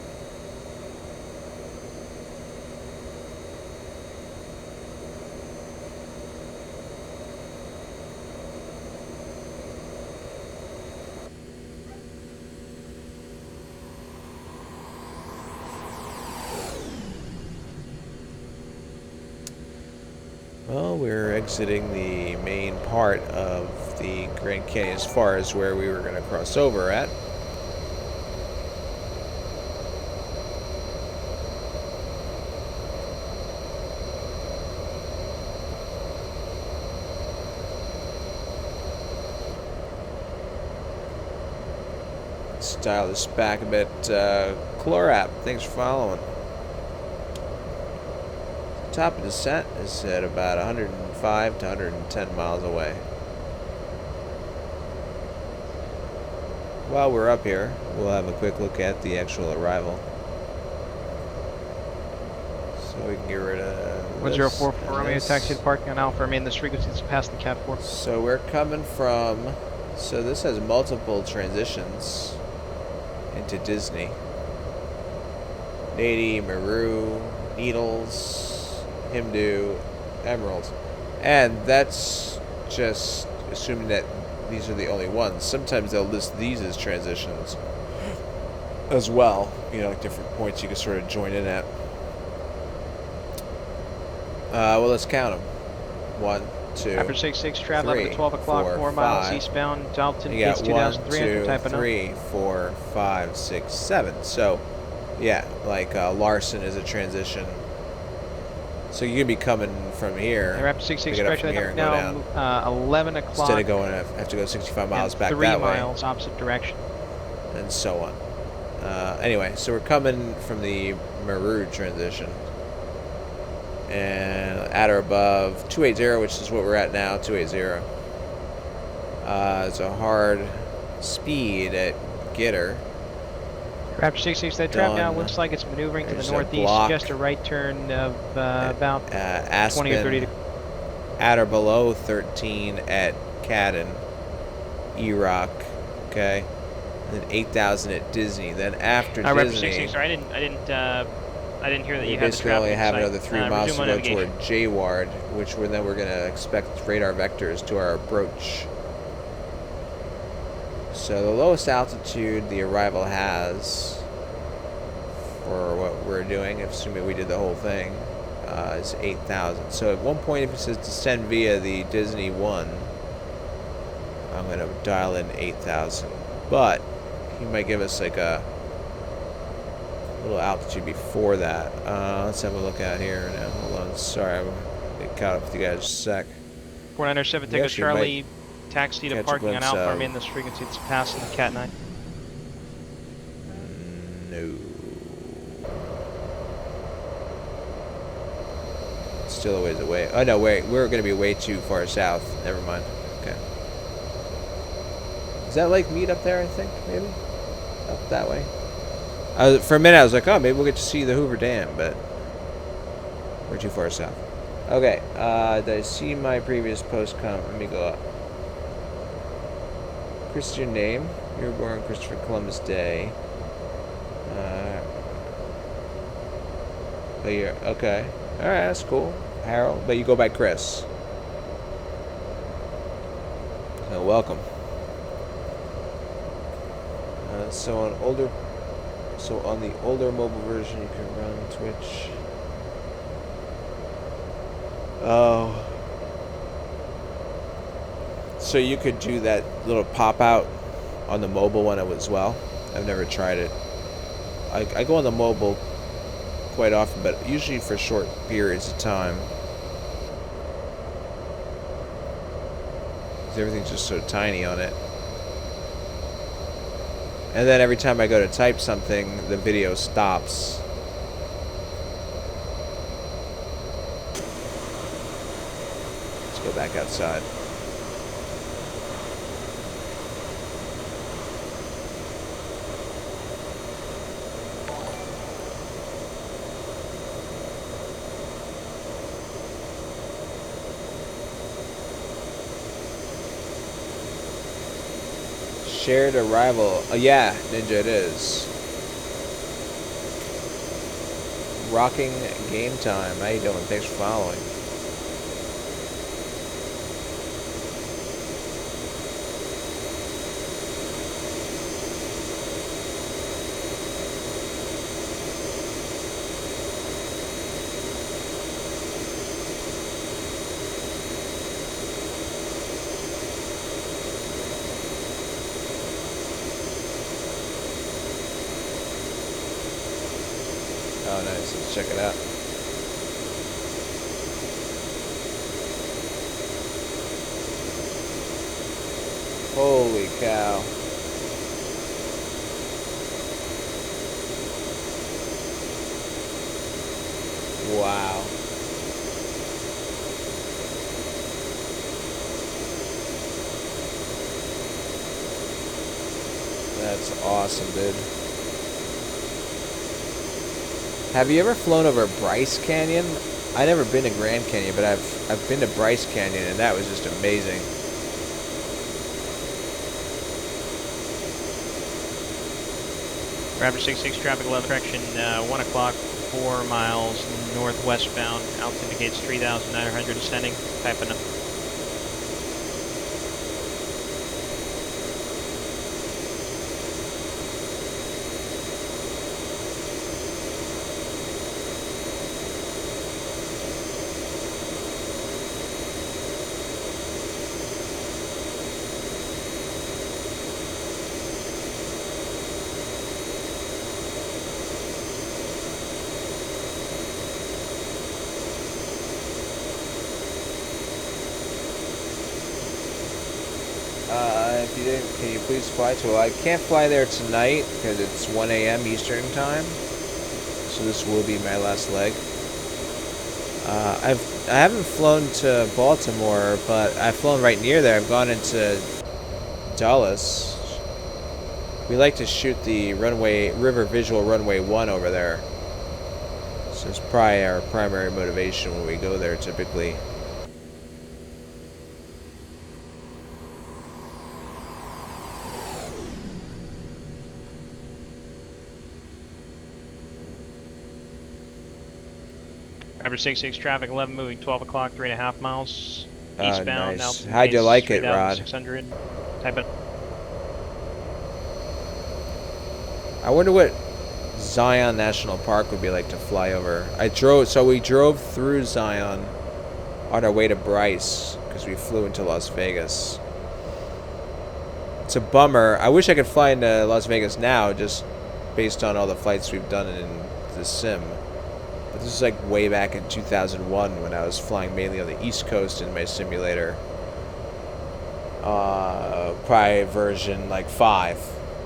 Well, we're exiting the main part of the Grand Canyon as far as where we were going to cross over at. Let's dial this back a bit. Chlorap, thanks for following. Top of descent is at about 105 to 110 miles away. While we're up here, we'll have a quick look at the actual arrival. So we can get rid of 1044 Romeo taxi to parking on Alpha. Remain this frequency to pass the Cat 4. So we're coming from... So this has multiple transitions into Disney. Nady, Maru, Needles... Himdu, Emerald, and that's just assuming that these are the only ones. Sometimes they'll list these as transitions as well, you know, like different points you can sort of join in at. Well, let's count them. 1, 2, Raptor 66 travel up 3, to 12 o'clock, 4 miles eastbound, altitude you got indicates 1, 2,300 type 2, of 3, 4, 5, 6, 7. So, yeah, like Larson is a transition. So you could be coming from here. Raptor 66 pick it up from stretch here and go down. now 11 o'clock. Instead of going, have to go 65 miles back 3 that way. miles opposite direction. And so on. Anyway, so we're coming from the Maru transition. And at or above 280, which is what we're at now, 280. It's a hard speed at Gitter. Raptor 66, that trap now looks like it's maneuvering to the northeast. Suggest a right turn of about Aspen, 20 or 30 degrees. At or below 13 at Cadden, E-Rock, okay? And then 8,000 at Disney. Then after Disney, Raptor 66, sorry, I didn't hear that you had the basically only traffic have in another sight. 3 miles to go navigation. toward Jayward, which we're going to expect radar vectors to our approach. So the lowest altitude the arrival has for what we're doing, assuming we did the whole thing, is 8,000. So at one point, if it says descend via the Disney 1, I'm going to dial in 8,000. But he might give us like a little altitude before that. Let's have a look out here now. Hold on. Sorry, I'm going to get caught up with you guys just a sec. 497 Takeoff Charlie, taxi to parking on Alpha. Remain this frequency to passing the Cat 9. No. Still a ways away. Oh no, wait, we're going to be way too far south. Never mind. Okay. Is that Lake Mead up there, I think? Maybe? Up that way? For a minute I was like, oh, maybe we'll get to see the Hoover Dam, but we're too far south. Okay, did I see my previous post comment? Let me go up. Christian name. You were born on Christopher Columbus Day. But you're, okay. Alright, that's cool. Harold, but you go by Chris. So welcome. So on the older mobile version, you can run Twitch Oh. So you could do that little pop out on the mobile one as well. I've never tried it. I go on the mobile quite often, but usually for short periods of time. 'Cause everything's just so tiny on it. And then every time I go to type something, the video stops. Let's go back outside. Shared arrival. Oh, yeah, Ninja, it is. Rocking game time. How you doing? Thanks for following. Oh, nice. Let's check it out. Holy cow. Wow. That's awesome, dude. Have you ever flown over Bryce Canyon? I've never been to Grand Canyon, but I've been to Bryce Canyon, and that was just amazing. Raptor 66 traffic 11 direction 1 o'clock, 4 miles northwestbound. Altimeter indicates 3,900 ascending. Typing up. If you didn't, can you please fly to? Well, I can't fly there tonight because it's 1 a.m. Eastern time. So this will be my last leg. I haven't flown to Baltimore, but I've flown right near there. I've gone into Dulles. We like to shoot the River Visual Runway 1 over there. So it's probably our primary motivation when we go there typically. Raptor 66 traffic 11 moving 12 o'clock, 3.5 miles eastbound. Nice. Altitude How'd you indicates like it, Rod? 3,600. Type it. I wonder what Zion National Park would be like to fly over. We drove through Zion on our way to Bryce because we flew into Las Vegas. It's a bummer. I wish I could fly into Las Vegas now, just based on all the flights we've done in the sim. But this is like way back in 2001 when I was flying mainly on the East Coast in my simulator. Probably version like 5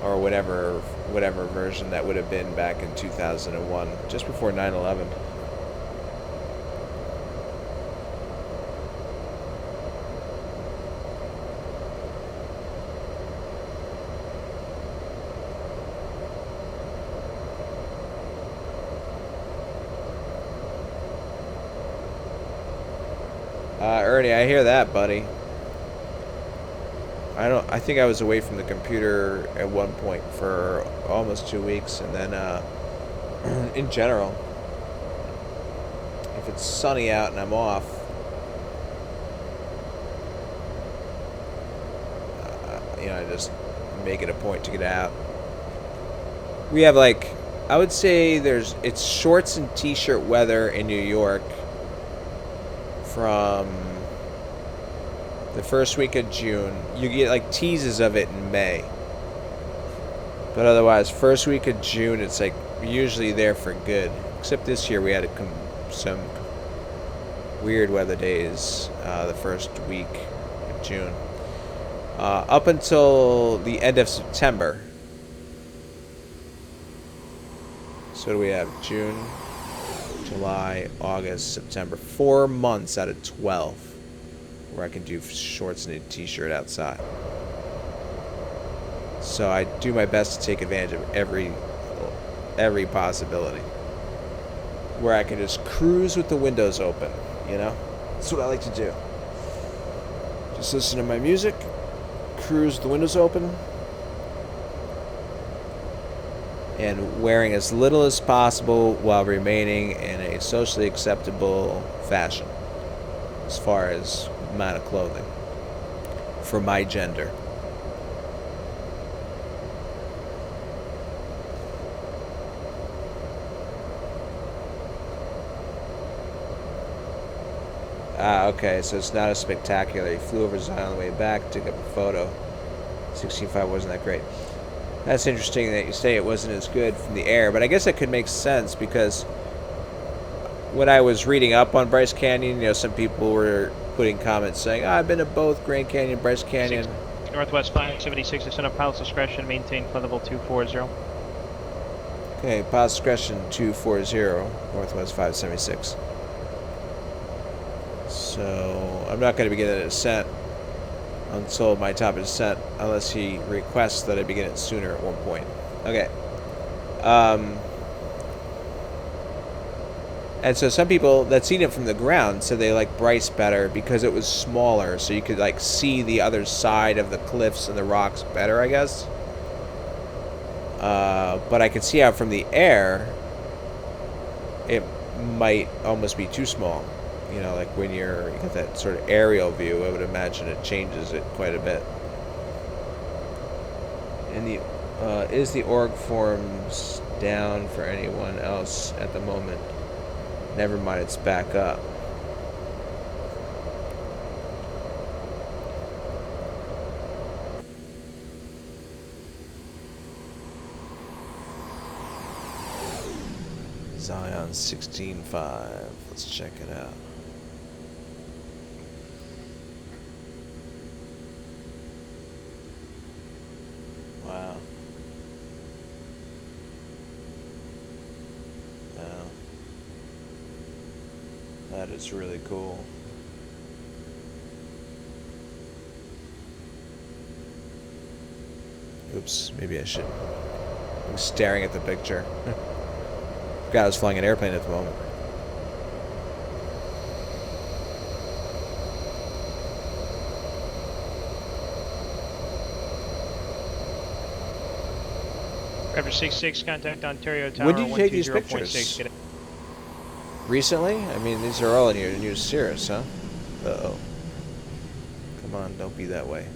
or whatever version that would have been back in 2001, just before 9/11. Ernie, I hear that, buddy. I think I was away from the computer at one point for almost 2 weeks, and then in general, if it's sunny out and I'm off, I just make it a point to get out. We have I would say it's shorts and t-shirt weather in New York from the first week of June. You get like teases of it in May. But otherwise, first week of June, it's like usually there for good. Except this year we had some weird weather days the first week of June. Up until the end of September. So what do we have? June, July, August, September. 4 months out of 12 where I can do shorts and a t-shirt outside. So I do my best to take advantage of every possibility. Where I can just cruise with the windows open, you know? That's what I like to do. Just listen to my music, cruise with the windows open, and wearing as little as possible while remaining in a socially acceptable fashion as far as amount of clothing for my gender. Okay, so it's not as spectacular. He flew over Zion on the way back, took up a photo. 16.5 wasn't that great. That's interesting that you say it wasn't as good from the air, but I guess that could make sense because when I was reading up on Bryce Canyon, you know, some people were putting comments saying, I've been to both Grand Canyon, Bryce Canyon. Northwest 576, descend on pilot's discretion, maintain flight level 240. Okay, pilot's discretion 240, Northwest 576. So I'm not going to begin a descent until my top of descent, unless he requests that I begin it sooner at one point. Okay. And so some people that seen it from the ground said they liked Bryce better because it was smaller, so you could like see the other side of the cliffs and the rocks better, I guess. But I could see how from the air it might almost be too small. You know, like when you get that sort of aerial view, I would imagine it changes it quite a bit. And the is the org forms down for anyone else at the moment? Never mind, it's back up. Zion 16.5. Let's check it out. Wow. Wow. That is really cool. Oops, maybe I should. I'm staring at the picture. Forgot I was flying an airplane at the moment. Raptor 66, contact Ontario Tower. When did you take these 120.6. pictures? Recently? I mean, these are all in your new Cirrus, huh? Uh-oh. Come on, don't be that way.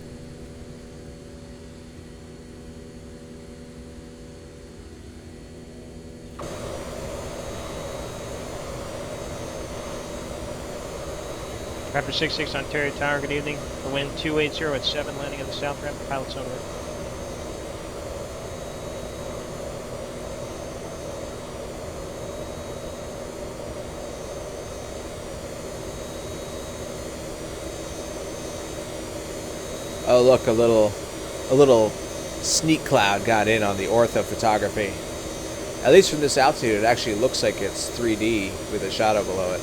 Raptor 66, Ontario Tower, good evening. The wind 280 at 7, landing on the south ramp, pilot's on route. Oh, look, a little sneak cloud got in on the ortho photography. At least from this altitude, it actually looks like it's 3D with a shadow below it.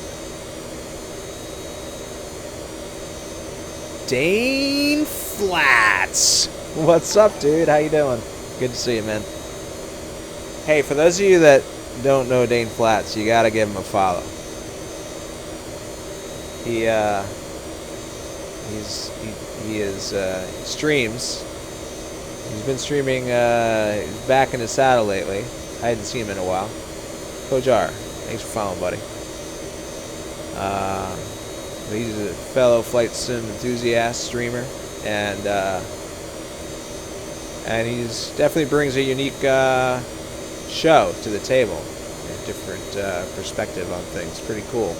Dane Flats. What's up, dude? How you doing? Good to see you, man. Hey, for those of you that don't know Dane Flats, you gotta give him a follow. He streams. He's been streaming. He's back in the saddle lately. I hadn't seen him in a while. Kojar, thanks for following, buddy. He's a fellow flight sim enthusiast streamer, and he's definitely brings a unique show to the table, a different perspective on things. Pretty cool.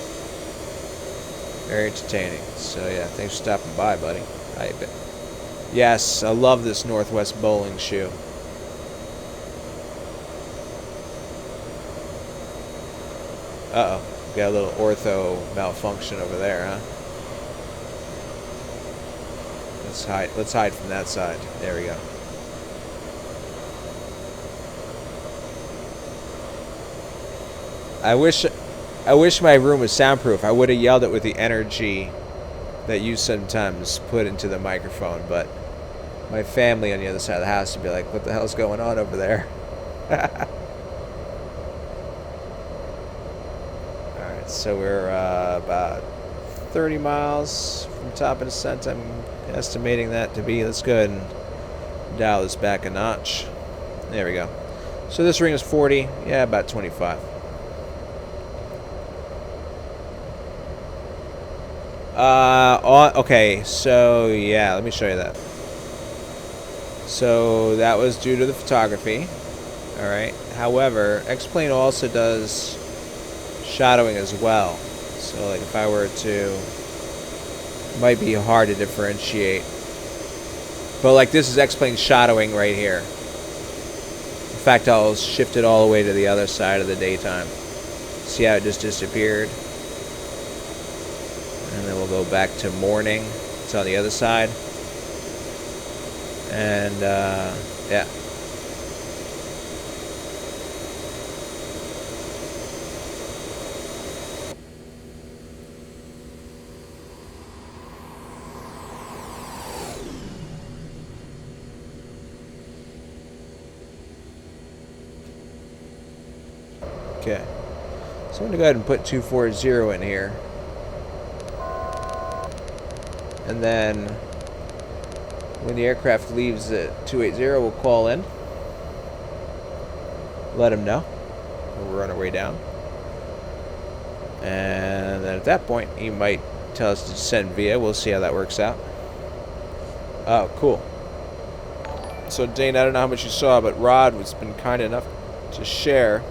Very entertaining. So yeah, thanks for stopping by, buddy. Yes, I love this Northwest bowling shoe. Uh-oh. Got a little ortho malfunction over there, huh? Let's hide from that side. There we go. I wish my room was soundproof. I would have yelled it with the energy that you sometimes put into the microphone, but my family on the other side of the house would be like, what the hell's going on over there? Alright, so we're about 30 miles from top of descent. I'm estimating that to be. Let's go ahead and dial this back a notch. There we go. So this ring is 40. Yeah, about 25. Okay, so yeah, let me show you that. So that was due to the photography. Alright. However, X-Plane also does shadowing as well. So like if I were to, it might be hard to differentiate. But like this is X-Plane shadowing right here. In fact, I'll shift it all the way to the other side of the daytime. See how it just disappeared? And then we'll go back to morning. It's on the other side. And, yeah. Okay. So I'm going to go ahead and put 240 in here. And then when the aircraft leaves at 280, we'll call in. Let him know. We're on our way down. And then at that point, he might tell us to descend via. We'll see how that works out. Oh, cool. So, Dane, I don't know how much you saw, but Rod has been kind enough to share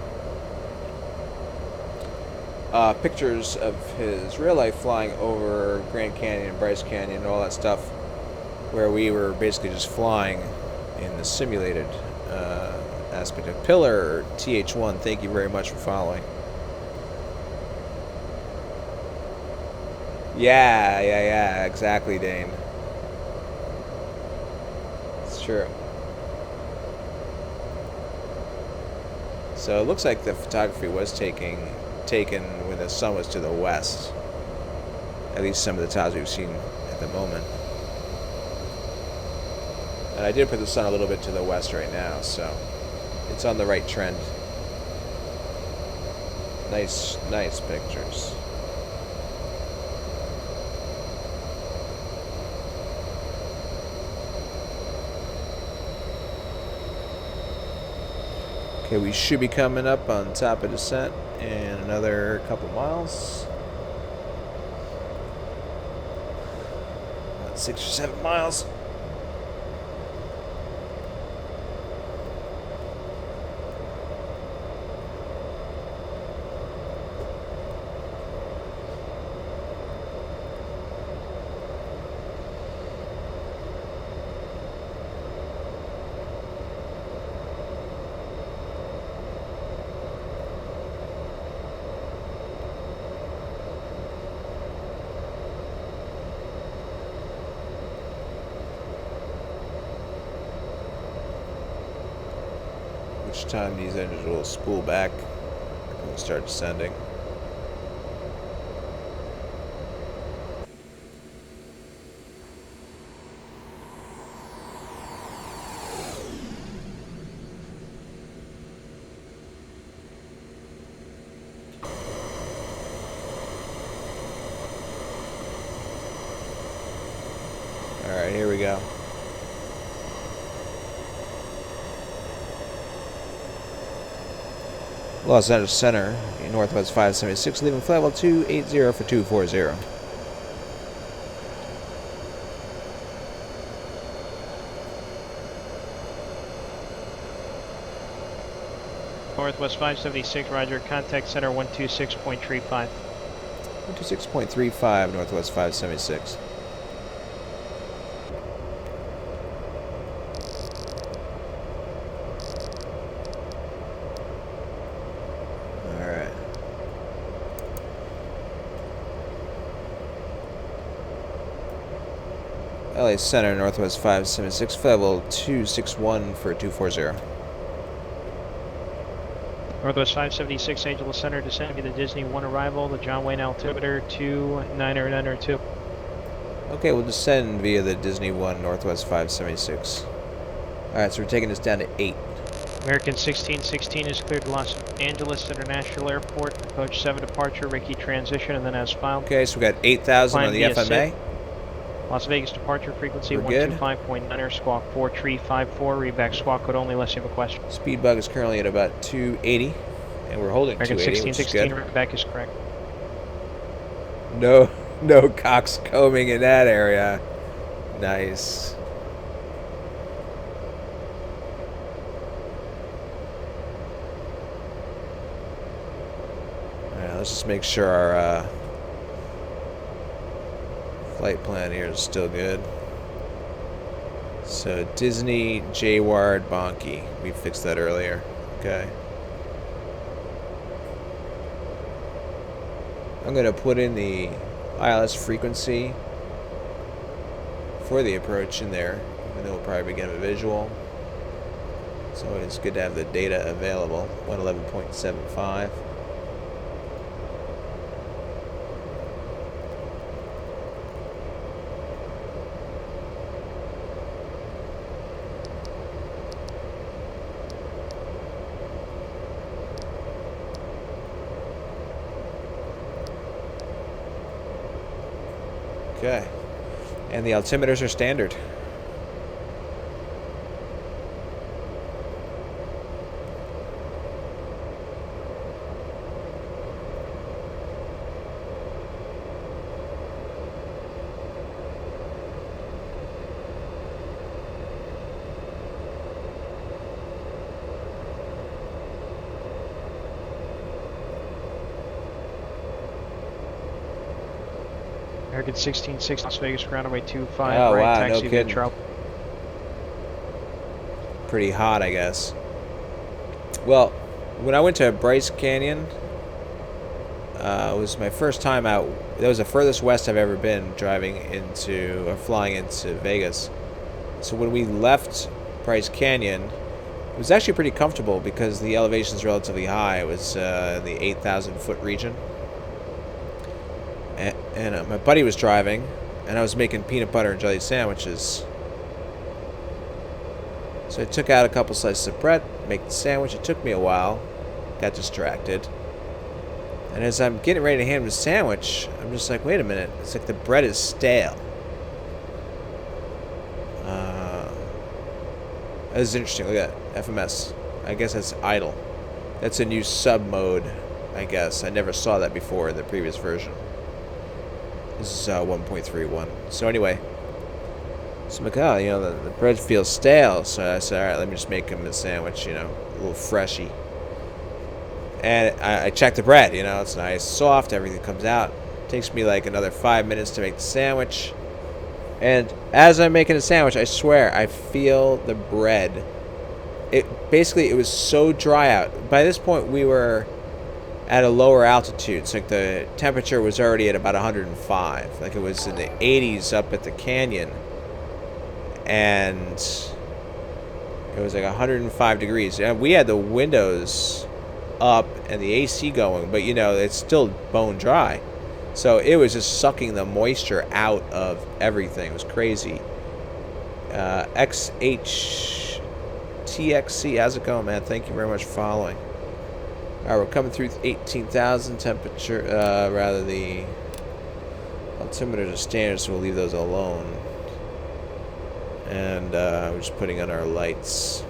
pictures of his real life flying over Grand Canyon and Bryce Canyon and all that stuff, where we were basically just flying in the simulated aspect of Pillar TH1. Thank you very much for following. Yeah, exactly, Dane. It's true. So it looks like the photography was taken when the sun was to the west. At least some of the times we've seen at the moment. And I did put the sun a little bit to the west right now, so it's on the right trend. Nice pictures. Okay, we should be coming up on top of descent in another couple miles. About 6 or 7 miles. Each time these engines will spool back and we'll start descending. Alright, here we go. Los Angeles Center, Northwest 576, leaving flight level 280 for 240. Northwest 576, roger. Contact center 126.35. 126.35 Northwest 576. Alright. LA Center, Northwest 576, level 261 for 240. Northwest 576, Angeles Center, descend via the Disney 1 arrival, the John Wayne altimeter 2992. Okay, we'll descend via the Disney 1, Northwest 576. Alright, so we're taking this down to 8. American 1616 is cleared to Los Angeles International Airport, approach 7 departure, Ricky transition, and then as filed. Okay, so we got 8,000 on the Climb via FMA. Las Vegas departure frequency We're good. 125.9er, squawk 4354, readback squawk code only unless you have a question. Speed bug is currently at about 280, and we're holding American 280, which is 1616, good. readback is correct. No coxcombing in that area. Nice. Alright, let's just make sure our flight plan here is still good. So Disney, J-Ward, Bonky. We fixed that earlier. Okay. I'm going to put in the ILS frequency for the approach in there, even though we'll probably get a visual. So it's good to have the data available. 111.75. Okay. And the altimeters are standard. American 1660, Las Vegas, ground runway 25, Oh, right, wow, taxi no via kidding. Trouble. Pretty hot, I guess. Well, when I went to Bryce Canyon, it was my first time out. That was the furthest west I've ever been driving into, or flying into Vegas. So when we left Bryce Canyon, it was actually pretty comfortable because the elevation is relatively high. It was in the 8,000 foot region. And my buddy was driving, and I was making peanut butter and jelly sandwiches. So I took out a couple slices of bread, make the sandwich. It took me a while, got distracted. And as I'm getting ready to hand him the sandwich, I'm just like, wait a minute, it's like the bread is stale. This is interesting. Look at that, FMS. I guess that's idle. That's a new sub mode, I guess. I never saw that before in the previous version. This is 1.31. So anyway, so I'm like, oh, you know, the bread feels stale. So I said, all right, let me just make him a sandwich, you know, a little freshy. And I checked the bread, you know, it's nice, soft, everything comes out. It takes me like another 5 minutes to make the sandwich. And as I'm making a sandwich, I swear, I feel the bread. It was so dry out. By this point, we were at a lower altitude. So like the temperature was already at about 105. Like it was in the 80s up at the canyon. And it was like 105 degrees. And we had the windows up and the AC going, but you know, it's still bone dry. So it was just sucking the moisture out of everything. It was crazy. XHTXC, how's it going, man? Thank you very much for following. Alright, we're coming through 18,000 temperature, rather the altimeters are standard, so we'll leave those alone. And we're just putting on our lights.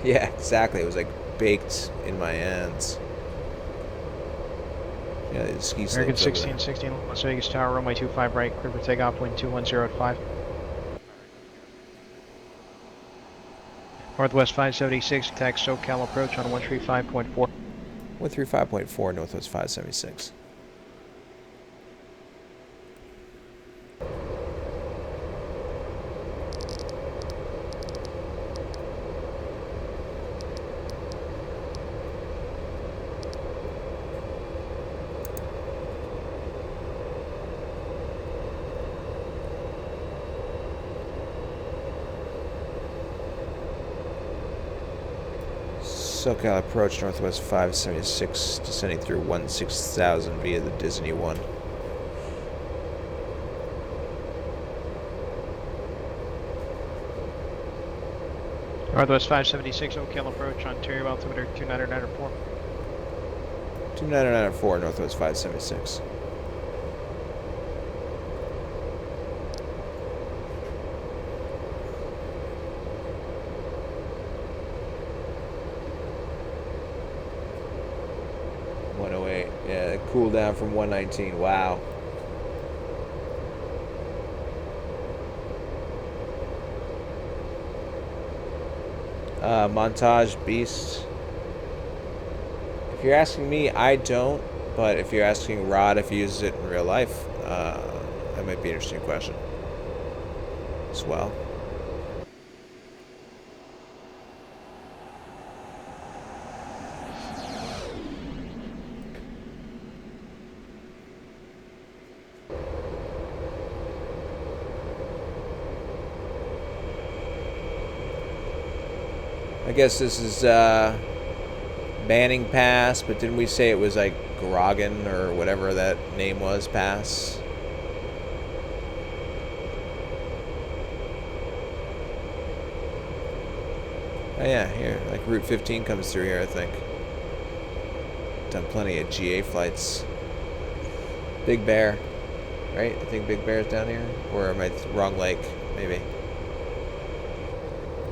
Yeah, exactly. It was like baked in my hands. Yeah, the ski American slopes over there. 1616, Las Vegas Tower, runway 25 right, clear for takeoff, wind 210 at 5. Northwest 576, tax SoCal approach on 135.4. 135.4 Northwest 576. SoCal approach Northwest 576, descending through 16,000 via the Disney one. Northwest 576, OCal approach, Ontario altimeter 29904. 2994 Northwest 576. Yeah, cool down from 119. Wow. Montage Beast. If you're asking me, I don't. But if you're asking Rod if he uses it in real life, that might be an interesting question as well. I guess this is Banning Pass, but didn't we say it was like Grogan or whatever that name was, Pass? Oh yeah, here, like Route 15 comes through here, I think. Done plenty of GA flights. Big Bear, right? I think Big Bear's down here. Or am I wrong lake, maybe?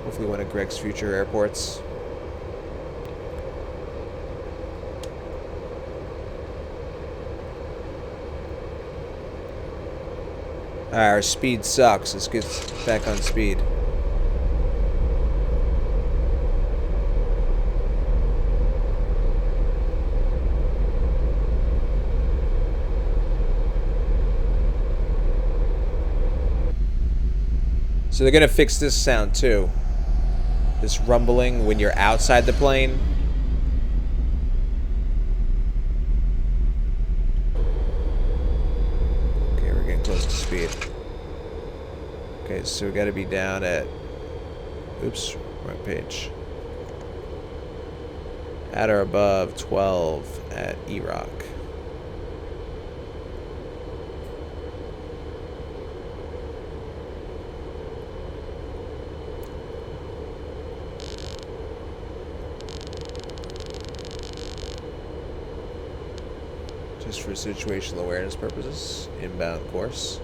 Hopefully one of Greg's future airports. Our speed sucks. Let's get back on speed. So they're gonna fix this sound too. This rumbling when you're outside the plane. Okay, we're getting close to speed. Okay, so we gotta be down at... Oops, wrong page. At or above 12 at E-Rock. Just for situational awareness purposes, inbound course.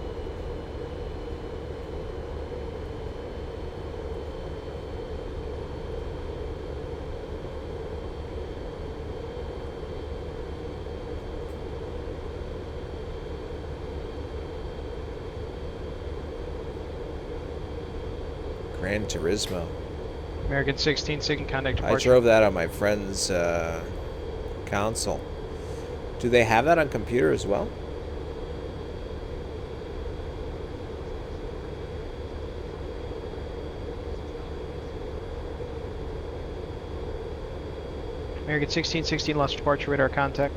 Gran Turismo. American 16, second contact I departure. drove that on my friend's console. Do they have that on computer as well? American 16, lost departure radar contact.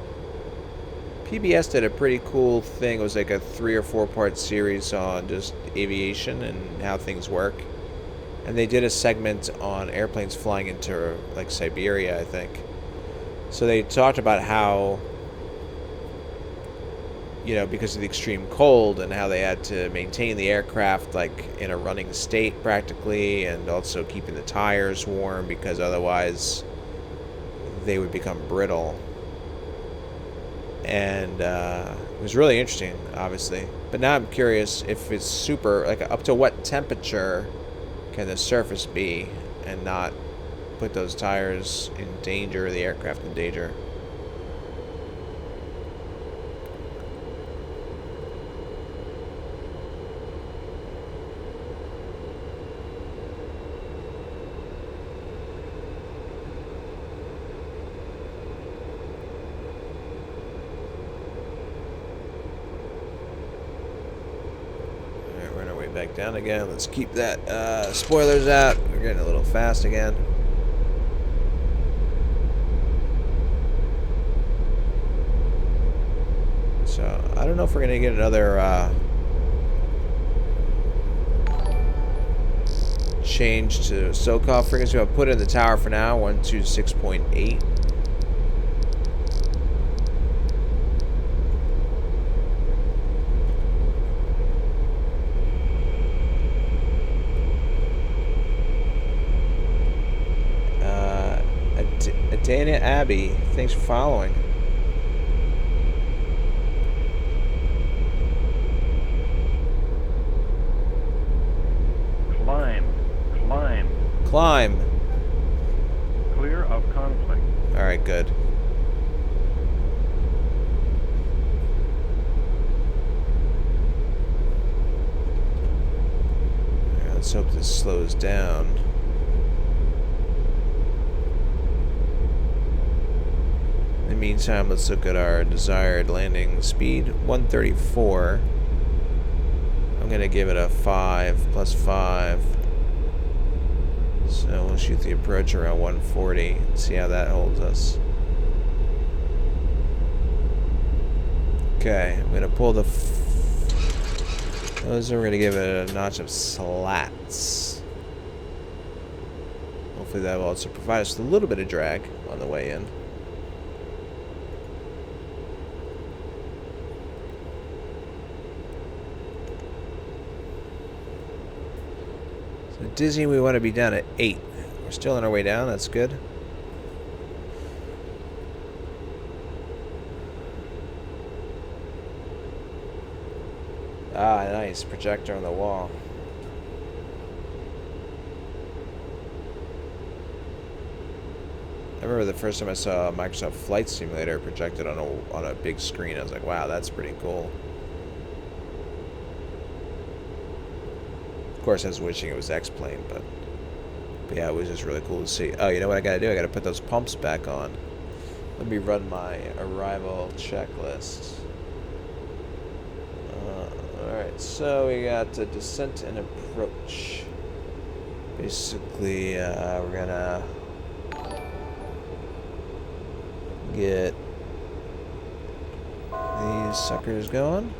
PBS did a pretty cool thing. It was like a 3 or 4 part series on just aviation and how things work. And they did a segment on airplanes flying into like Siberia, I think. So they talked about how, you know, because of the extreme cold and how they had to maintain the aircraft like in a running state practically, and also keeping the tires warm because otherwise they would become brittle. And it was really interesting, obviously. But now I'm curious if it's super, like up to what temperature can the surface be and not put those tires in danger, the aircraft in danger. back down again. Let's keep that spoilers out. We're getting a little fast again. So I don't know if we're gonna get another change to SoCal frequency. I'll put in the tower for now. 126.8. Dana Abbey, thanks for following. Climb. Clear of conflict. Alright, good. Alright, let's hope this slows down. In the meantime, let's look at our desired landing speed. 134. I'm going to give it a 5 plus 5. So we'll shoot the approach around 140 and see how that holds us. Okay, I'm going to pull the... those are going to give it a notch of slats. Hopefully that will also provide us with a little bit of drag on the way in. So Disney, we want to be down at 8. We're still on our way down. That's good. Ah, nice. Projector on the wall. I remember the first time I saw a Microsoft Flight Simulator projected on a big screen. I was like, wow, that's pretty cool. Of course, I was wishing it was X-Plane, but yeah, it was just really cool to see. Oh, you know what I gotta do? I gotta put those pumps back on. Let me run my arrival checklist. Alright, so we got a descent and approach. Basically, we're gonna get these suckers going.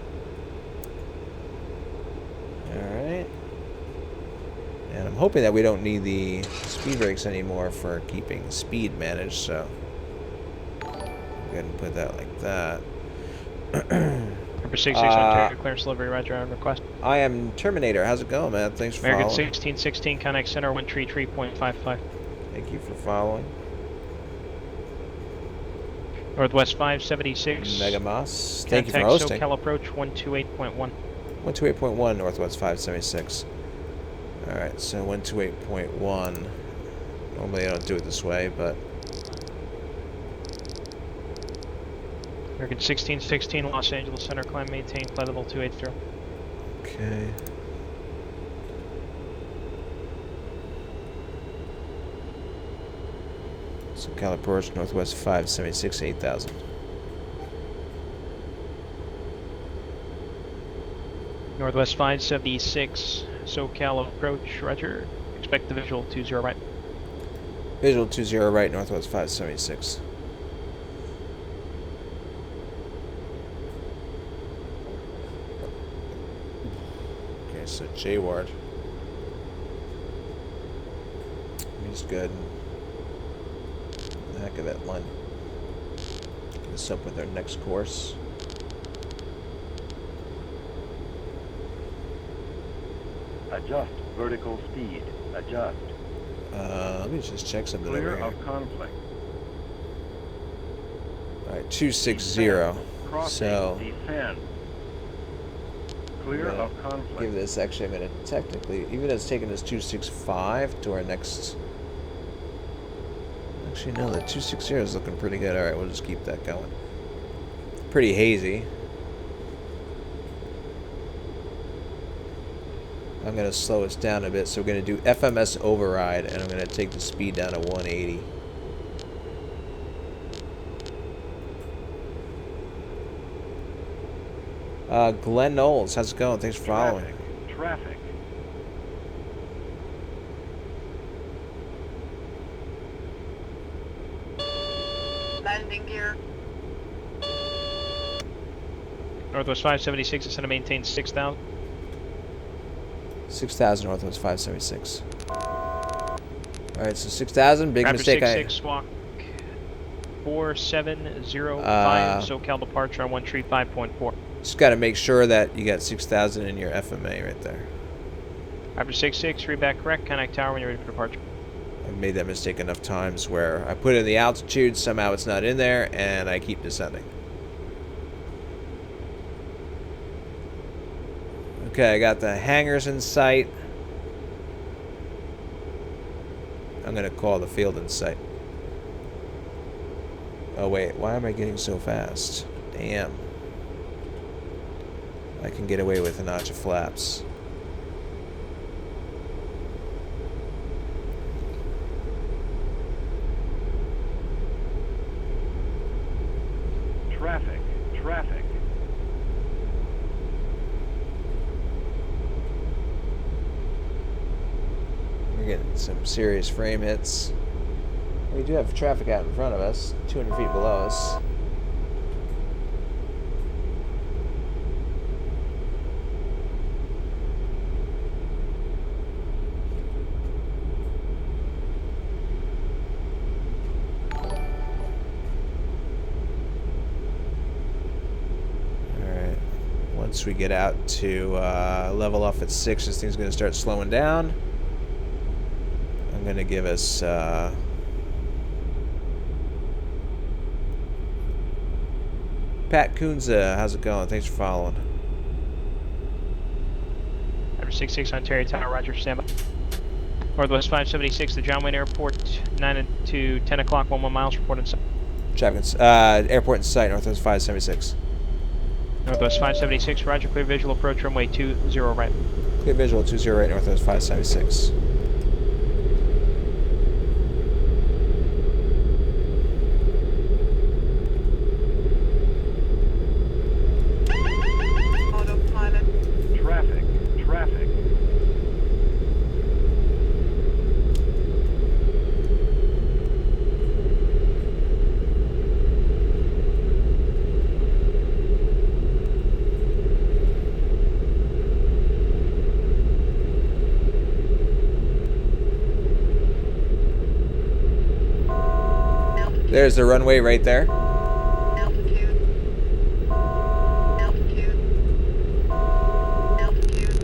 Alright. And I'm hoping that we don't need the speed brakes anymore for keeping speed managed, so go ahead and put that like that. Number 6612, clearance delivery, roger, on request. I am Terminator. How's it going, man? Thanks for American following. 1616, Connect Center, 133.55. Thank you for following. Northwest 576. Megamoss. Thank you for Contact hosting. SoCal approach 128.1. 128.1, Northwest 576. Alright, so 128.1. Normally I don't do it this way, but... American 1616, Los Angeles Center, climb, maintain, flight level 280. Okay. SoCal approach, Northwest 576, 8,000. Northwest 576, SoCal approach, roger. Expect the visual 20 right. Visual 20 right, Northwest 576. Okay, so J-Ward. He's good. The heck of that line. Get this up with our next course. Adjust vertical speed. Adjust. Let me just check something over Clear here. of conflict. Alright, 260. So Descend. Clear of conflict. give this, actually I'm gonna technically, even as taking this 265 to our next, actually no, the 260 is looking pretty good. Alright, we'll just keep that going. Pretty hazy. I'm gonna slow us down a bit, so we're gonna do FMS override, and I'm gonna take the speed down to 180. Glenn Knowles, how's it going? Thanks for following. Traffic. Landing gear. Northwest 576 is going to maintain 6,000. 6,000 Northwest 576. Alright, so 6,000, big Raptor mistake. 66 squawk 4705, SoCal departure on 135.4. Just got to make sure that you got 6,000 in your FMA right there. Raptor 66, read back correct, contact tower when you're ready for departure. I've made that mistake enough times where I put in the altitude, somehow it's not in there, and I keep descending. Okay, I got the hangars in sight. I'm going to call the field in sight. Oh wait, why am I getting so fast? Damn. I can get away with a notch of flaps. Traffic. Traffic. We're getting some serious frame hits. We do have traffic out in front of us, 200 feet below us. Alright, once we get out to level off at 6, this thing's going to start slowing down. I'm going to give us... Pat Kunza, how's it going? Thanks for following. Raptor 66 Ontario Tower, roger, standby. Northwest 576, the John Wayne Airport, 9 to 10 o'clock, 11 miles, report in sight. Traffic, airport in sight, Northwest 576. Northwest 576, roger, clear visual, approach runway 20 right. Clear visual, 20 right, Northwest 576. Autopilot. Traffic. Traffic. There's the runway right there. Altitude. Altitude. Altitude.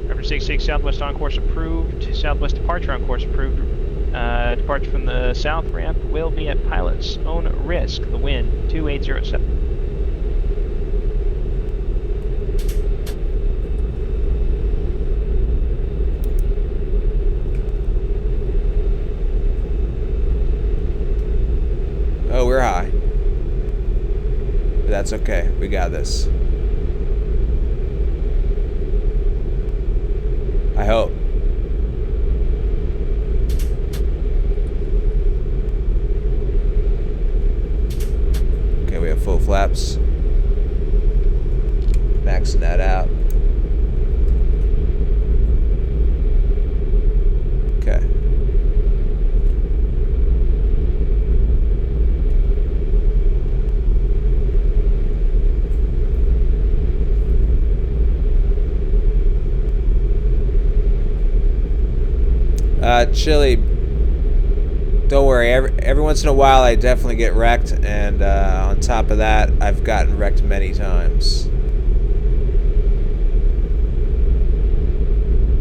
Raptor 66 Southwest on course approved. Southwest departure on course approved. Departure from the south ramp will be at pilot's own risk. The wind 2807. Oh, we're high. But that's okay. We got this. I hope. Okay, we have full flaps. Maxing that out. Okay. Chili, don't worry. Every once in a while, I definitely get wrecked, and on top of that, I've gotten wrecked many times.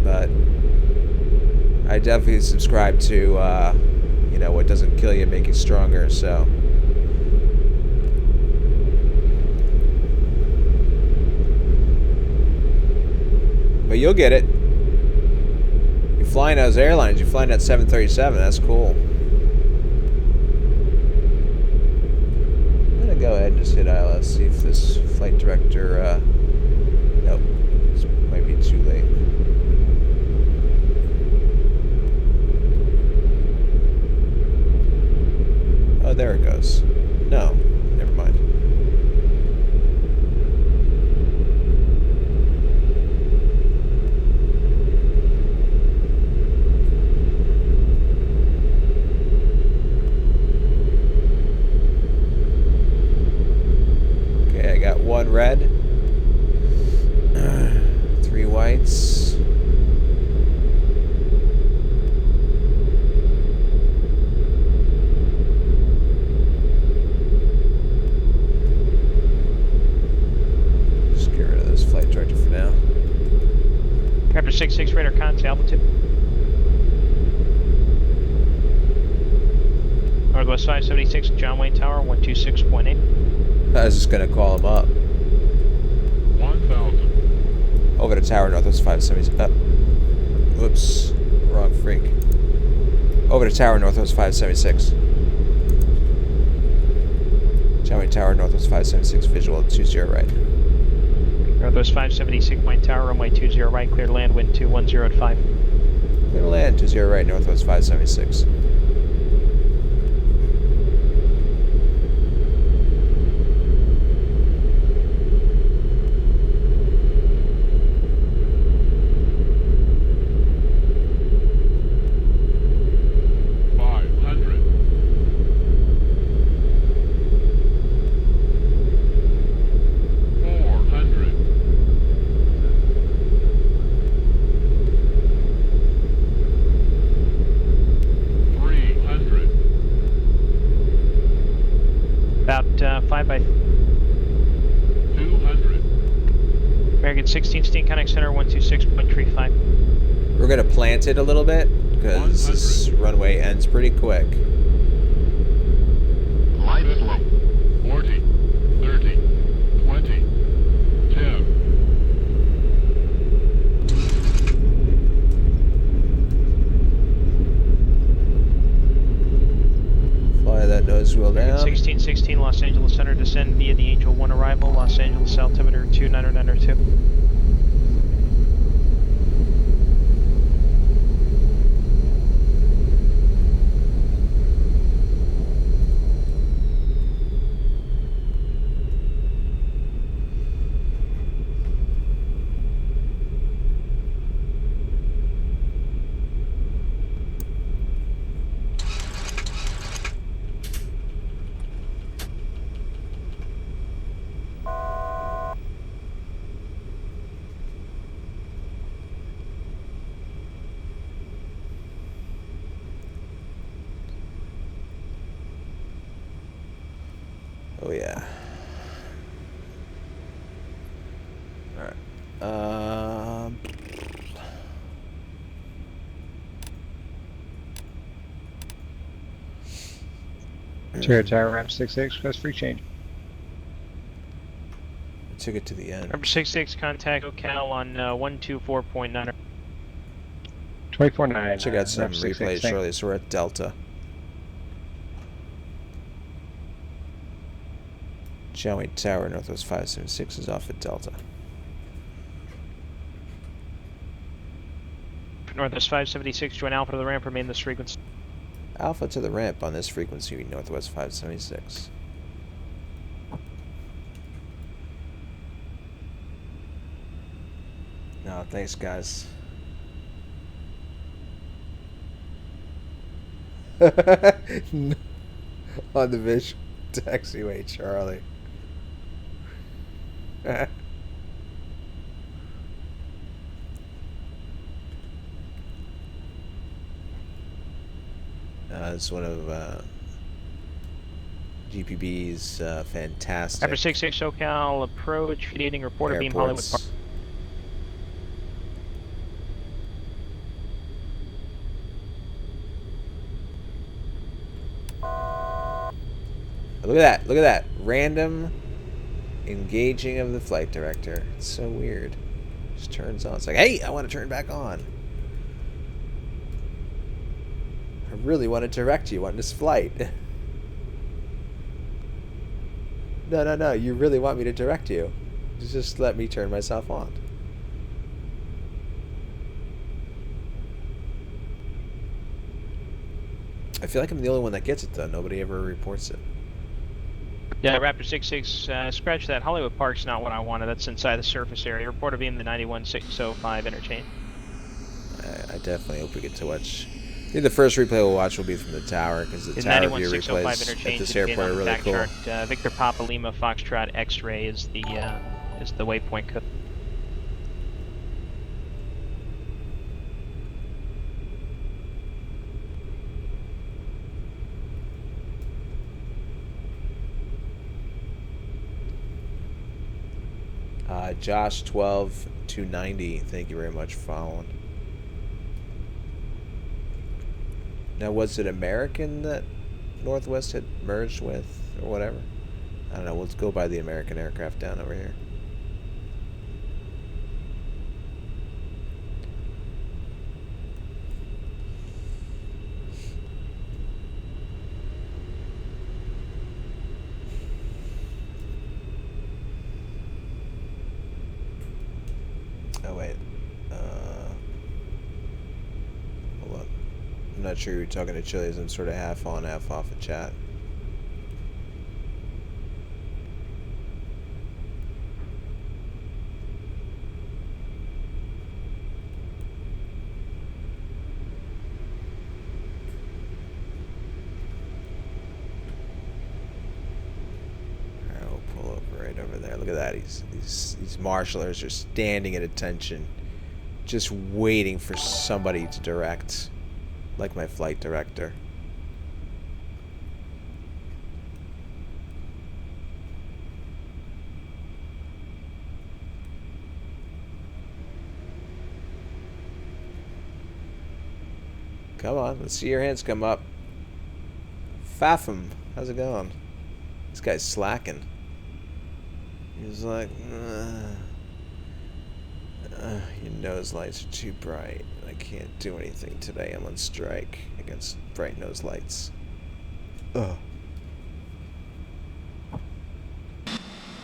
But I definitely subscribe to, you know, what doesn't kill you make you stronger. So. But you'll get it. Flying those airlines, you're flying that 737, that's cool. I'm gonna go ahead and just hit ILS, see if this flight director, nope, this might be too late. Oh, there it goes. No, never mind. 1 red. 3 whites. Just get rid of this flight director for now. Raptor 66 radar con to altitude. Northwest 576, John Wayne Tower, 126.8. I was just gonna call him up. 1000. Over to tower, Northwest 576. Whoops. Wrong freak. Over to tower, Northwest 576. John Wayne Tower, Northwest 576, visual 20 right. Northwest 576, Wayne Tower, runway 20 right, clear to land, wind 210 at 5. Clear to land, 20 right, Northwest 576. About 5 by 200. American 16 Steam Contact Center 126.35. We're gonna plant it a little bit because this runway ends pretty quick. Light slope. 40. 30. 20. 10. Fly that nose wheel down. 1616 Los Angeles Center, descend via the Angel 1 arrival, Los Angeles altimeter 2992. Oh yeah. Alright. Sierra Tower, ramp 66, request free change. I took it to the end. Number 66, contact locale on 124.9. 24.9. Check out some replays shortly, so we're at Delta. John Wayne Tower, Northwest 576 is off at Delta. Northwest 576, join Alpha to the ramp, remain this frequency. Alpha to the ramp on this frequency, Northwest 576. No, thanks guys. On the visual taxiway, Charlie. It's one of GPB's fantastic Number 66 SoCal approach, feeding reporter beam Hollywood Park. airports. Look at that! Look at that! Random engaging of the flight director. It's so weird. Just turns on. It's like, hey, I want to turn back on. I really want to direct you on this flight. No, you really want me to direct you. Just let me turn myself on. I feel like I'm the only one that gets it though. Nobody ever reports it. Yeah, Raptor 66, scratch that. Hollywood Park's not what I wanted. That's inside the surface area. Reporter beam the 91605 interchange. I definitely hope we get to watch I think the first replay we'll watch will be from the tower, because the In tower view 91605 replays at interchange this indicated airport on are the really fact cool. chart. Victor Papa Lima Foxtrot X-ray is the waypoint code. Josh 12290, thank you very much for following. Now, was it American that Northwest had merged with, or whatever? I don't know. Let's go by the American aircraft down over here. Oh, wait. Hold on. I'm not sure you're talking to Chili's. I'm sort of half on, half off of chat. Alright, we'll pull over right over there. Look at that. These marshallers are standing at attention, just waiting for somebody to direct, like my flight director. Come on, let's see your hands come up. Fathom, how's it going? This guy's slacking. He's like, your nose lights are too bright. I can't do anything today. I'm on strike against bright nose lights. Ugh.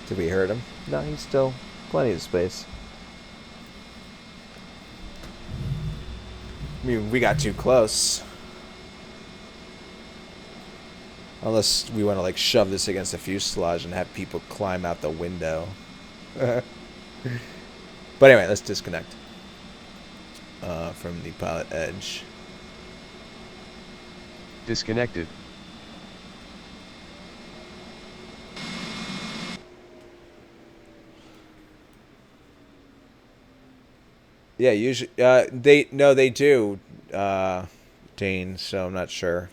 Did we hurt him? No, he's still plenty of space. I mean, we got too close. Unless we want to, like, shove this against the fuselage and have people climb out the window. But anyway, let's disconnect from the pilot edge. Disconnected. Yeah, usually they do, Dane. So I'm not sure.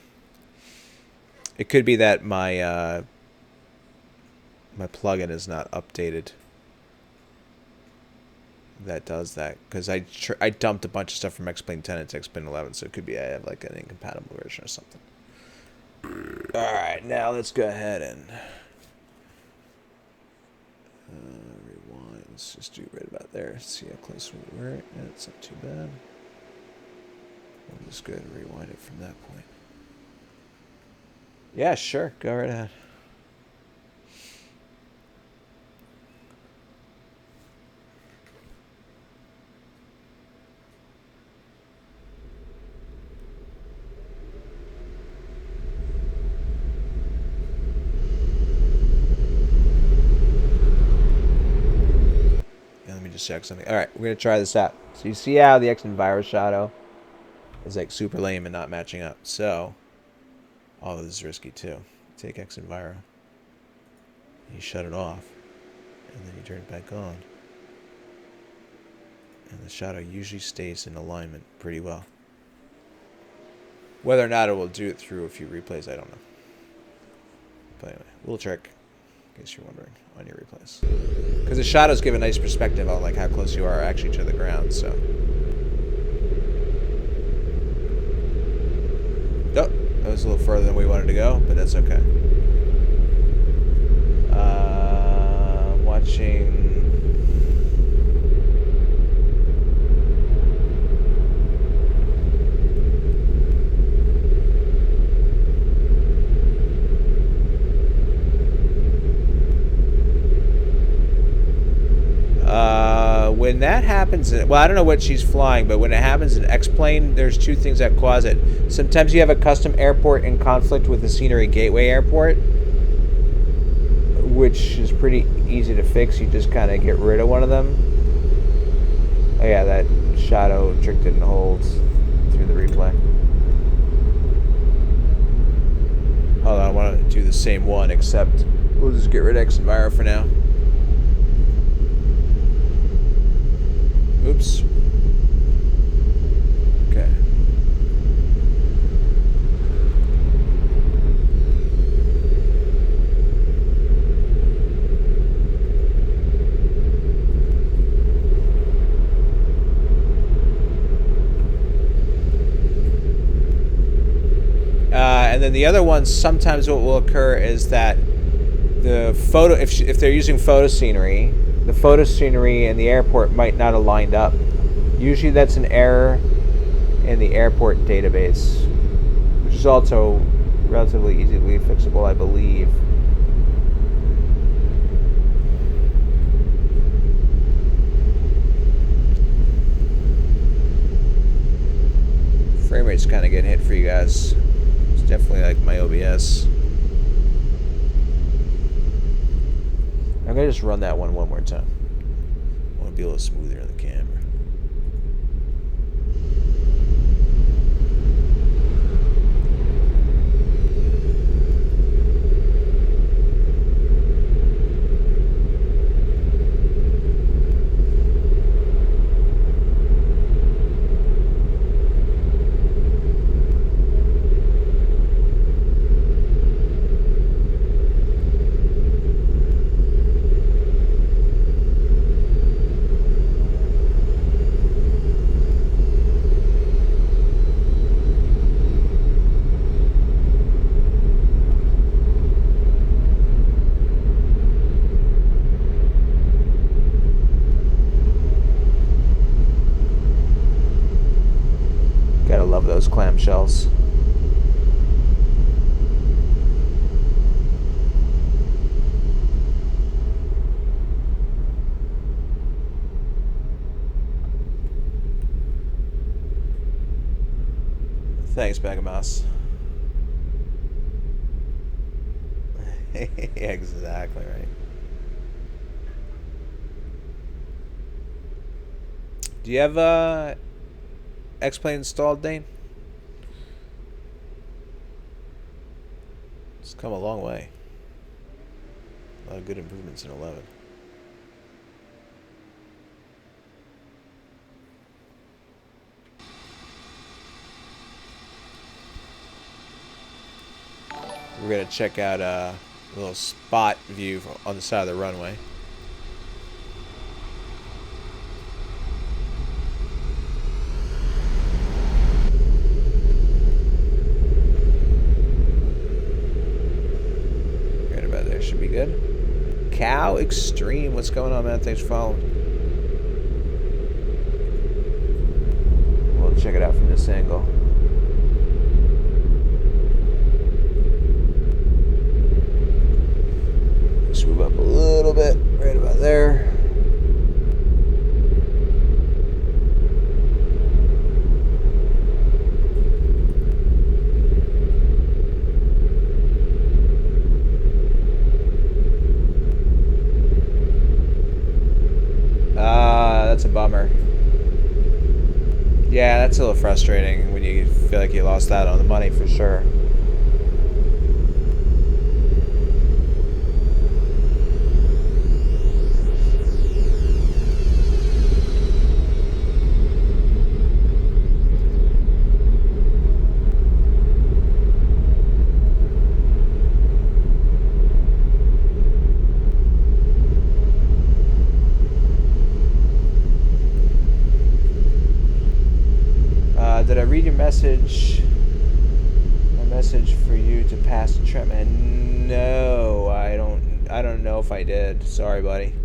It could be that my my plugin is not updated. That does that, because I dumped a bunch of stuff from X-Plane 10 into X-Plane 11, so it could be I have like an incompatible version or something. All right, now let's go ahead and rewind. Let's just do right about there. See how close we were. Yeah, it's not too bad. We'll just go ahead and rewind it from that point. Yeah, sure. Go right ahead. Yeah, let me just check something. All right, we're going to try this out. So you see how the X-Enviro shadow is like super lame and not matching up. So all of this is risky too. Take X-Enviro, you shut it off, and then you turn it back on. And the shadow usually stays in alignment pretty well. Whether or not it will do it through a few replays, I don't know. But anyway, little trick, in case you're wondering, on your replays. Because the shadows give a nice perspective on like how close you are actually to the ground, so. Oh, that was a little further than we wanted to go, but that's okay. Watching. When that happens, well, I don't know what she's flying, but when it happens in X-Plane, there's two things that cause it. Sometimes you have a custom airport in conflict with the Scenery Gateway Airport, which is pretty easy to fix. You just kind of get rid of one of them. Oh yeah, that shadow trick didn't hold through the replay. Hold on, I want to do the same one, except we'll just get rid of Xenviro for now. Oops. Okay. And then the other ones, sometimes what will occur is that the photo, if they're using photo scenery, the photo scenery and the airport might not have lined up. Usually that's an error in the airport database, which is also relatively easily fixable, I believe. Frame rate's kind of getting hit for you guys. It's definitely like my OBS. I'm gonna just run that one more time. I want to be a little smoother on the camera. Gotta love those clamshells. Thanks, Bag of Mouse. Exactly right. Do you have X-Plane installed, Dane? It's come a long way. A lot of good improvements in 11. We're gonna check out a little spot view on the side of the runway. Right about there should be good. Cow Extreme, what's going on, man? Thanks for following. We'll check it out from this angle. Let's move up a little bit, right about there. That's a bummer. Yeah, that's a little frustrating when you feel like you lost out on the money for sure. Did I read your message? My message for you to pass the trip, man. No, I don't know if I did. Sorry, buddy.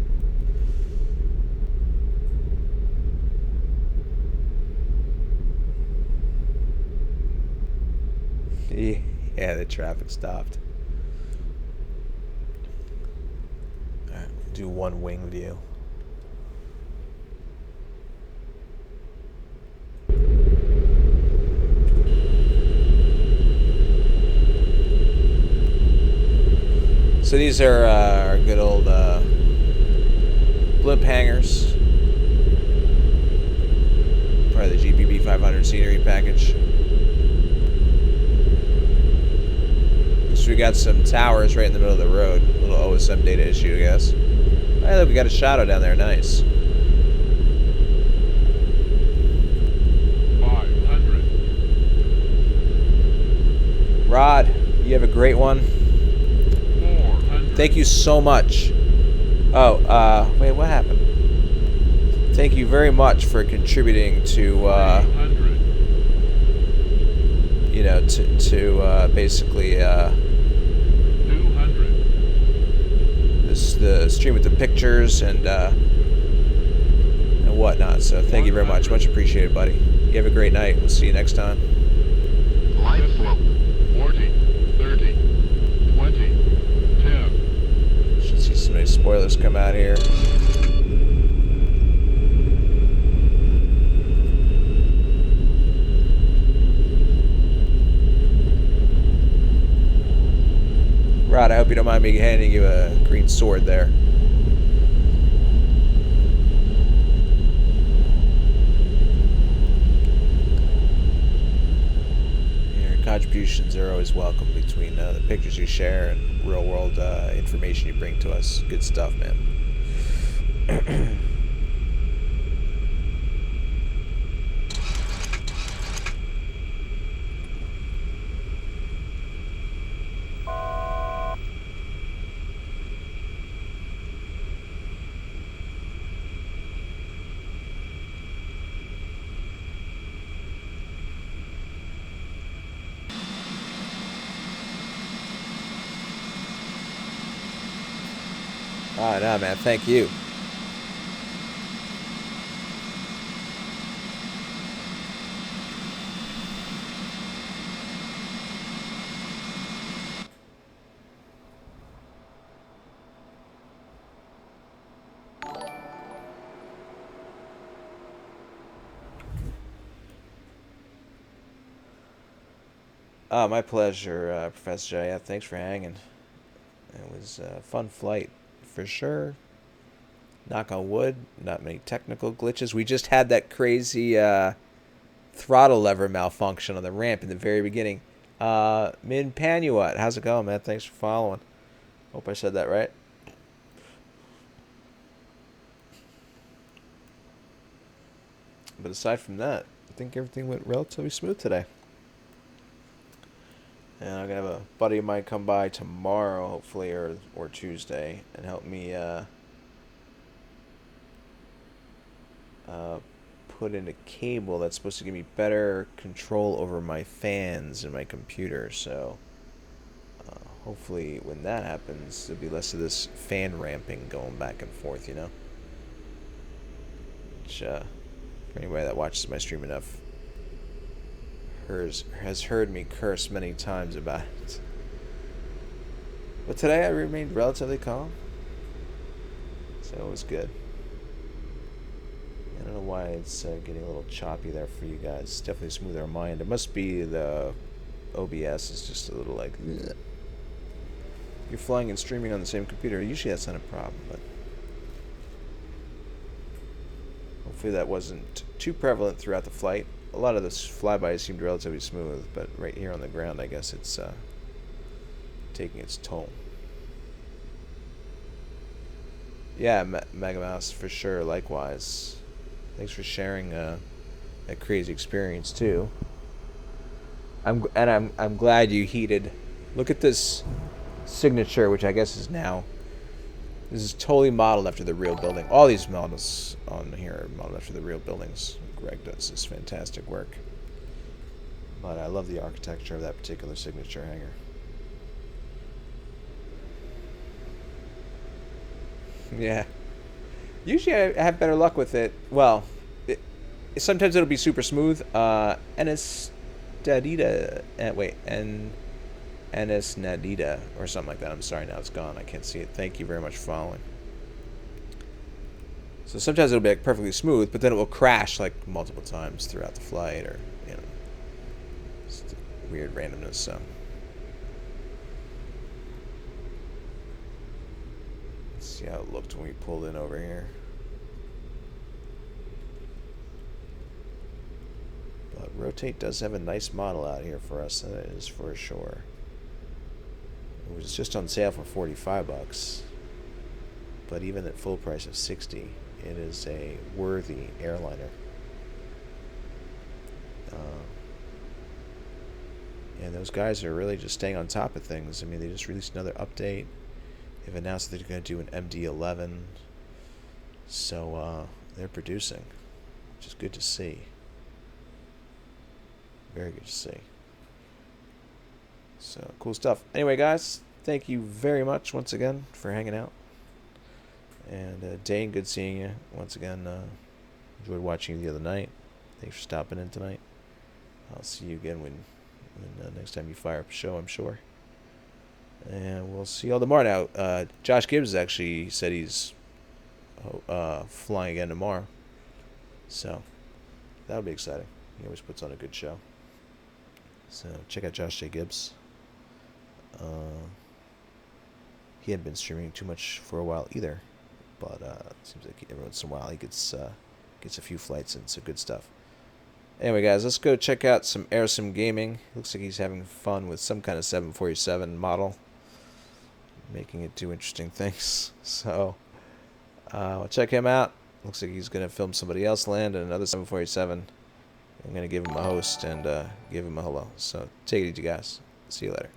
Yeah, the traffic stopped. All right, do one wing view. So these are our good old blimp hangars. Part of the GPB 500 scenery package. because we got some towers right in the middle of the road. A little OSM data issue, I guess. Hey, look, we got a shadow down there. Nice. 500. Rod, you have a great one. 400. Thank you so much. Oh, wait, what happened? Thank you very much for contributing to, 300. you know, to basically, 200. the stream with the pictures and whatnot. So thank you very much. Much appreciated, buddy. You have a great night. We'll see you next time. Light slope. 40. 30. 20. 10. Should see some nice spoilers come out here. Rod, I hope you don't mind me handing you a green sword there. Your contributions are always welcome between the pictures you share and real-world information you bring to us. Good stuff, man. Oh, no, man. Thank you. Oh, my pleasure, Professor J. Yeah, thanks for hanging. It was a fun flight, for sure. Knock on wood, not many technical glitches. We just had that crazy throttle lever malfunction on the ramp in the very beginning. Min Panuat, how's it going, man? Thanks for following. Hope I said that right. But aside from that, I think everything went relatively smooth today. And I'm going to have a buddy of mine come by tomorrow, hopefully, or Tuesday, and help me put in a cable that's supposed to give me better control over my fans in my computer. So hopefully when that happens, there'll be less of this fan ramping going back and forth, you know? Which, for anybody that watches my stream enough, has heard me curse many times about it. But today I remained relatively calm, so it was good. I don't know why it's getting a little choppy there for you guys. It's definitely smoother on my end. It must be the OBS is just a little like, bleh. You're flying and streaming on the same computer. Usually that's not a problem, but hopefully that wasn't too prevalent throughout the flight. A lot of the flybys seemed relatively smooth, but right here on the ground, I guess it's taking its toll. Yeah, Mega Mouse, for sure. Likewise. Thanks for sharing that crazy experience too. I'm glad you heated. Look at this signature, which I guess is now. This is totally modeled after the real building. All these models on here are modeled after the real buildings. Greg does this fantastic work. But I love the architecture of that particular signature hangar. Yeah. Usually I have better luck with it. Well, sometimes it'll be super smooth. NS Nadida or something like that. I'm sorry, now it's gone. I can't see it. Thank you very much for following. So sometimes it'll be like perfectly smooth, but then it will crash like multiple times throughout the flight, or you know, just weird randomness. So let's see how it looked when we pulled in over here. But Rotate does have a nice model out here for us. That is for sure. It was just on sale for 45 bucks. But even at full price of 60, it is a worthy airliner. And those guys are really just staying on top of things. I mean, they just released another update. They've announced that they're going to do an MD-11. So they're producing, which is good to see. Very good to see. So, cool stuff. Anyway, guys, thank you very much once again for hanging out. And Dane, good seeing you once again. Enjoyed watching you the other night. Thanks for stopping in tonight. I'll see you again when next time you fire up a show, I'm sure. And we'll see you all tomorrow. Now, Josh Gibbs actually said he's flying again tomorrow. So, that'll be exciting. He always puts on a good show. So, check out Josh J. Gibbs. He hadn't been streaming too much for a while either. But it seems like every once in a while he gets a few flights and some good stuff. Anyway, guys, let's go check out some AirSim Gaming. Looks like he's having fun with some kind of 747 model, making it do interesting things. So, we'll check him out. Looks like he's going to film somebody else land in another 747. I'm going to give him a host and give him a hello. So, take it easy, guys. See you later.